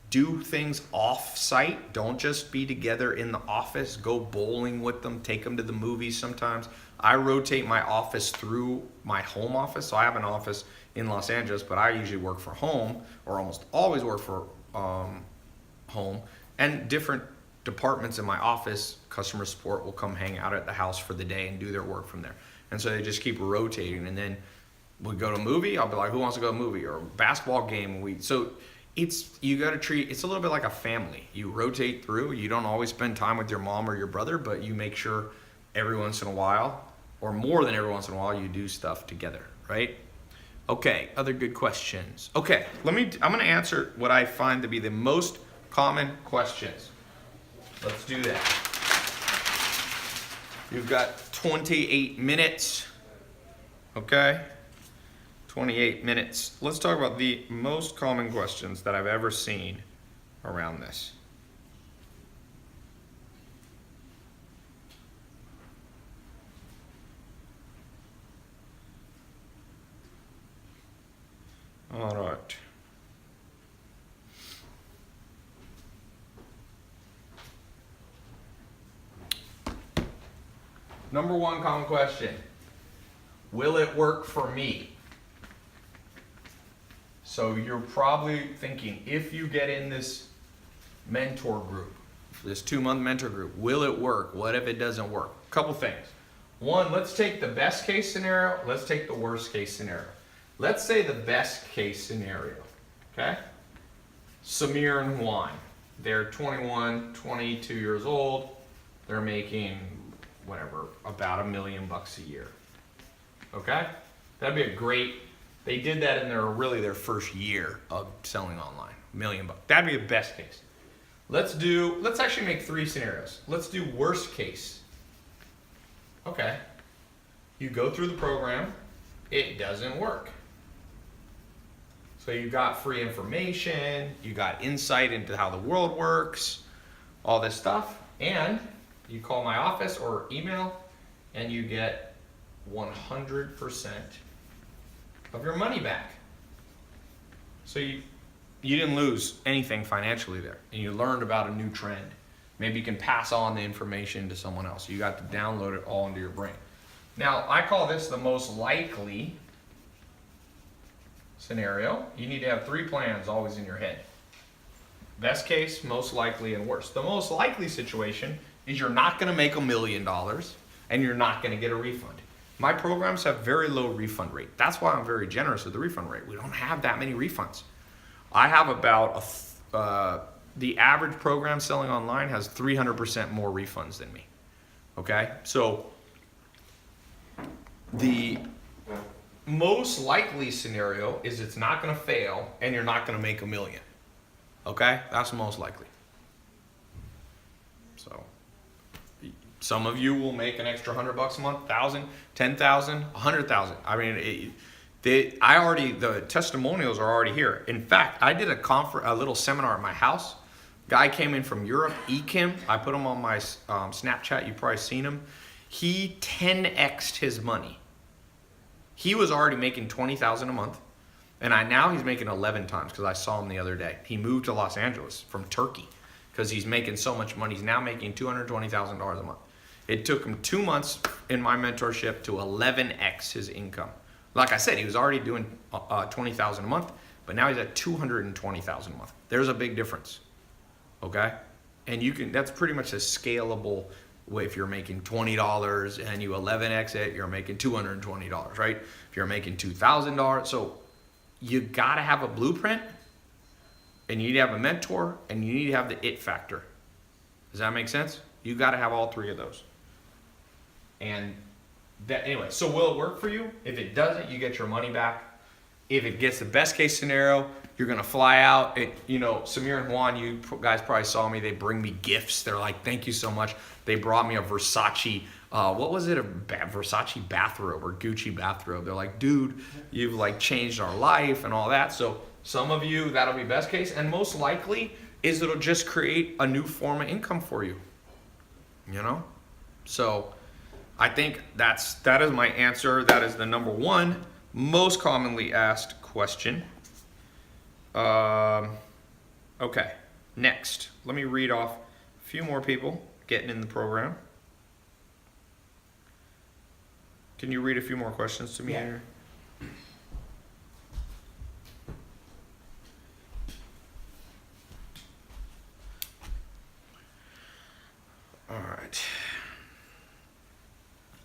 do things off-site. Don't just be together in the office, go bowling with them, take them to the movies sometimes. I rotate my office through my home office, so I have an office in Los Angeles, but I usually work for home, or almost always work for home. And different departments in my office, customer support will come hang out at the house for the day and do their work from there. And so they just keep rotating. And then we go to a movie, I'll be like, who wants to go to a movie? Or a basketball game. So you got to treat, it's a little bit like a family. You rotate through. You don't always spend time with your mom or your brother, but you make sure every once in a while, or more than every once in a while, you do stuff together, right? Okay, other good questions. Okay, I'm going to answer what I find to be the most common questions. Let's do that. You've got 28 minutes. Okay? 28 minutes. Let's talk about the most common questions that I've ever seen around this. All right. Number one common question, will it work for me? So you're probably thinking, if you get in this mentor group, this 2-month mentor group, will it work? What if it doesn't work? Couple things. One, let's take the best case scenario. Let's take the worst case scenario. Let's say the best case scenario, okay? Samir and Juan, they're 21, 22 years old. They're making whatever, about $1 million a year. Okay? That'd be a great, they did that in their first year of selling online. $1 million. That'd be the best case. Let's actually make 3 scenarios. Let's do worst case. Okay. You go through the program, it doesn't work. So you got free information, you got insight into how the world works, all this stuff, and you call my office or email, and you get 100% of your money back. So you didn't lose anything financially there, and you learned about a new trend. Maybe you can pass on the information to someone else. You got to download it all into your brain. Now, I call this the most likely scenario. You need to have 3 plans always in your head. Best case, most likely, and worst. The most likely situation is you're not going to make $1 million and you're not going to get a refund. My programs have very low refund rate. That's why I'm very generous with the refund rate. We don't have that many refunds. I have about the average program selling online has 300% more refunds than me. Okay? So the most likely scenario is it's not going to fail and you're not going to make $1 million. Okay? That's the most likely. So some of you will make an extra $100 a month, 1,000, 10,000, 100,000. I mean, the testimonials are already here. In fact, I did a little seminar at my house. Guy came in from Europe, Ekim. I put him on my Snapchat. You've probably seen him. He 10x'd his money. He was already making $20,000 a month, and now he's making 11 times because I saw him the other day. He moved to Los Angeles from Turkey because he's making so much money. He's now making $220,000 a month. It took him 2 months in my mentorship to 11x his income. Like I said, he was already doing $20,000 a month, but now he's at $220,000 a month. There's a big difference, okay? And that's pretty much a scalable way. If you're making $20 and you 11x it, you're making $220, right? If you're making $2,000, so you gotta have a blueprint, and you need to have a mentor, and you need to have the it factor. Does that make sense? You gotta have all three of those. And anyway, so will it work for you? If it doesn't, you get your money back. If it gets the best case scenario, you're gonna fly out. Samir and Juan, you guys probably saw me. They bring me gifts. They're like, "Thank you so much." They brought me a Versace. What was it? A Versace bathrobe or Gucci bathrobe. They're like, "Dude, you've like changed our life and all that." So some of you, that'll be best case, and most likely is it'll just create a new form of income for you. So I think that is my answer. That is the number one most commonly asked question. Okay, next. Let me read off a few more people getting in the program. Can you read a few more questions to me here? All right.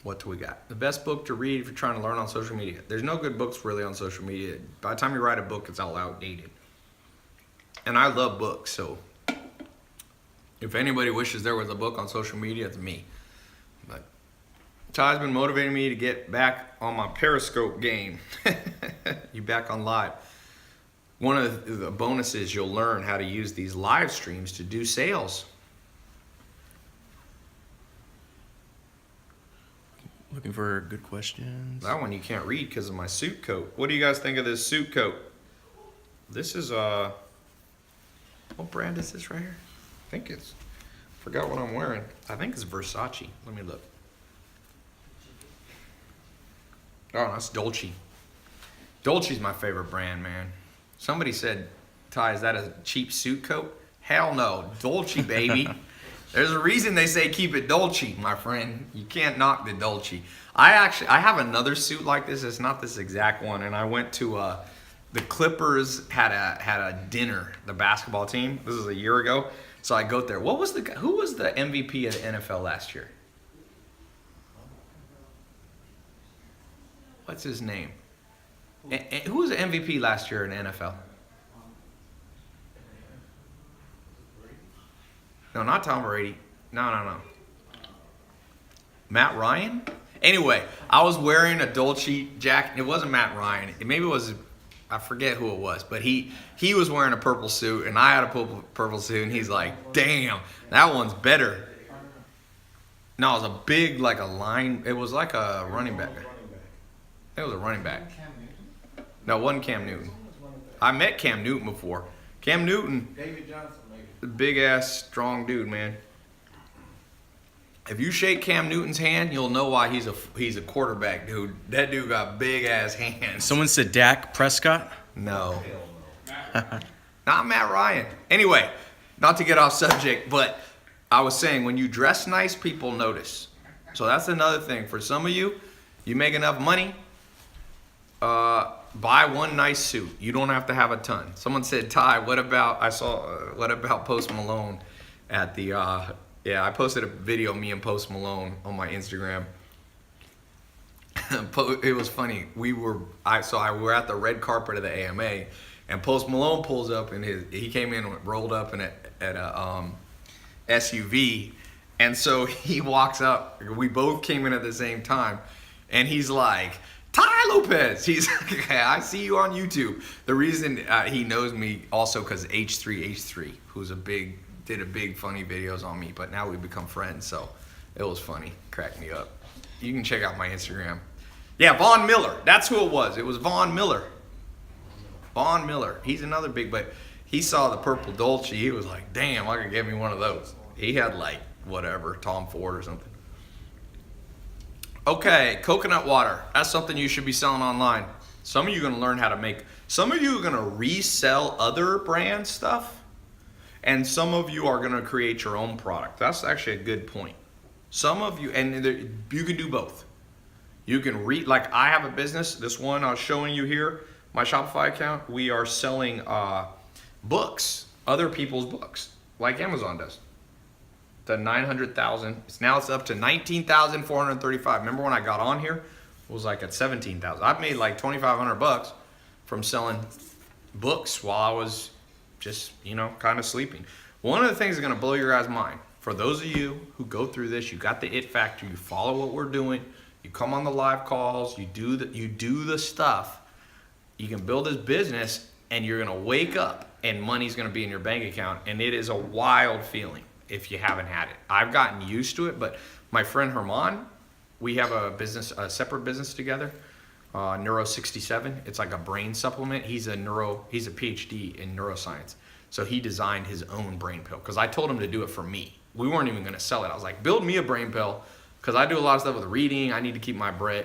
What do we got? The best book to read if you're trying to learn on social media. There's no good books really on social media. By the time you write a book, it's all outdated. And I love books, so if anybody wishes there was a book on social media, it's me. But Ty's been motivating me to get back on my Periscope game. You back on live. One of the bonuses, you'll learn how to use these live streams to do sales. Looking for good questions. That one you can't read because of my suit coat. What do you guys think of this suit coat? This is what brand is this right here? I think forgot what I'm wearing. I think it's Versace. Let me look. Oh, that's Dolce. Dolce's my favorite brand, man. Somebody said, "Ty, is that a cheap suit coat?" Hell no, Dolce, baby. There's a reason they say keep it Dolce, my friend. You can't knock the Dolce. I have another suit like this. It's not this exact one. And I went to the Clippers had a dinner. The basketball team. This is a year ago. So I go there. Who was the MVP of the NFL last year? What's his name? Who was the MVP last year in the NFL? No, not Tom Brady. No. Matt Ryan? Anyway, I was wearing a Dolce jacket. It wasn't Matt Ryan. Maybe it was, I forget who it was. But he was wearing a purple suit, and I had a purple suit, and he's like, "Damn, that one's better." No, it was a big, like a line. It was like a running back. It was a running back. No, it wasn't Cam Newton. I met Cam Newton before. Cam Newton. David Johnson, maybe. Big ass strong dude, man. If you shake Cam Newton's hand, you'll know why he's a quarterback, dude. That dude got big ass hands. Someone said Dak Prescott? No. Not Matt Ryan. Anyway, not to get off subject, but I was saying when you dress nice, people notice. So that's another thing. For some of you, you make enough money, buy one nice suit. You don't have to have a ton. Someone said, "Ty, what about Post Malone at the I posted a video of me and Post Malone on my Instagram. It was funny. We were at the red carpet of the AMA, And Post Malone pulls up in he came in rolled up in a SUV, and so he walks up. We both came in at the same time, and he's like, Tai Lopez. He's like, I see you on YouTube. The reason he knows me also because H3H3, who's did a big funny videos on me, but now we've become friends, so it was funny, cracked me up. You can check out my Instagram. Yeah, Von Miller. That's who it was. It was Von Miller. Von Miller. He's another big, but he saw the purple Dolce. He was like, damn, I could get me one of those. He had like whatever, Tom Ford or something. Okay, coconut water. That's something you should be selling online. Some of you are going to learn how to make, some of you are going to resell other brand stuff, and some of you are going to create your own product. That's actually a good point. Some of you, and you can do both. You can like I have a business, this one I was showing you here, my Shopify account, we are selling books, other people's books, like Amazon does. The 900,000. Now it's up to 19,435. Remember when I got on here? It was like at 17,000. I've made like 2,500 bucks from selling books while I was just, kind of sleeping. One of the things that's gonna blow your guys' mind, for those of you who go through this, you got the it factor, you follow what we're doing, you come on the live calls, you do the stuff, you can build this business, and you're gonna wake up and money's gonna be in your bank account, and it is a wild feeling. If you haven't had it, I've gotten used to it, but my friend Herman, we have a separate business together, Neuro 67. It's like a brain supplement. He's a PhD in neuroscience. So he designed his own brain pill because I told him to do it for me. We weren't even going to sell it. I was like, build me a brain pill because I do a lot of stuff with reading. I need to keep my brain,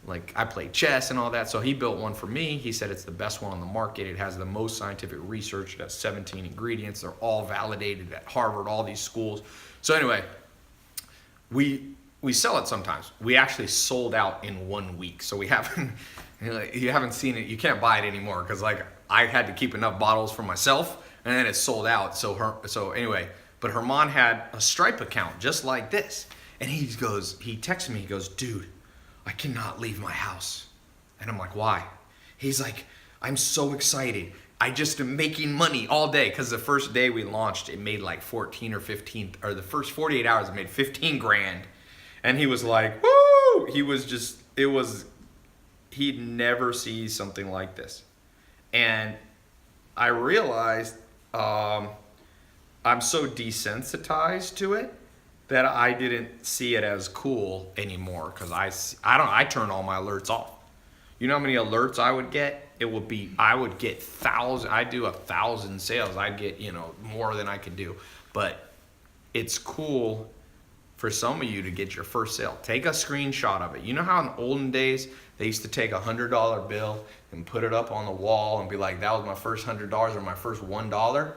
like I play chess and all that. So he built one for me. He said it's the best one on the market. It has the most scientific research. It has 17 ingredients. They're all validated at Harvard, all these schools. So anyway, we sell it sometimes. We actually sold out in 1 week. So you haven't seen it. You can't buy it anymore because like I had to keep enough bottles for myself, and then it sold out. So anyway, but Herman had a Stripe account just like this, and he texted me. He goes, dude, I cannot leave my house. And I'm like, why? He's like, I'm so excited. I just am making money all day. Because the first day we launched, it made like 14 or 15, or the first 48 hours, it made 15 grand. And he was like, woo! He'd never see something like this. And I realized I'm so desensitized to it that I didn't see it as cool anymore because I turn all my alerts off. You know how many alerts I would get? I would get thousands. I do 1,000 sales. I'd get more than I could do. But it's cool for some of you to get your first sale. Take a screenshot of it. You know how in olden days they used to take a $100 bill and put it up on the wall and be like, that was my first $100 or my first $1.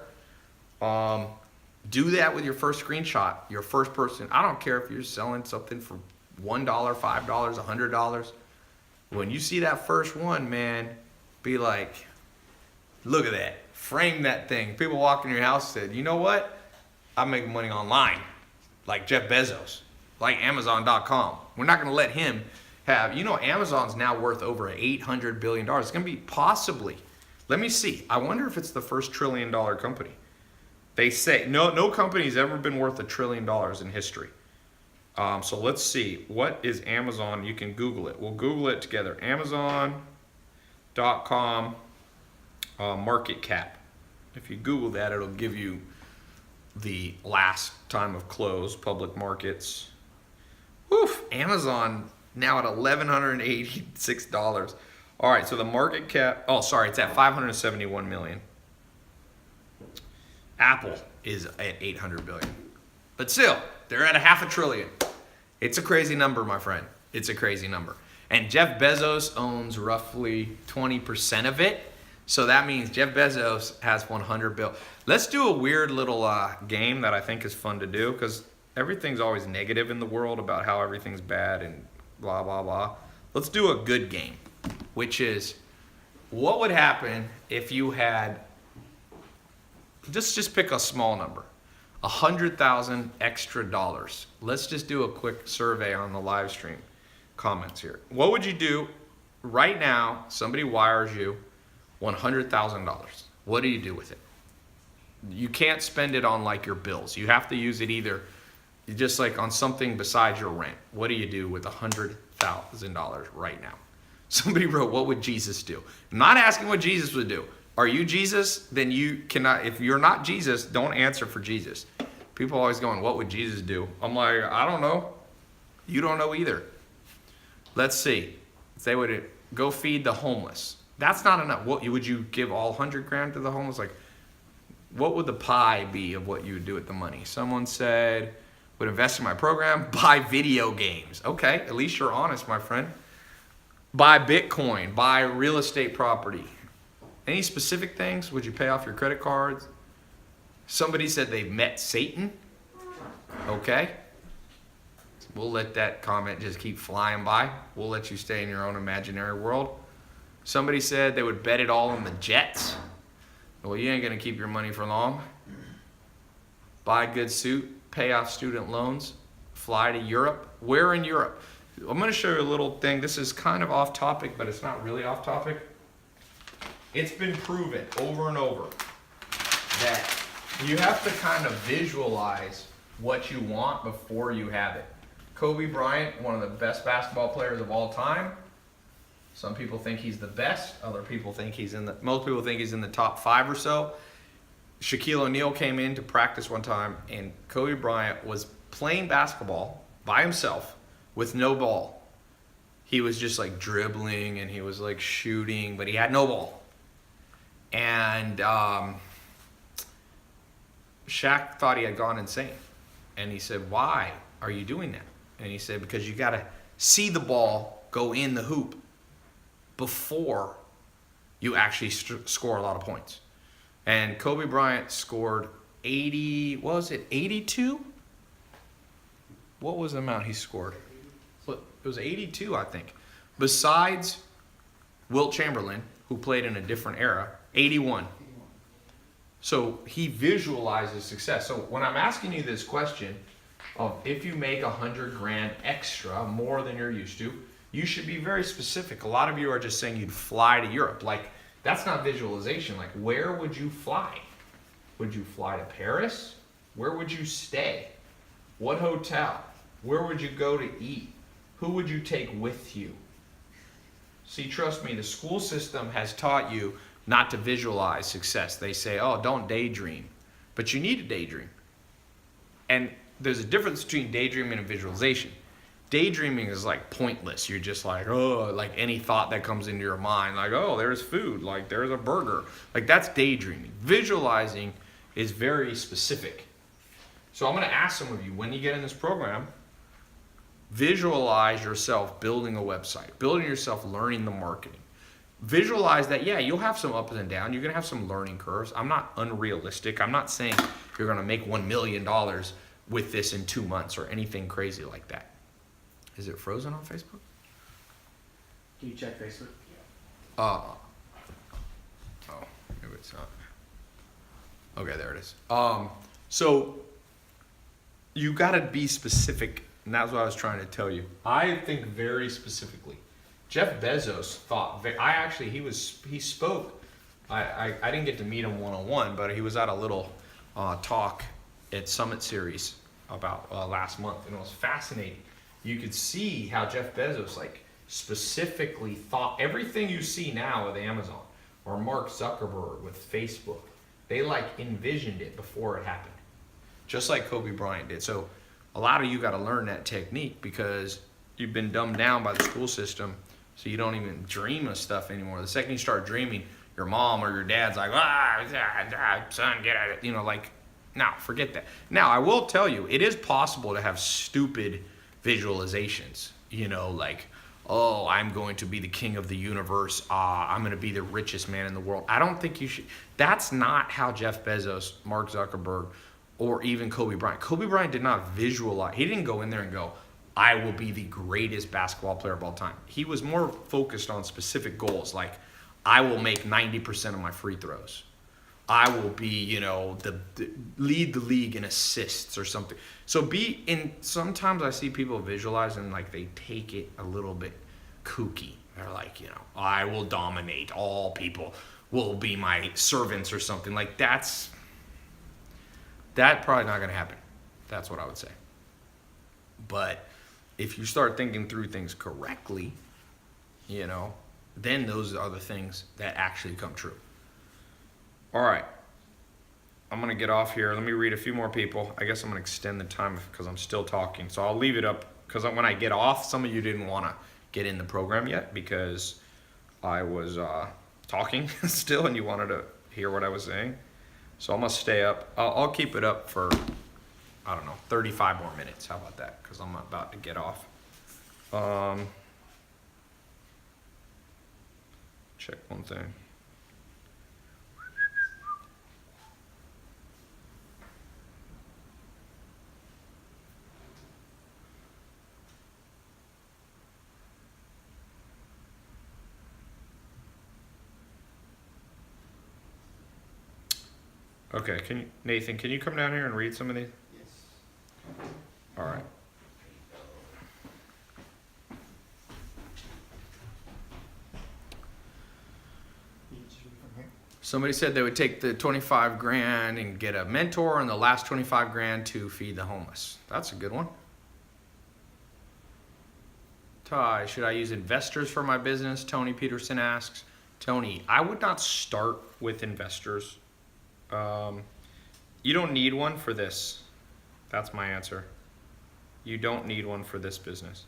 Do that with your first screenshot, your first person. I don't care if you're selling something for $1, $5, $100. When you see that first one, man, be like, look at that. Frame that thing. People walk in your house and said, you know what? I'm making money online. Like Jeff Bezos, like Amazon.com. We're not going to let him have, Amazon's now worth over $800 billion. It's going to be possibly, let me see. I wonder if it's the first $1 trillion company. They say no company's ever been worth $1 trillion in history. So let's see. What is Amazon? You can Google it. We'll Google it together. Amazon.com market cap. If you Google that, it'll give you the last time of close, public markets. Woof, Amazon now at $1,186. All right, so the market cap, it's at 571 million. Apple is at 800 billion. But still, they're at $500 billion. It's a crazy number, my friend. It's a crazy number. And Jeff Bezos owns roughly 20% of it. So that means Jeff Bezos has 100 billion. Let's do a weird little game that I think is fun to do because everything's always negative in the world about how everything's bad and blah, blah, blah. Let's do a good game, which is what would happen if you had, just pick a small number, 100,000 extra dollars. Let's just do a quick survey on the live stream comments here. What would you do right now? Somebody wires you $100,000. What do you do with it? You can't spend it on like your bills. You have to use it either just like on something besides your rent. What do you do with $100,000 right now? Somebody wrote, what would Jesus do? I'm not asking what Jesus would do. Are you Jesus? Then you cannot, if you're not Jesus, don't answer for Jesus. People are always going, what would Jesus do? I'm like, I don't know. You don't know either. Let's see. If they would go feed the homeless. That's not enough. What would you give all 100 grand to the homeless? Like, what would the pie be of what you would do with the money? Someone said, would invest in my program, buy video games. Okay, at least you're honest, my friend. Buy Bitcoin, buy real estate property. Any specific things? Would you pay off your credit cards? Somebody said they met Satan. Okay. We'll let that comment just keep flying by. We'll let you stay in your own imaginary world. Somebody said they would bet it all on the Jets. Well, you ain't going to keep your money for long. Buy a good suit, pay off student loans, fly to Europe. Where in Europe? I'm going to show you a little thing. This is kind of off topic, but it's not really off topic. It's been proven over and over that you have to kind of visualize what you want before you have it. Kobe Bryant, one of the best basketball players of all time. Some people think he's the best. Other people think most people think he's in the top 5 or so. Shaquille O'Neal came in to practice one time, and Kobe Bryant was playing basketball by himself with no ball. He was just like dribbling and he was like shooting, but he had no ball. And Shaq thought he had gone insane. And he said, why are you doing that? And he said, because you got to see the ball go in the hoop before you actually score a lot of points. And Kobe Bryant scored 82? What was the amount he scored? It was 82, I think. Besides Wilt Chamberlain, who played in a different era, 81. So he visualizes success. So when I'm asking you this question of if you make 100 grand extra, more than you're used to, you should be very specific. A lot of you are just saying you'd fly to Europe. Like, that's not visualization. Like, where would you fly? Would you fly to Paris? Where would you stay? What hotel? Where would you go to eat? Who would you take with you? See, trust me, the school system has taught you not to visualize success. They say, oh, don't daydream. But you need to daydream. And there's a difference between daydreaming and visualization. Daydreaming is like pointless. You're just like, oh, like any thought that comes into your mind, like, oh, there's food, like there's a burger. Like, that's daydreaming. Visualizing is very specific. So I'm going to ask some of you, when you get in this program, visualize yourself building a website, building yourself learning the marketing. Visualize that, yeah, you'll have some ups and downs. You're going to have some learning curves. I'm not unrealistic. I'm not saying you're going to make $1 million with this in 2 months or anything crazy like that. Is it frozen on Facebook? Can you check Facebook? Oh, maybe it's not. Okay, there it is. So you got to be specific, and that's what I was trying to tell you. I think very specifically. Jeff Bezos thought. He spoke. I didn't get to meet him one-on-one, but he was at a little talk at Summit Series about last month, and it was fascinating. You could see how Jeff Bezos specifically thought everything you see now with Amazon or Mark Zuckerberg with Facebook. They envisioned it before it happened, just like Kobe Bryant did. So a lot of you got to learn that technique because you've been dumbed down by the school system, so you don't even dream of stuff anymore. The second you start dreaming, your mom or your dad's like, son, get at it. No, forget that. Now, I will tell you, it is possible to have stupid visualizations, oh, I'm going to be the king of the universe. I'm going to be the richest man in the world. I don't think you should. That's not how Jeff Bezos, Mark Zuckerberg, or even Kobe Bryant. Kobe Bryant did not visualize. He didn't go in there and go, I will be the greatest basketball player of all time. He was more focused on specific goals, like I will make 90% of my free throws. I will be, lead the league in assists or something. So sometimes I see people visualize and they take it a little bit kooky. They're like, I will dominate all people. will be my servants or something. Like that probably not going to happen. That's what I would say. But if you start thinking through things correctly, you know, then those are the things that actually come true. All right. I'm going to get off here. Let me read a few more people. I guess I'm going to extend the time because I'm still talking. So I'll leave it up because when I get off, some of you didn't want to get in the program yet because I was talking still and you wanted to hear what I was saying. So I'm going to stay up. I'll keep it up for, I don't know, 35 more minutes. How about that? Because I'm about to get off. Check one thing. Okay, Nathan, can you come down here and read some of these? Yes. All right. You just read from here. Somebody said they would take the 25 grand and get a mentor and the last 25 grand to feed the homeless. That's a good one. Tai, should I use investors for my business? Tony Peterson asks. Tony, I would not start with investors. You don't need one for this. That's my answer. You don't need one for this business.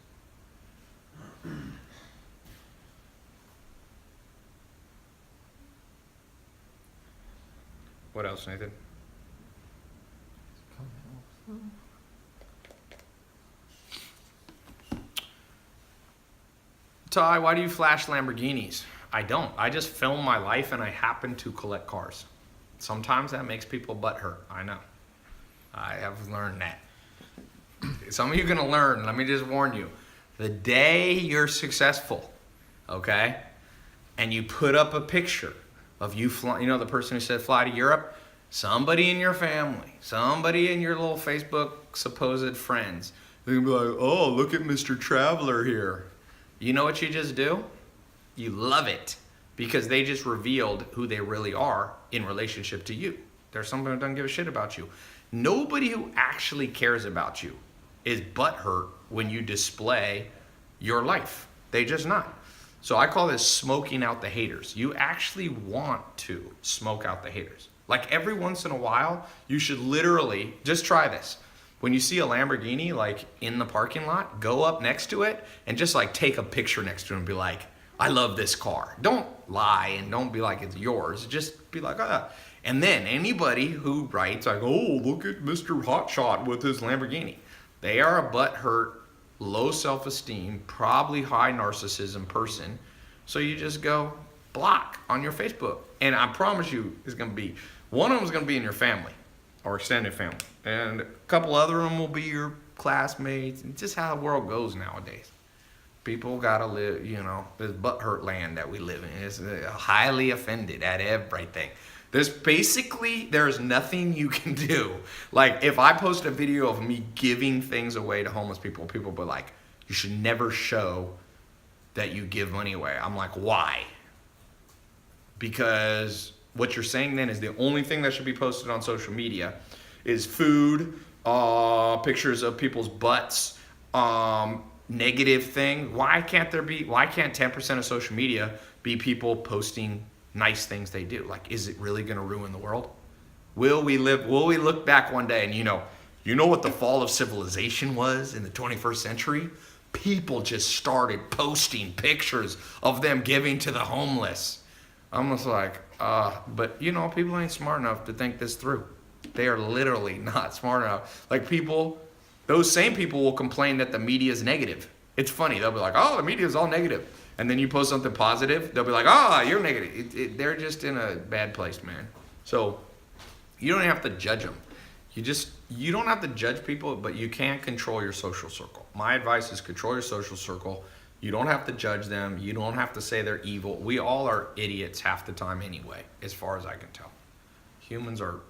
What else, Nathan? Tai, why do you flash Lamborghinis? I don't. I just film my life and I happen to collect cars. Sometimes that makes people butthurt. I know. I have learned that. Some of you are going to learn. Let me just warn you. The day you're successful, okay, and you put up a picture of you flying, you know the person who said fly to Europe? Somebody in your family, somebody in your little Facebook supposed friends, they're going to be like, oh, look at Mr. Traveler here. You know what you just do? You love it because they just revealed who they really are in relationship to you. There's someone who doesn't give a shit about you. Nobody who actually cares about you is butthurt when you display your life. They just not. So I call this smoking out the haters. You actually want to smoke out the haters. Like every once in a while, you should literally, just try this. When you see a Lamborghini like in the parking lot, go up next to it and just like take a picture next to it and be like, I love this car. Don't lie and don't be like it's yours. Just be like, ah. And then anybody who writes like, oh, look at Mr. Hotshot with his Lamborghini. They are a butthurt, low self-esteem, probably high narcissism person. So you just go block on your Facebook. And I promise you it's going to be, one of them is going to be in your family or extended family. And a couple other of them will be your classmates. It's just how the world goes nowadays. People gotta live, you know, this butthurt land that we live in. It's highly offended at everything. There's nothing you can do. Like if I post a video of me giving things away to homeless people, people will be like, you should never show that you give money away. I'm like, why? Because what you're saying then is the only thing that should be posted on social media is food, pictures of people's butts, negative thing. Why can't 10% of social media be people posting nice things they do? Like, is it really going to ruin the world? Will we look back one day and you know what the fall of civilization was in the 21st century? People just started posting pictures of them giving to the homeless. I'm just like, but people ain't smart enough to think this through. They are literally not smart enough. Like those same people will complain that the media is negative. It's funny. They'll be like, oh, the media is all negative. And then you post something positive, they'll be like, oh, you're negative. They're just in a bad place, man. So you don't have to judge them. You don't have to judge people, but you can control your social circle. My advice is control your social circle. You don't have to judge them. You don't have to say they're evil. We all are idiots half the time anyway, as far as I can tell. Humans are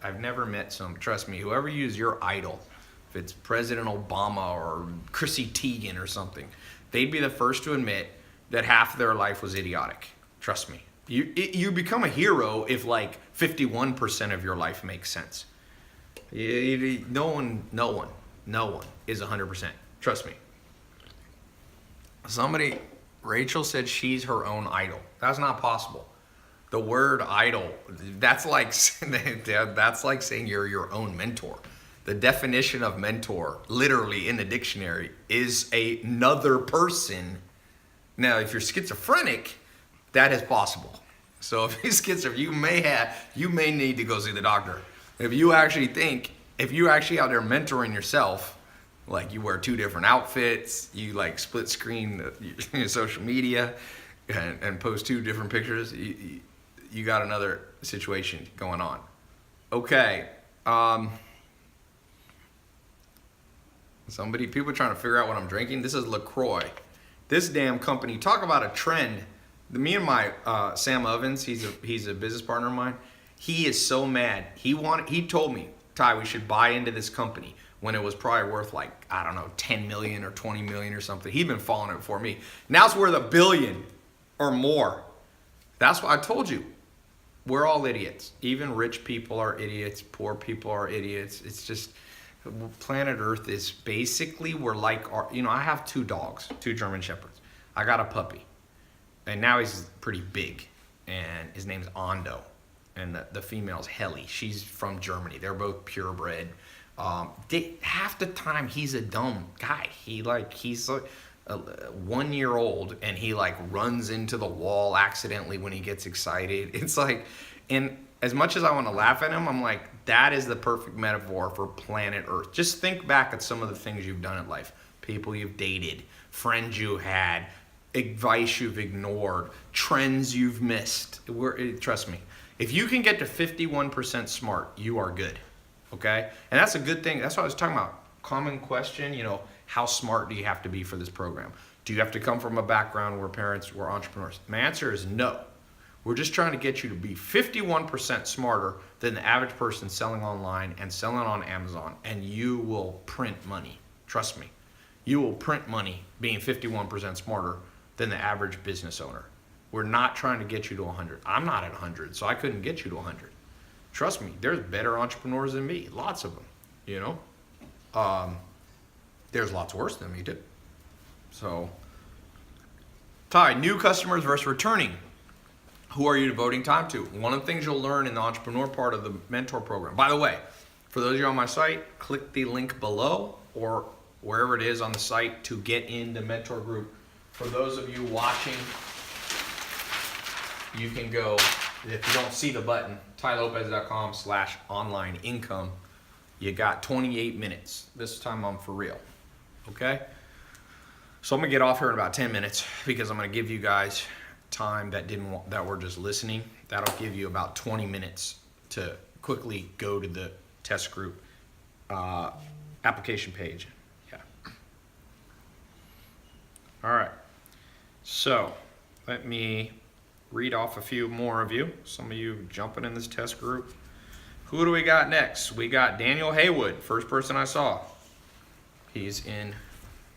I've never met trust me, whoever you use your idol, if it's President Obama or Chrissy Teigen or something, they'd be the first to admit that half of their life was idiotic. Trust me. You become a hero if like 51% of your life makes sense. No one is 100%. Trust me. Rachel said she's her own idol. That's not possible. The word idol, that's like saying you're your own mentor. The definition of mentor, literally in the dictionary, is another person. Now, if you're schizophrenic, that is possible. So if you're schizophrenic, you may need to go see the doctor. If you actually out there mentoring yourself, like you wear 2 different outfits, you like split screen your social media and post 2 different pictures, you got another situation going on. Okay. People are trying to figure out what I'm drinking. This is LaCroix. This damn company, talk about a trend. Me and my Sam Ovens, he's a business partner of mine. He is so mad. He told me, Tai, we should buy into this company when it was probably worth like, I don't know, 10 million or 20 million or something. He'd been following it before me. Now it's worth $1 billion or more. That's why I told you. We're all idiots. Even rich people are idiots. Poor people are idiots. It's just, planet Earth is basically, we're like, I have 2 dogs, 2 German Shepherds. I got a puppy. And now he's pretty big. And his name's Ando. And the female's Helly. She's from Germany. They're both purebred. Half the time he's a dumb guy. He's like 1 year old and he like runs into the wall accidentally when he gets excited. It's like, and as much as I want to laugh at him, I'm like, that is the perfect metaphor for planet Earth. Just think back at some of the things you've done in life. People you've dated, friends you had, advice you've ignored, trends you've missed. Trust me, if you can get to 51% smart, you are good. Okay? And that's a good thing. That's what I was talking about. Common question, how smart do you have to be for this program? Do you have to come from a background where parents were entrepreneurs? My answer is no. We're just trying to get you to be 51% smarter than the average person selling online and selling on Amazon, and you will print money. Trust me. You will print money being 51% smarter than the average business owner. We're not trying to get you to 100. I'm not at 100, so I couldn't get you to 100. Trust me, there's better entrepreneurs than me. Lots of them, There's lots worse than me, too. So, Tai, new customers versus returning. Who are you devoting time to? One of the things you'll learn in the entrepreneur part of the mentor program. By the way, for those of you on my site, click the link below or wherever it is on the site to get in the mentor group. For those of you watching, you can go, if you don't see the button, tailopez.com/online income. You got 28 minutes. This time I'm for real. Okay? So I'm gonna get off here in about 10 minutes because I'm gonna give you guys time that were just listening. That'll give you about 20 minutes to quickly go to the test group application page. Yeah. All right. So let me read off a few more of you. Some of you jumping in this test group. Who do we got next? We got Daniel Haywood, first person I saw. He's in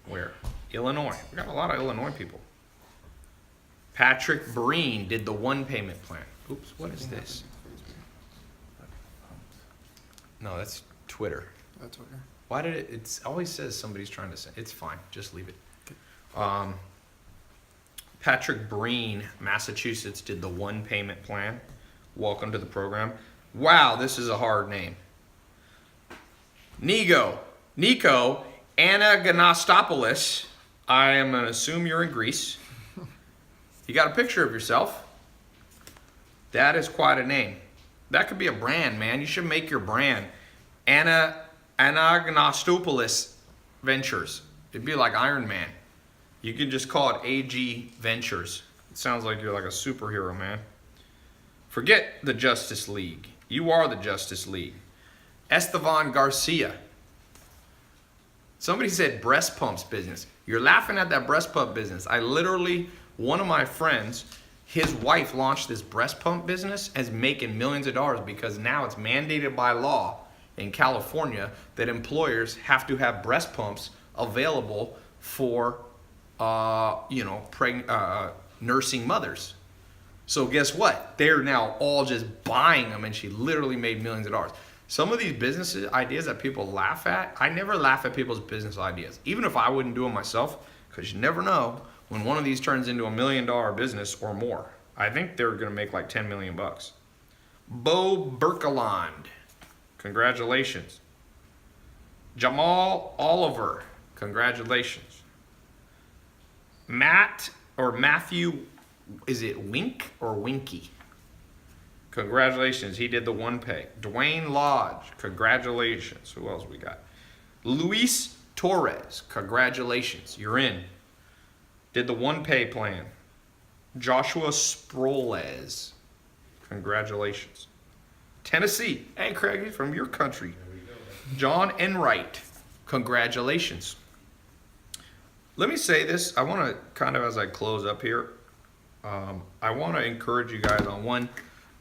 where? Illinois. We got a lot of Illinois people. Patrick Breen did the 1 payment plan. Oops, what is this? No, that's Twitter. That's Twitter. Why did it always says somebody's trying to say, it's fine, just leave it. Patrick Breen, Massachusetts, did the 1 payment plan. Welcome to the program. Wow, this is a hard name. Nico Anagastopoulos. I am going to assume you're in Greece. You got a picture of yourself. That is quite a name. That could be a brand, man. You should make your brand. Anagastopoulos Ventures. It'd be like Iron Man. You could just call it AG Ventures. It sounds like you're like a superhero, man. Forget the Justice League. You are the Justice League. Estevan Garcia. Somebody said breast pumps business. You're laughing at that breast pump business. One of my friends, his wife launched this breast pump business and is making millions of dollars because now it's mandated by law in California that employers have to have breast pumps available for nursing mothers. So guess what? They're now all just buying them, and she literally made millions of dollars. Some of these business ideas that people laugh at, I never laugh at people's business ideas, even if I wouldn't do them myself, because you never know when one of these turns into $1 million business or more. I think they're going to make like 10 million bucks. Bo Berkeland, congratulations. Jamal Oliver, congratulations. Matthew, is it Wink or Winky? Congratulations, he did the one pay. Dwayne Lodge, congratulations. Who else we got? Luis Torres, congratulations, you're in. Did the one pay plan. Joshua Sproles, congratulations. Tennessee, hey Craig, from your country. John Enright, congratulations. Let me say this, I want to kind of, as I close up here, I want to encourage you guys on one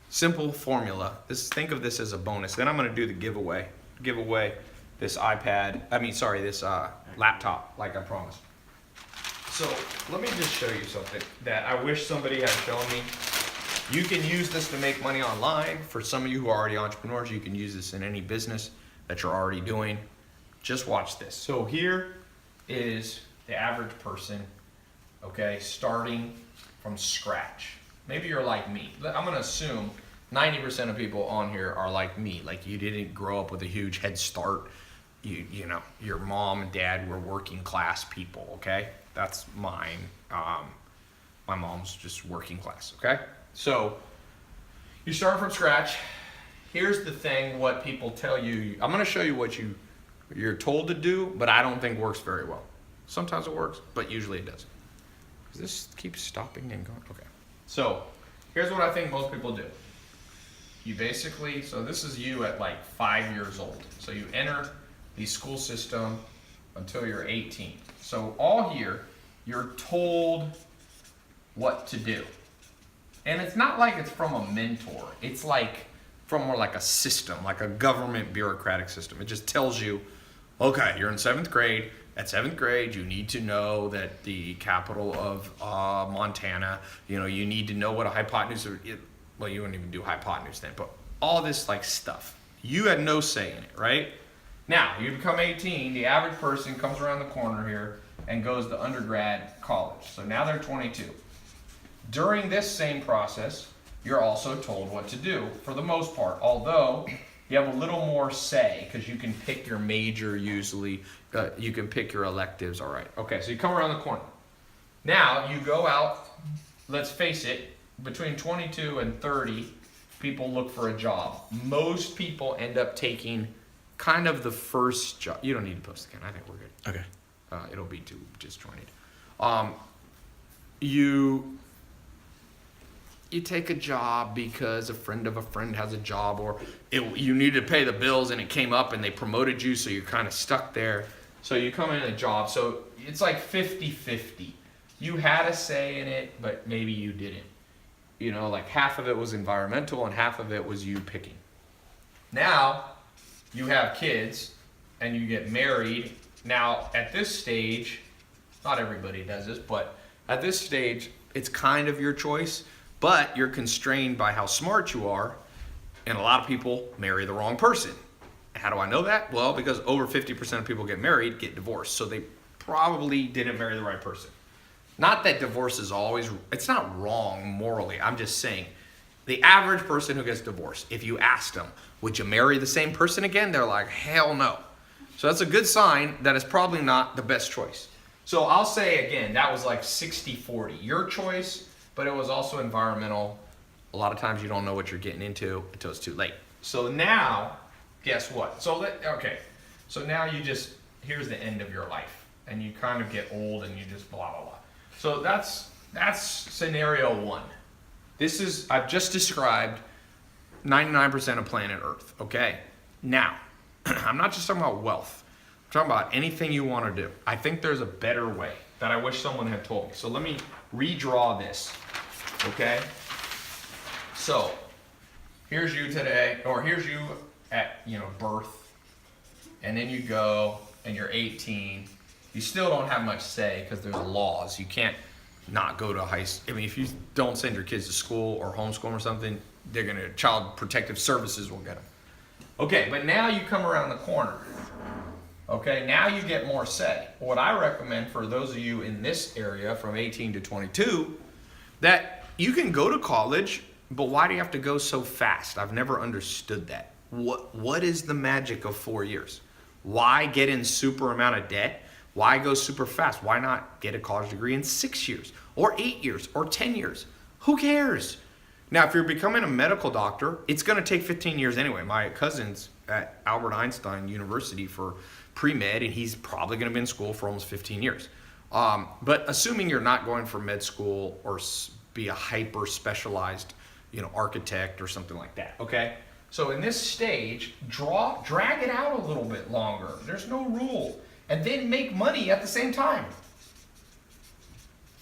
simple formula. Think of this as a bonus. Then I'm going to do the giveaway. Give away this this laptop, like I promised. So let me just show you something that I wish somebody had shown me. You can use this to make money online. For some of you who are already entrepreneurs, you can use this in any business that you're already doing. Just watch this. So here is the average person, okay, starting from scratch. Maybe you're like me. I'm gonna assume 90% of people on here are like me. Like you didn't grow up with a huge head start. You know, your mom and dad were working class people, okay? That's mine. My mom's just working class, okay? So you start from scratch. Here's the thing, what people tell you. I'm gonna show you what you're told to do, but I don't think works very well. Sometimes it works, but usually it doesn't. Does this keep stopping and going? Okay. So here's what I think most people do. You basically, so this is you at like 5 years old. So you enter the school system until you're 18. So all year, you're told what to do. And it's not like it's from a mentor. It's like from more like a system, like a government bureaucratic system. It just tells you, okay, you're in 7th grade. At 7th grade, you need to know that the capital of Montana, you need to know what a hypotenuse, well, you wouldn't even do hypotenuse then, but all this like stuff. You had no say in it, right? Now, you become 18, the average person comes around the corner here and goes to undergrad college. So now they're 22. During this same process, you're also told what to do for the most part, although you have a little more say because you can pick your major usually. You can pick your electives, all right. Okay, so you come around the corner. Now you go out, let's face it, between 22 and 30, people look for a job. Most people end up taking kind of the first job. You don't need to post again, I think we're good. Okay. It'll be too disjointed. You take a job because a friend of a friend has a job, or you needed to pay the bills and it came up and they promoted you, so you're kind of stuck there. So you come in a job, so it's like 50-50. You had a say in it, but maybe you didn't. Like half of it was environmental and half of it was you picking. Now, you have kids and you get married. Now, at this stage, not everybody does this, but at this stage, it's kind of your choice, but you're constrained by how smart you are, and a lot of people marry the wrong person. How do I know that? Well, because over 50% of people get married, get divorced, so they probably didn't marry the right person. Not that divorce is always, it's not wrong morally, I'm just saying, the average person who gets divorced, if you asked them, would you marry the same person again? They're like, hell no. So that's a good sign that it's probably not the best choice. So I'll say again, that was like 60-40. Your choice, but it was also environmental. A lot of times you don't know what you're getting into until it's too late. So now, guess what? So now here's the end of your life. And you kind of get old and you just blah, blah, blah. So that's scenario one. I've just described 99% of planet Earth, okay? Now, I'm not just talking about wealth. I'm talking about anything you want to do. I think there's a better way that I wish someone had told me. So let me redraw this, okay? So here's you today, or here's you at birth, and then you go and you're 18. You still don't have much say because there's laws. You can't not go to high school. I mean, if you don't send your kids to school or homeschool them or something, they're gonna, Child Protective Services will get them. Okay, but now you come around the corner. Okay, now you get more say. What I recommend for those of you in this area from 18 to 22, that you can go to college, but why do you have to go so fast? I've never understood that. What is the magic of 4 years? Why get in super amount of debt? Why go super fast? Why not get a college degree in 6 years or 8 years or 10 years? Who cares? Now, if you're becoming a medical doctor, it's going to take 15 years anyway. My cousin's at Albert Einstein University for pre-med, and he's probably going to be in school for almost 15 years. But assuming you're not going for med school or be a hyper specialized, architect or something like that, okay? So in this stage, drag it out a little bit longer. There's no rule. And then make money at the same time.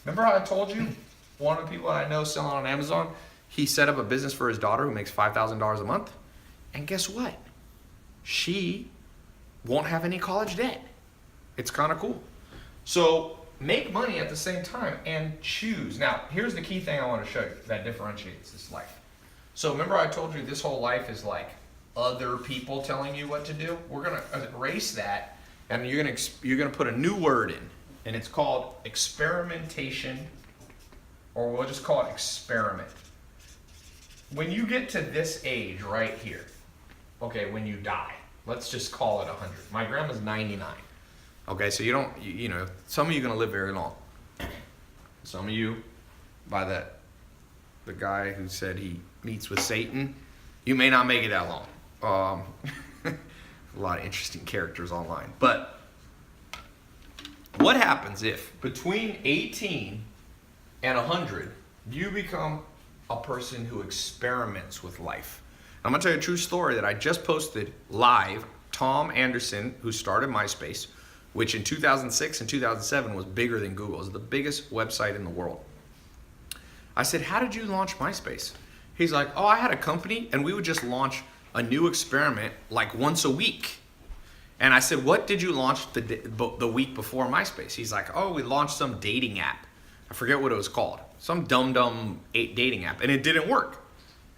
Remember how I told you one of the people I know selling on Amazon, he set up a business for his daughter who makes $5,000 a month? And guess what? She won't have any college debt. It's kind of cool. So make money at the same time and choose. Now, here's the key thing I want to show you that differentiates this life. So remember I told you this whole life is like other people telling you what to do? We're going to erase that, and you're going to put a new word in, and it's called experimentation, or we'll just call it experiment. When you get to this age right here, okay, when you die, let's just call it 100. My grandma's 99. Okay, so some of you are going to live very long. Some of you, by the guy who said he meets with Satan, you may not make it that long. A lot of interesting characters online. But what happens if between 18 and 100, you become a person who experiments with life? I'm going to tell you a true story that I just posted live. Tom Anderson, who started MySpace, which in 2006 and 2007 was bigger than Google. It was the biggest website in the world. I said, how did you launch MySpace? He's like, oh, I had a company and we would just launch a new experiment like once a week. And I said, what did you launch the week before MySpace? He's like, oh, we launched some dating app. I forget what it was called. Some dumb dating app. And it didn't work.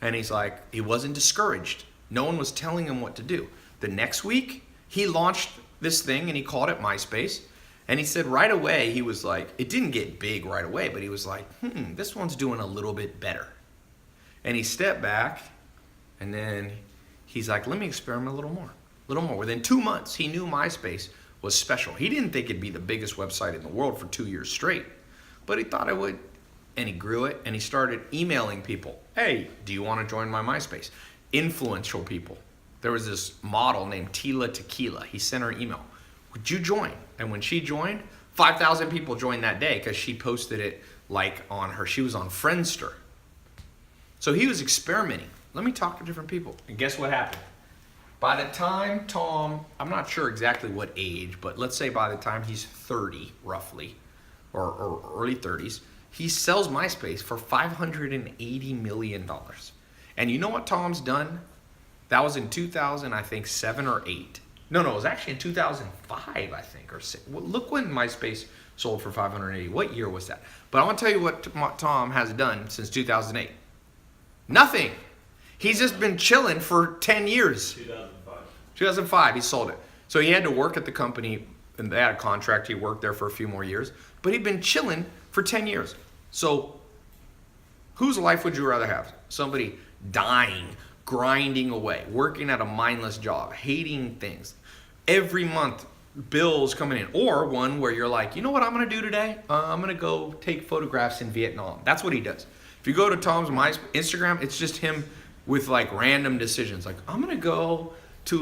And he's like, he wasn't discouraged. No one was telling him what to do. The next week, he launched this thing and he called it MySpace. And he said right away, he was like, it didn't get big right away, but he was like, this one's doing a little bit better. And he stepped back, and then he's like, let me experiment a little more. Within 2 months, he knew MySpace was special. He didn't think it'd be the biggest website in the world for 2 years straight, but he thought it would. And he grew it, and he started emailing people. Hey, do you want to join my MySpace? Influential people. There was this model named Tila Tequila. He sent her an email. Would you join? And when she joined, 5,000 people joined that day because she posted it she was on Friendster. So he was experimenting. Let me talk to different people. And guess what happened? By the time Tom, I'm not sure exactly what age, but let's say by the time he's 30 roughly, or early 30s, he sells MySpace for $580 million. And you know what Tom's done? That was in 2000, I think, 7 or 8. No, it was actually in 2005, I think, or 6. Well, look when MySpace sold for 580. What year was that? But I want to tell you what Tom has done since 2008. Nothing. He's just been chilling for 10 years. 2005, he sold it. So he had to work at the company, and they had a contract. He worked there for a few more years. But he'd been chilling for 10 years. So whose life would you rather have? Somebody dying, grinding away, working at a mindless job, hating things, every month bills coming in, or one where you're like, you know what I'm going to do today? I'm going to go take photographs in Vietnam. That's what he does. If you go to Tom's Instagram, it's just him with like random decisions. Like, I'm going to go to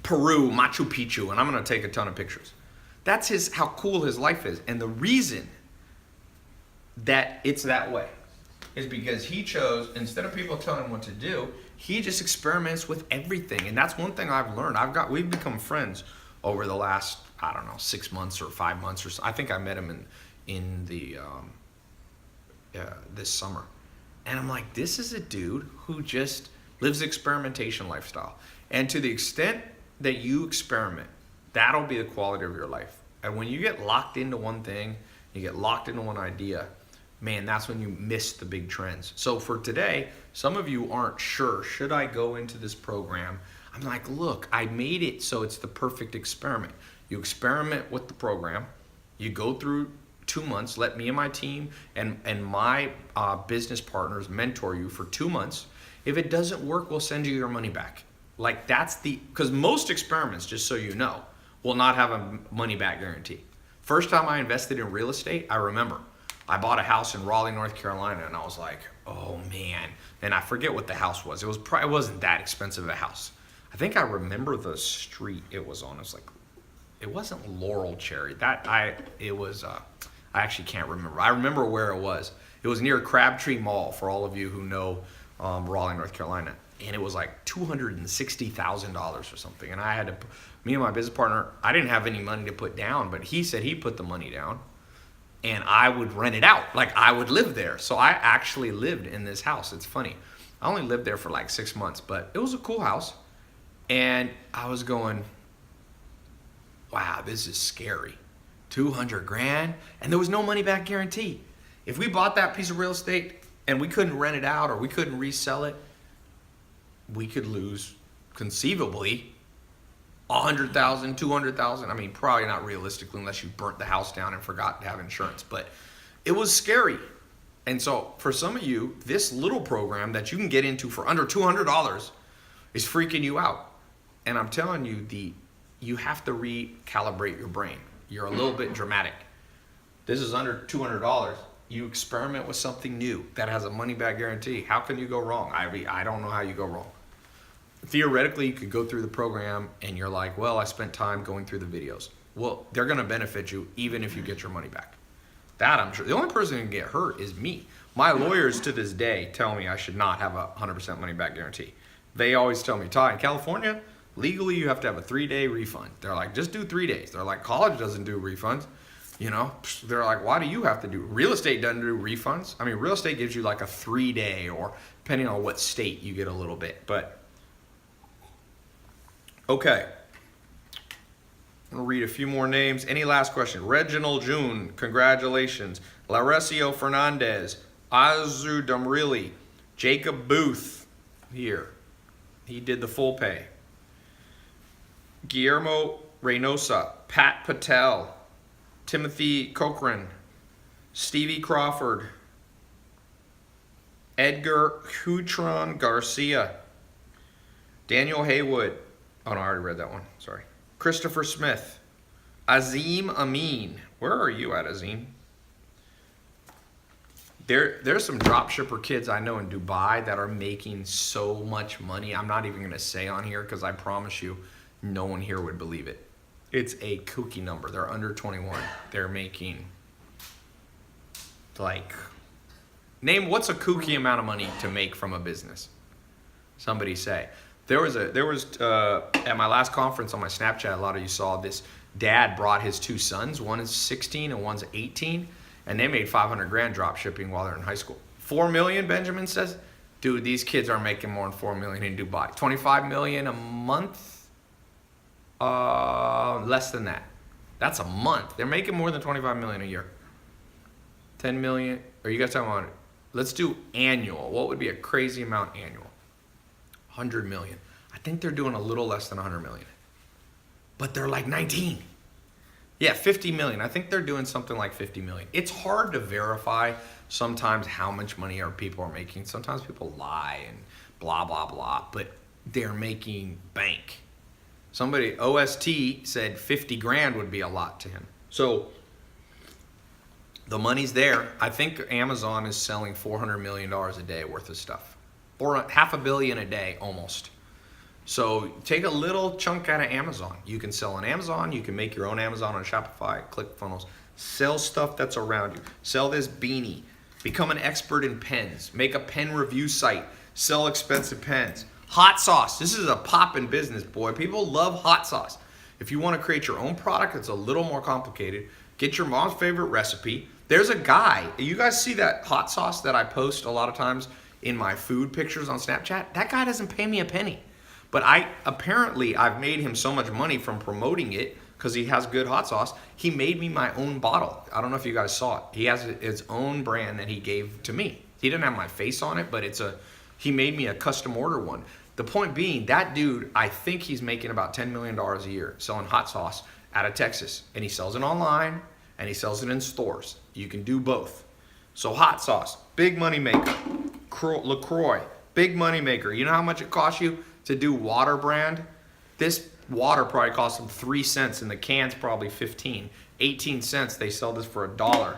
Peru, Machu Picchu, and I'm going to take a ton of pictures. That's how cool his life is. And the reason that it's that way is because he chose, instead of people telling him what to do, he just experiments with everything. And that's one thing I've learned. We've become friends over the last, 6 months or 5 months or so. I think I met him in this summer. And I'm like, this is a dude who just lives the experimentation lifestyle. And to the extent that you experiment, that'll be the quality of your life. And when you get locked into one thing, you get locked into one idea, man, that's when you miss the big trends. So for today, some of you aren't sure, should I go into this program? I'm like, look, I made it so it's the perfect experiment. You experiment with the program, you go through 2 months, let me and my team and my business partners mentor you for 2 months. If it doesn't work, we'll send you your money back. Like because most experiments, just so you know, will not have a money back guarantee. First time I invested in real estate, I remember I bought a house in Raleigh, North Carolina, and I was like, oh man. And I forget what the house was. It wasn't that expensive of a house. I think I remember the street it was on. It was like, it wasn't Laurel Cherry. I actually can't remember. I remember where it was. It was near Crabtree Mall, for all of you who know Raleigh, North Carolina. And it was like $260,000 or something. And me and my business partner, I didn't have any money to put down, but he said he put the money down and I would rent it out. Like I would live there. So I actually lived in this house. It's funny. I only lived there for like 6 months, but it was a cool house. And I was going, wow, this is scary. 200 grand, and there was no money back guarantee. If we bought that piece of real estate and we couldn't rent it out or we couldn't resell it, we could lose conceivably 100,000, 200,000. I mean, probably not realistically unless you burnt the house down and forgot to have insurance, but it was scary. And so for some of you, this little program that you can get into for under $200 is freaking you out. And I'm telling you, you have to recalibrate your brain. You're a little bit dramatic. This is under $200. You experiment with something new that has a money back guarantee. How can you go wrong? I don't know how you go wrong. Theoretically, you could go through the program and you're like, well, I spent time going through the videos. Well, they're going to benefit you even if you get your money back. That I'm sure. The only person who can get hurt is me. My lawyers to this day tell me I should not have a 100% money back guarantee. They always tell me, Tai, in California, legally you have to have a 3-day refund. They're like, just do 3 days. They're like, college doesn't do refunds. You know, they're like, why do you have to do? Real estate doesn't do refunds. I mean, real estate gives you like a 3-day, or depending on what state, you get a little bit. But okay, I'm gonna read a few more names. Any last question? Reginald June, congratulations. Laresio Fernandez, Azu Damrili, Jacob Booth, here. He did the full pay. Guillermo Reynosa, Pat Patel, Timothy Cochran, Stevie Crawford, Edgar Hutron Garcia, Daniel Haywood. Oh no, I already read that one. Sorry. Christopher Smith, Azim Amin. Where are you at, Azim? There's some drop shipper kids I know in Dubai that are making so much money. I'm not even going to say on here because I promise you no one here would believe it. It's a kooky number. They're under 21. They're making like, name what's a kooky amount of money to make from a business? Somebody say. There was at my last conference on my Snapchat, a lot of you saw this. Dad brought his 2 sons. One is 16 and one's 18. And they made 500 grand drop shipping while they're in high school. 4 million, Benjamin says. Dude, these kids are making more than 4 million in Dubai. 25 million a month? Less than that. That's a month. They're making more than 25 million a year. 10 million. Are you guys talking about it? Let's do annual. What would be a crazy amount annual? 100 million. I think they're doing a little less than 100 million. But they're like 19. Yeah, 50 million. I think they're doing something like 50 million. It's hard to verify sometimes how much money our people are making. Sometimes people lie and blah, blah, blah. But they're making bank. Somebody, OST, said 50 grand would be a lot to him. So the money's there. I think Amazon is selling $400 million a day worth of stuff. Or $500 million a day almost. So take a little chunk out of Amazon. You can sell on Amazon. You can make your own Amazon on Shopify, ClickFunnels. Sell stuff that's around you. Sell this beanie. Become an expert in pens. Make a pen review site. Sell expensive pens. Hot sauce. This is a poppin' business, boy. People love hot sauce. If you want to create your own product, it's a little more complicated. Get your mom's favorite recipe. There's a guy. You guys see that hot sauce that I post a lot of times in my food pictures on Snapchat? That guy doesn't pay me a penny. But I've made him so much money from promoting it because he has good hot sauce. He made me my own bottle. I don't know if you guys saw it. He has his own brand that he gave to me. He didn't have my face on it, but he made me a custom order one. The point being, that dude, I think he's making about $10 million a year selling hot sauce out of Texas. And he sells it online and he sells it in stores. You can do both. So hot sauce, big money maker. LaCroix, big money maker. You know how much it costs you to do water brand? This water probably costs them 3 cents and the can's probably 15. 18 cents, they sell this for $1.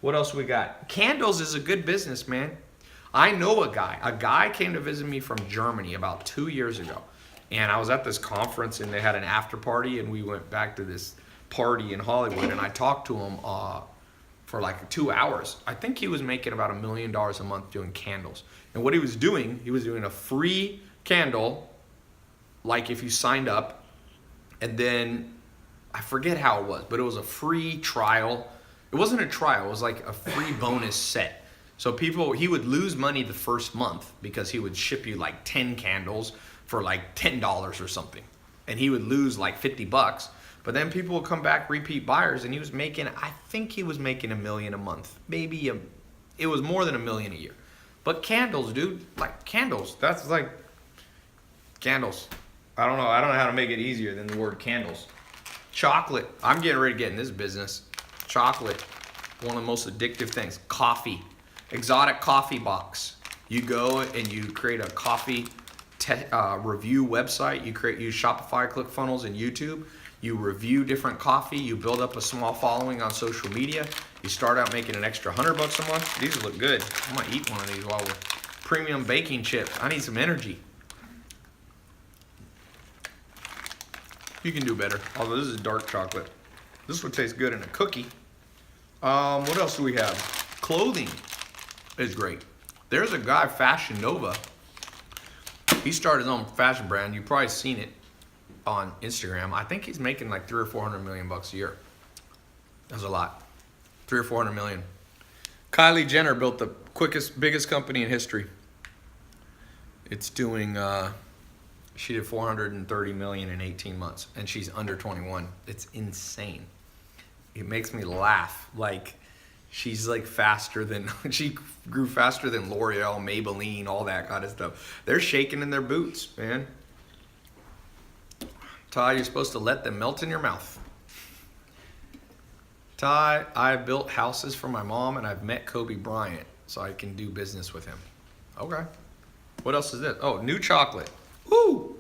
What else we got? Candles is a good business, man. I know a guy. A guy came to visit me from Germany about 2 years ago. And I was at this conference and they had an after party and we went back to this party in Hollywood and I talked to him for like 2 hours. I think he was making about $1 million a month doing candles. And what he was doing a free candle, like if you signed up, and then I forget how it was, but it was a free trial. It wasn't a trial, it was like a free bonus set. So he would lose money the first month because he would ship you like 10 candles for like $10 or something. And he would lose like $50. But then people would come back, repeat buyers, and I think he was making $1 million a month. Maybe it was more than $1 million a year. But candles, dude, like candles, that's like candles. I don't know how to make it easier than the word candles. Chocolate, I'm getting ready to get in this business. Chocolate, one of the most addictive things. Coffee, exotic coffee box. You go and you create a coffee review website. You use Shopify, ClickFunnels, and YouTube. You review different coffee. You build up a small following on social media. You start out making an extra $100 a month. These look good. I might eat one of these while we're premium baking chips. I need some energy. You can do better. Although this is dark chocolate. This would taste good in a cookie. What else do we have? Clothing is great. There's a guy, Fashion Nova. He started his own fashion brand. You've probably seen it on Instagram. I think he's making like 300 or 400 million bucks a year. That's a lot. 300 or 400 million. Kylie Jenner built the biggest company in history. It's doing, she did 430 million in 18 months, and she's under 21. It's insane. It makes me laugh. Like, she's like she grew faster than L'Oreal, Maybelline, all that kind of stuff. They're shaking in their boots, man. Ty, you're supposed to let them melt in your mouth. Ty, I built houses for my mom and I've met Kobe Bryant, so I can do business with him. Okay. What else is this? Oh, new chocolate. Woo!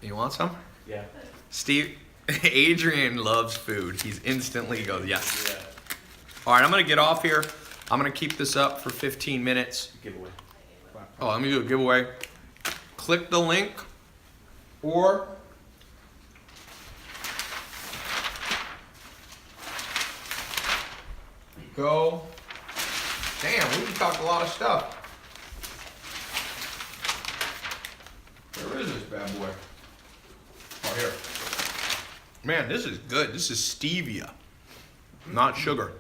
You want some? Yeah. Adrian loves food. He's instantly goes, yes. Yeah. All right, I'm going to get off here. I'm going to keep this up for 15 minutes. Giveaway. Oh, let me do a giveaway. Click the link or go. Damn, we can talk a lot of stuff. Where is this bad boy? Oh, here. Man, this is good. This is stevia, not sugar.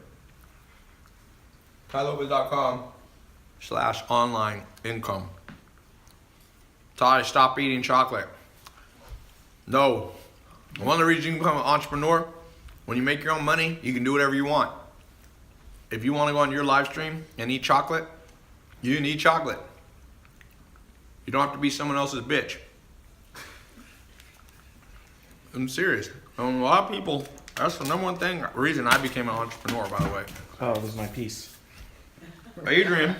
TaiLopez.com/online income. Ty, stop eating chocolate. No. One of the reasons you can become an entrepreneur, when you make your own money, you can do whatever you want. If you want to go on your live stream and eat chocolate, you can eat chocolate. You don't have to be someone else's bitch. I'm serious. A lot of people, that's the number one reason I became an entrepreneur, by the way. Oh, this is my piece. Adrian,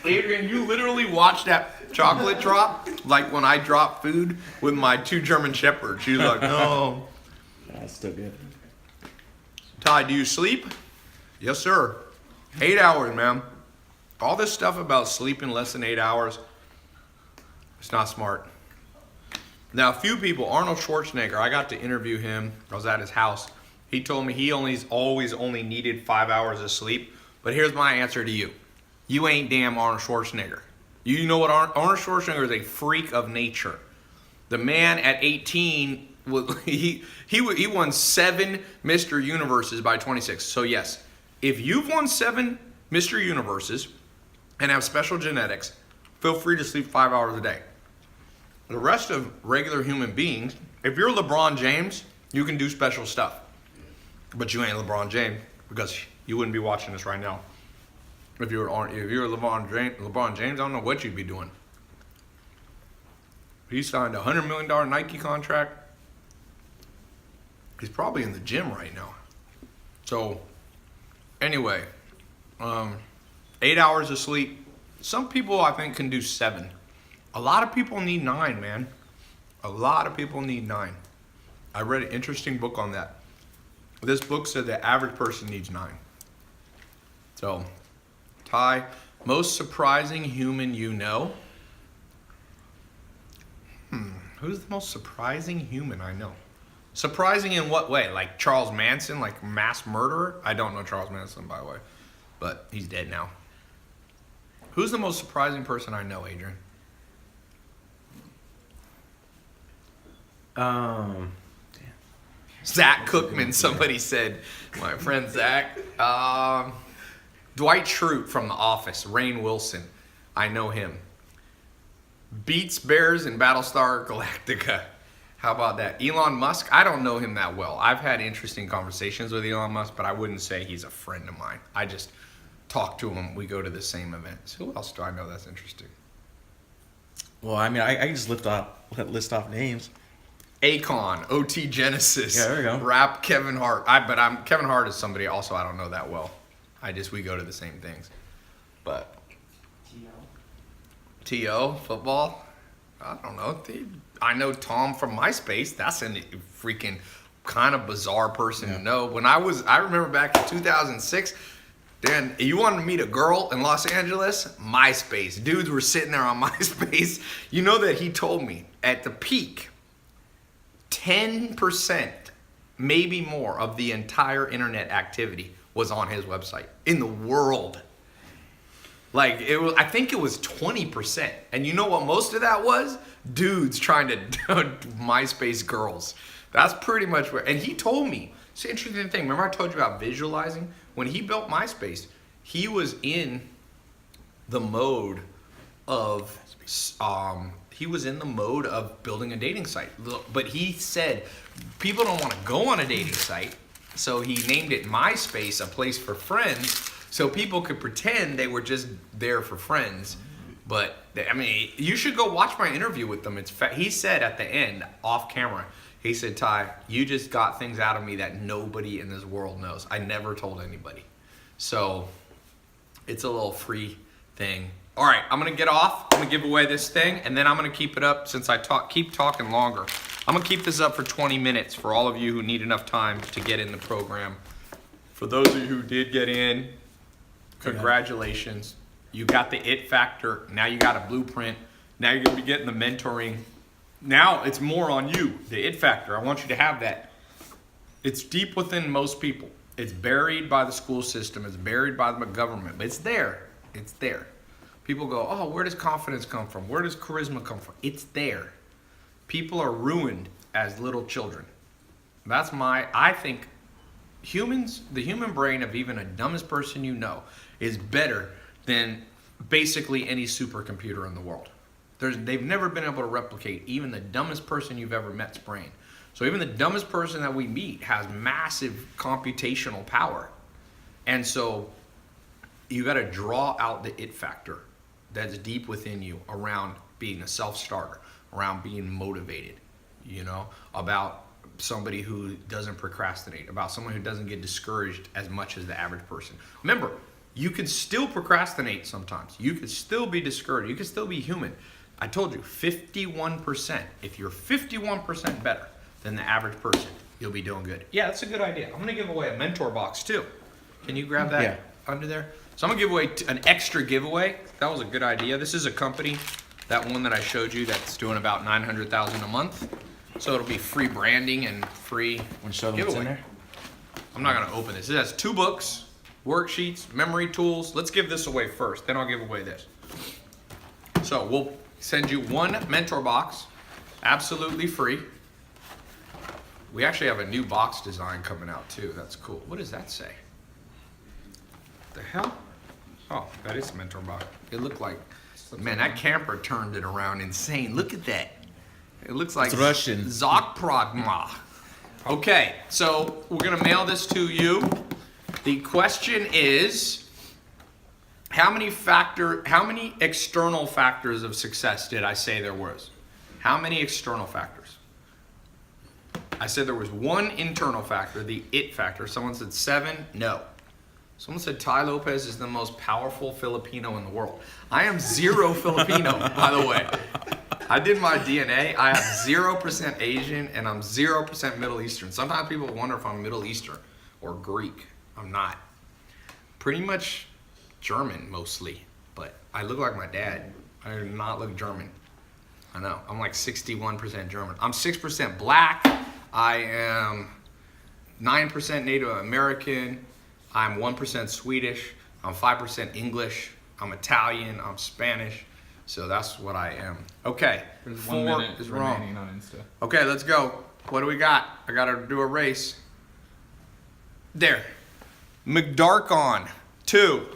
you literally watched that chocolate drop like when I dropped food with my 2 German Shepherds. She's like, no. That's still good. Ty, do you sleep? Yes, sir. 8 hours, man. All this stuff about sleeping less than 8 hours, it's not smart. Now, a few people, Arnold Schwarzenegger, I got to interview him. I was at his house. He told me he always only needed 5 hours of sleep. But here's my answer to you. You ain't damn Arnold Schwarzenegger. You know what? Arnold Schwarzenegger is a freak of nature. The man at 18, he won 7 Mr. Universes by 26. So yes, if you've won 7 Mr. Universes and have special genetics, feel free to sleep 5 hours a day. The rest of regular human beings, If you're LeBron James, you can do special stuff. But you ain't LeBron James because you wouldn't be watching this right now. If you're LeBron James, I don't know what you'd be doing. He signed a $100 million Nike contract. He's probably in the gym right now. So, anyway, 8 hours of sleep. Some people, I think, can do 7. A lot of people need 9, man. A lot of people need 9. I read an interesting book on that. This book said the average person needs 9. So, Tai, most surprising human you know? Who's the most surprising human I know? Surprising in what way? Like Charles Manson, like mass murderer? I don't know Charles Manson, by the way, but he's dead now. Who's the most surprising person I know, Adrian? Zach Cookman, somebody said. My friend Zach. Dwight Schrute from The Office. Rainn Wilson. I know him. Beats Bears and Battlestar Galactica. How about that? Elon Musk, I don't know him that well. I've had interesting conversations with Elon Musk, but I wouldn't say he's a friend of mine. I just talk to him. We go to the same events. Who else do I know that's interesting? Well, I mean, I can just list off names. Akon, OT Genesis. Yeah, there we go. Rap Kevin Hart. Kevin Hart is somebody also I don't know that well. We go to the same things. But T.O. football? I don't know. I know Tom from MySpace. That's a freaking kind of bizarre person to know. I remember back in 2006, Dan, you wanted to meet a girl in Los Angeles? MySpace. Dudes were sitting there on MySpace. You know that he told me at the peak, 10%, maybe more, of the entire internet activity was on his website in the world. Like, I think it was 20%. And you know what most of that was? Dudes trying to MySpace girls. That's pretty much where, and he told me, it's an interesting thing. Remember I told you about visualizing? When he built MySpace, he was in the mode of, building a dating site. But he said, people don't want to go on a dating site. So he named it MySpace, a place for friends. So people could pretend they were just there for friends. But, I mean, you should go watch my interview with them. He said at the end, off camera, he said, Tai, you just got things out of me that nobody in this world knows. I never told anybody. So, it's a little free thing. All right, I'm going to get off. I'm going to give away this thing, and then I'm going to keep it up since I keep talking longer. I'm going to keep this up for 20 minutes for all of you who need enough time to get in the program. For those of you who did get in, congratulations. You got the it factor. Now you got a blueprint. Now you're going to be getting the mentoring. Now it's more on you, the it factor. I want you to have that. It's deep within most people. It's buried by the school system. It's buried by the government. But it's there. It's there. People go, oh, where does confidence come from? Where does charisma come from? It's there. People are ruined as little children. I think the human brain of even a dumbest person you know is better than basically any supercomputer in the world. They've never been able to replicate even the dumbest person you've ever met's brain. So even the dumbest person that we meet has massive computational power. And so you got to draw out the it factor that's deep within you around being a self-starter, around being motivated, about somebody who doesn't procrastinate, about someone who doesn't get discouraged as much as the average person. Remember, you can still procrastinate sometimes. You can still be discouraged. You can still be human. I told you, 51%. If you're 51% better than the average person, you'll be doing good. Yeah, that's a good idea. I'm going to give away a mentor box too. Can you grab that under there? So I'm going to give away an extra giveaway. That was a good idea. This is a company, that one that I showed you, that's doing about $900,000 a month. So it'll be free branding and free giveaway. What's in there? I'm not going to open this. It has 2 books, worksheets, memory tools. Let's give this away first. Then I'll give away this. So we'll send you 1 mentor box, absolutely free. We actually have a new box design coming out too. That's cool. What does that say? The hell? Oh, that is a mentor box. It looked like, man, that camper turned it around insane. Look at that. It looks like It's Russian. Zakpradma. Okay, so we're gonna mail this to you. The question is, how many external factors of success did I say there was? How many external factors? I said there was one internal factor, the it factor. Someone said 7. No. Someone said Tai Lopez is the most powerful Filipino in the world. I am 0 Filipino, by the way. I did my DNA. I have 0% Asian and I'm 0% Middle Eastern. Sometimes people wonder if I'm Middle Eastern or Greek. I'm not. Pretty much German mostly, but I look like my dad. I do not look German. I know. I'm like 61% German. I'm 6% black. I am 9% Native American. I'm 1% Swedish. I'm 5% English. I'm Italian. I'm Spanish. So that's what I am. Okay. There's 4 1 minute is remaining wrong. on Insta. Okay, let's go. What do we got? I gotta do a race. There. McDarkon 2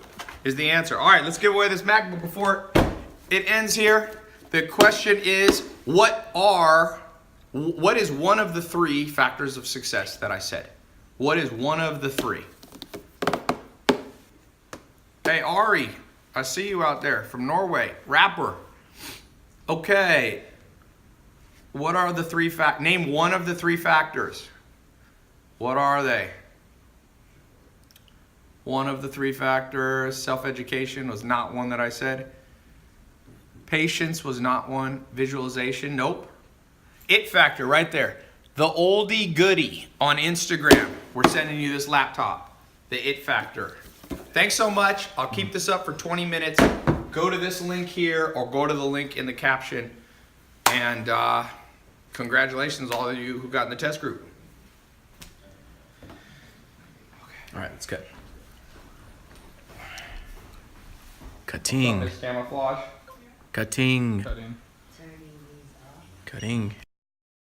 is the answer. All right, let's give away this MacBook before it ends here. The question is, what is one of the 3 factors of success that I said? What is one of the 3? Hey, Ari, I see you out there from Norway, rapper. Okay. What are the 3 name one of the 3 factors. What are they? One of the 3 factors. Self-education was not one that I said. Patience was not one. Visualization, nope. It factor right there. The oldie goodie on Instagram. We're sending you this laptop. The it factor. Thanks so much. I'll keep this up for 20 minutes. Go to this link here or go to the link in the caption. And congratulations all of you who got in the test group. All right, let's go. Cutting. Camouflage. Cutting. Cut in. Cutting.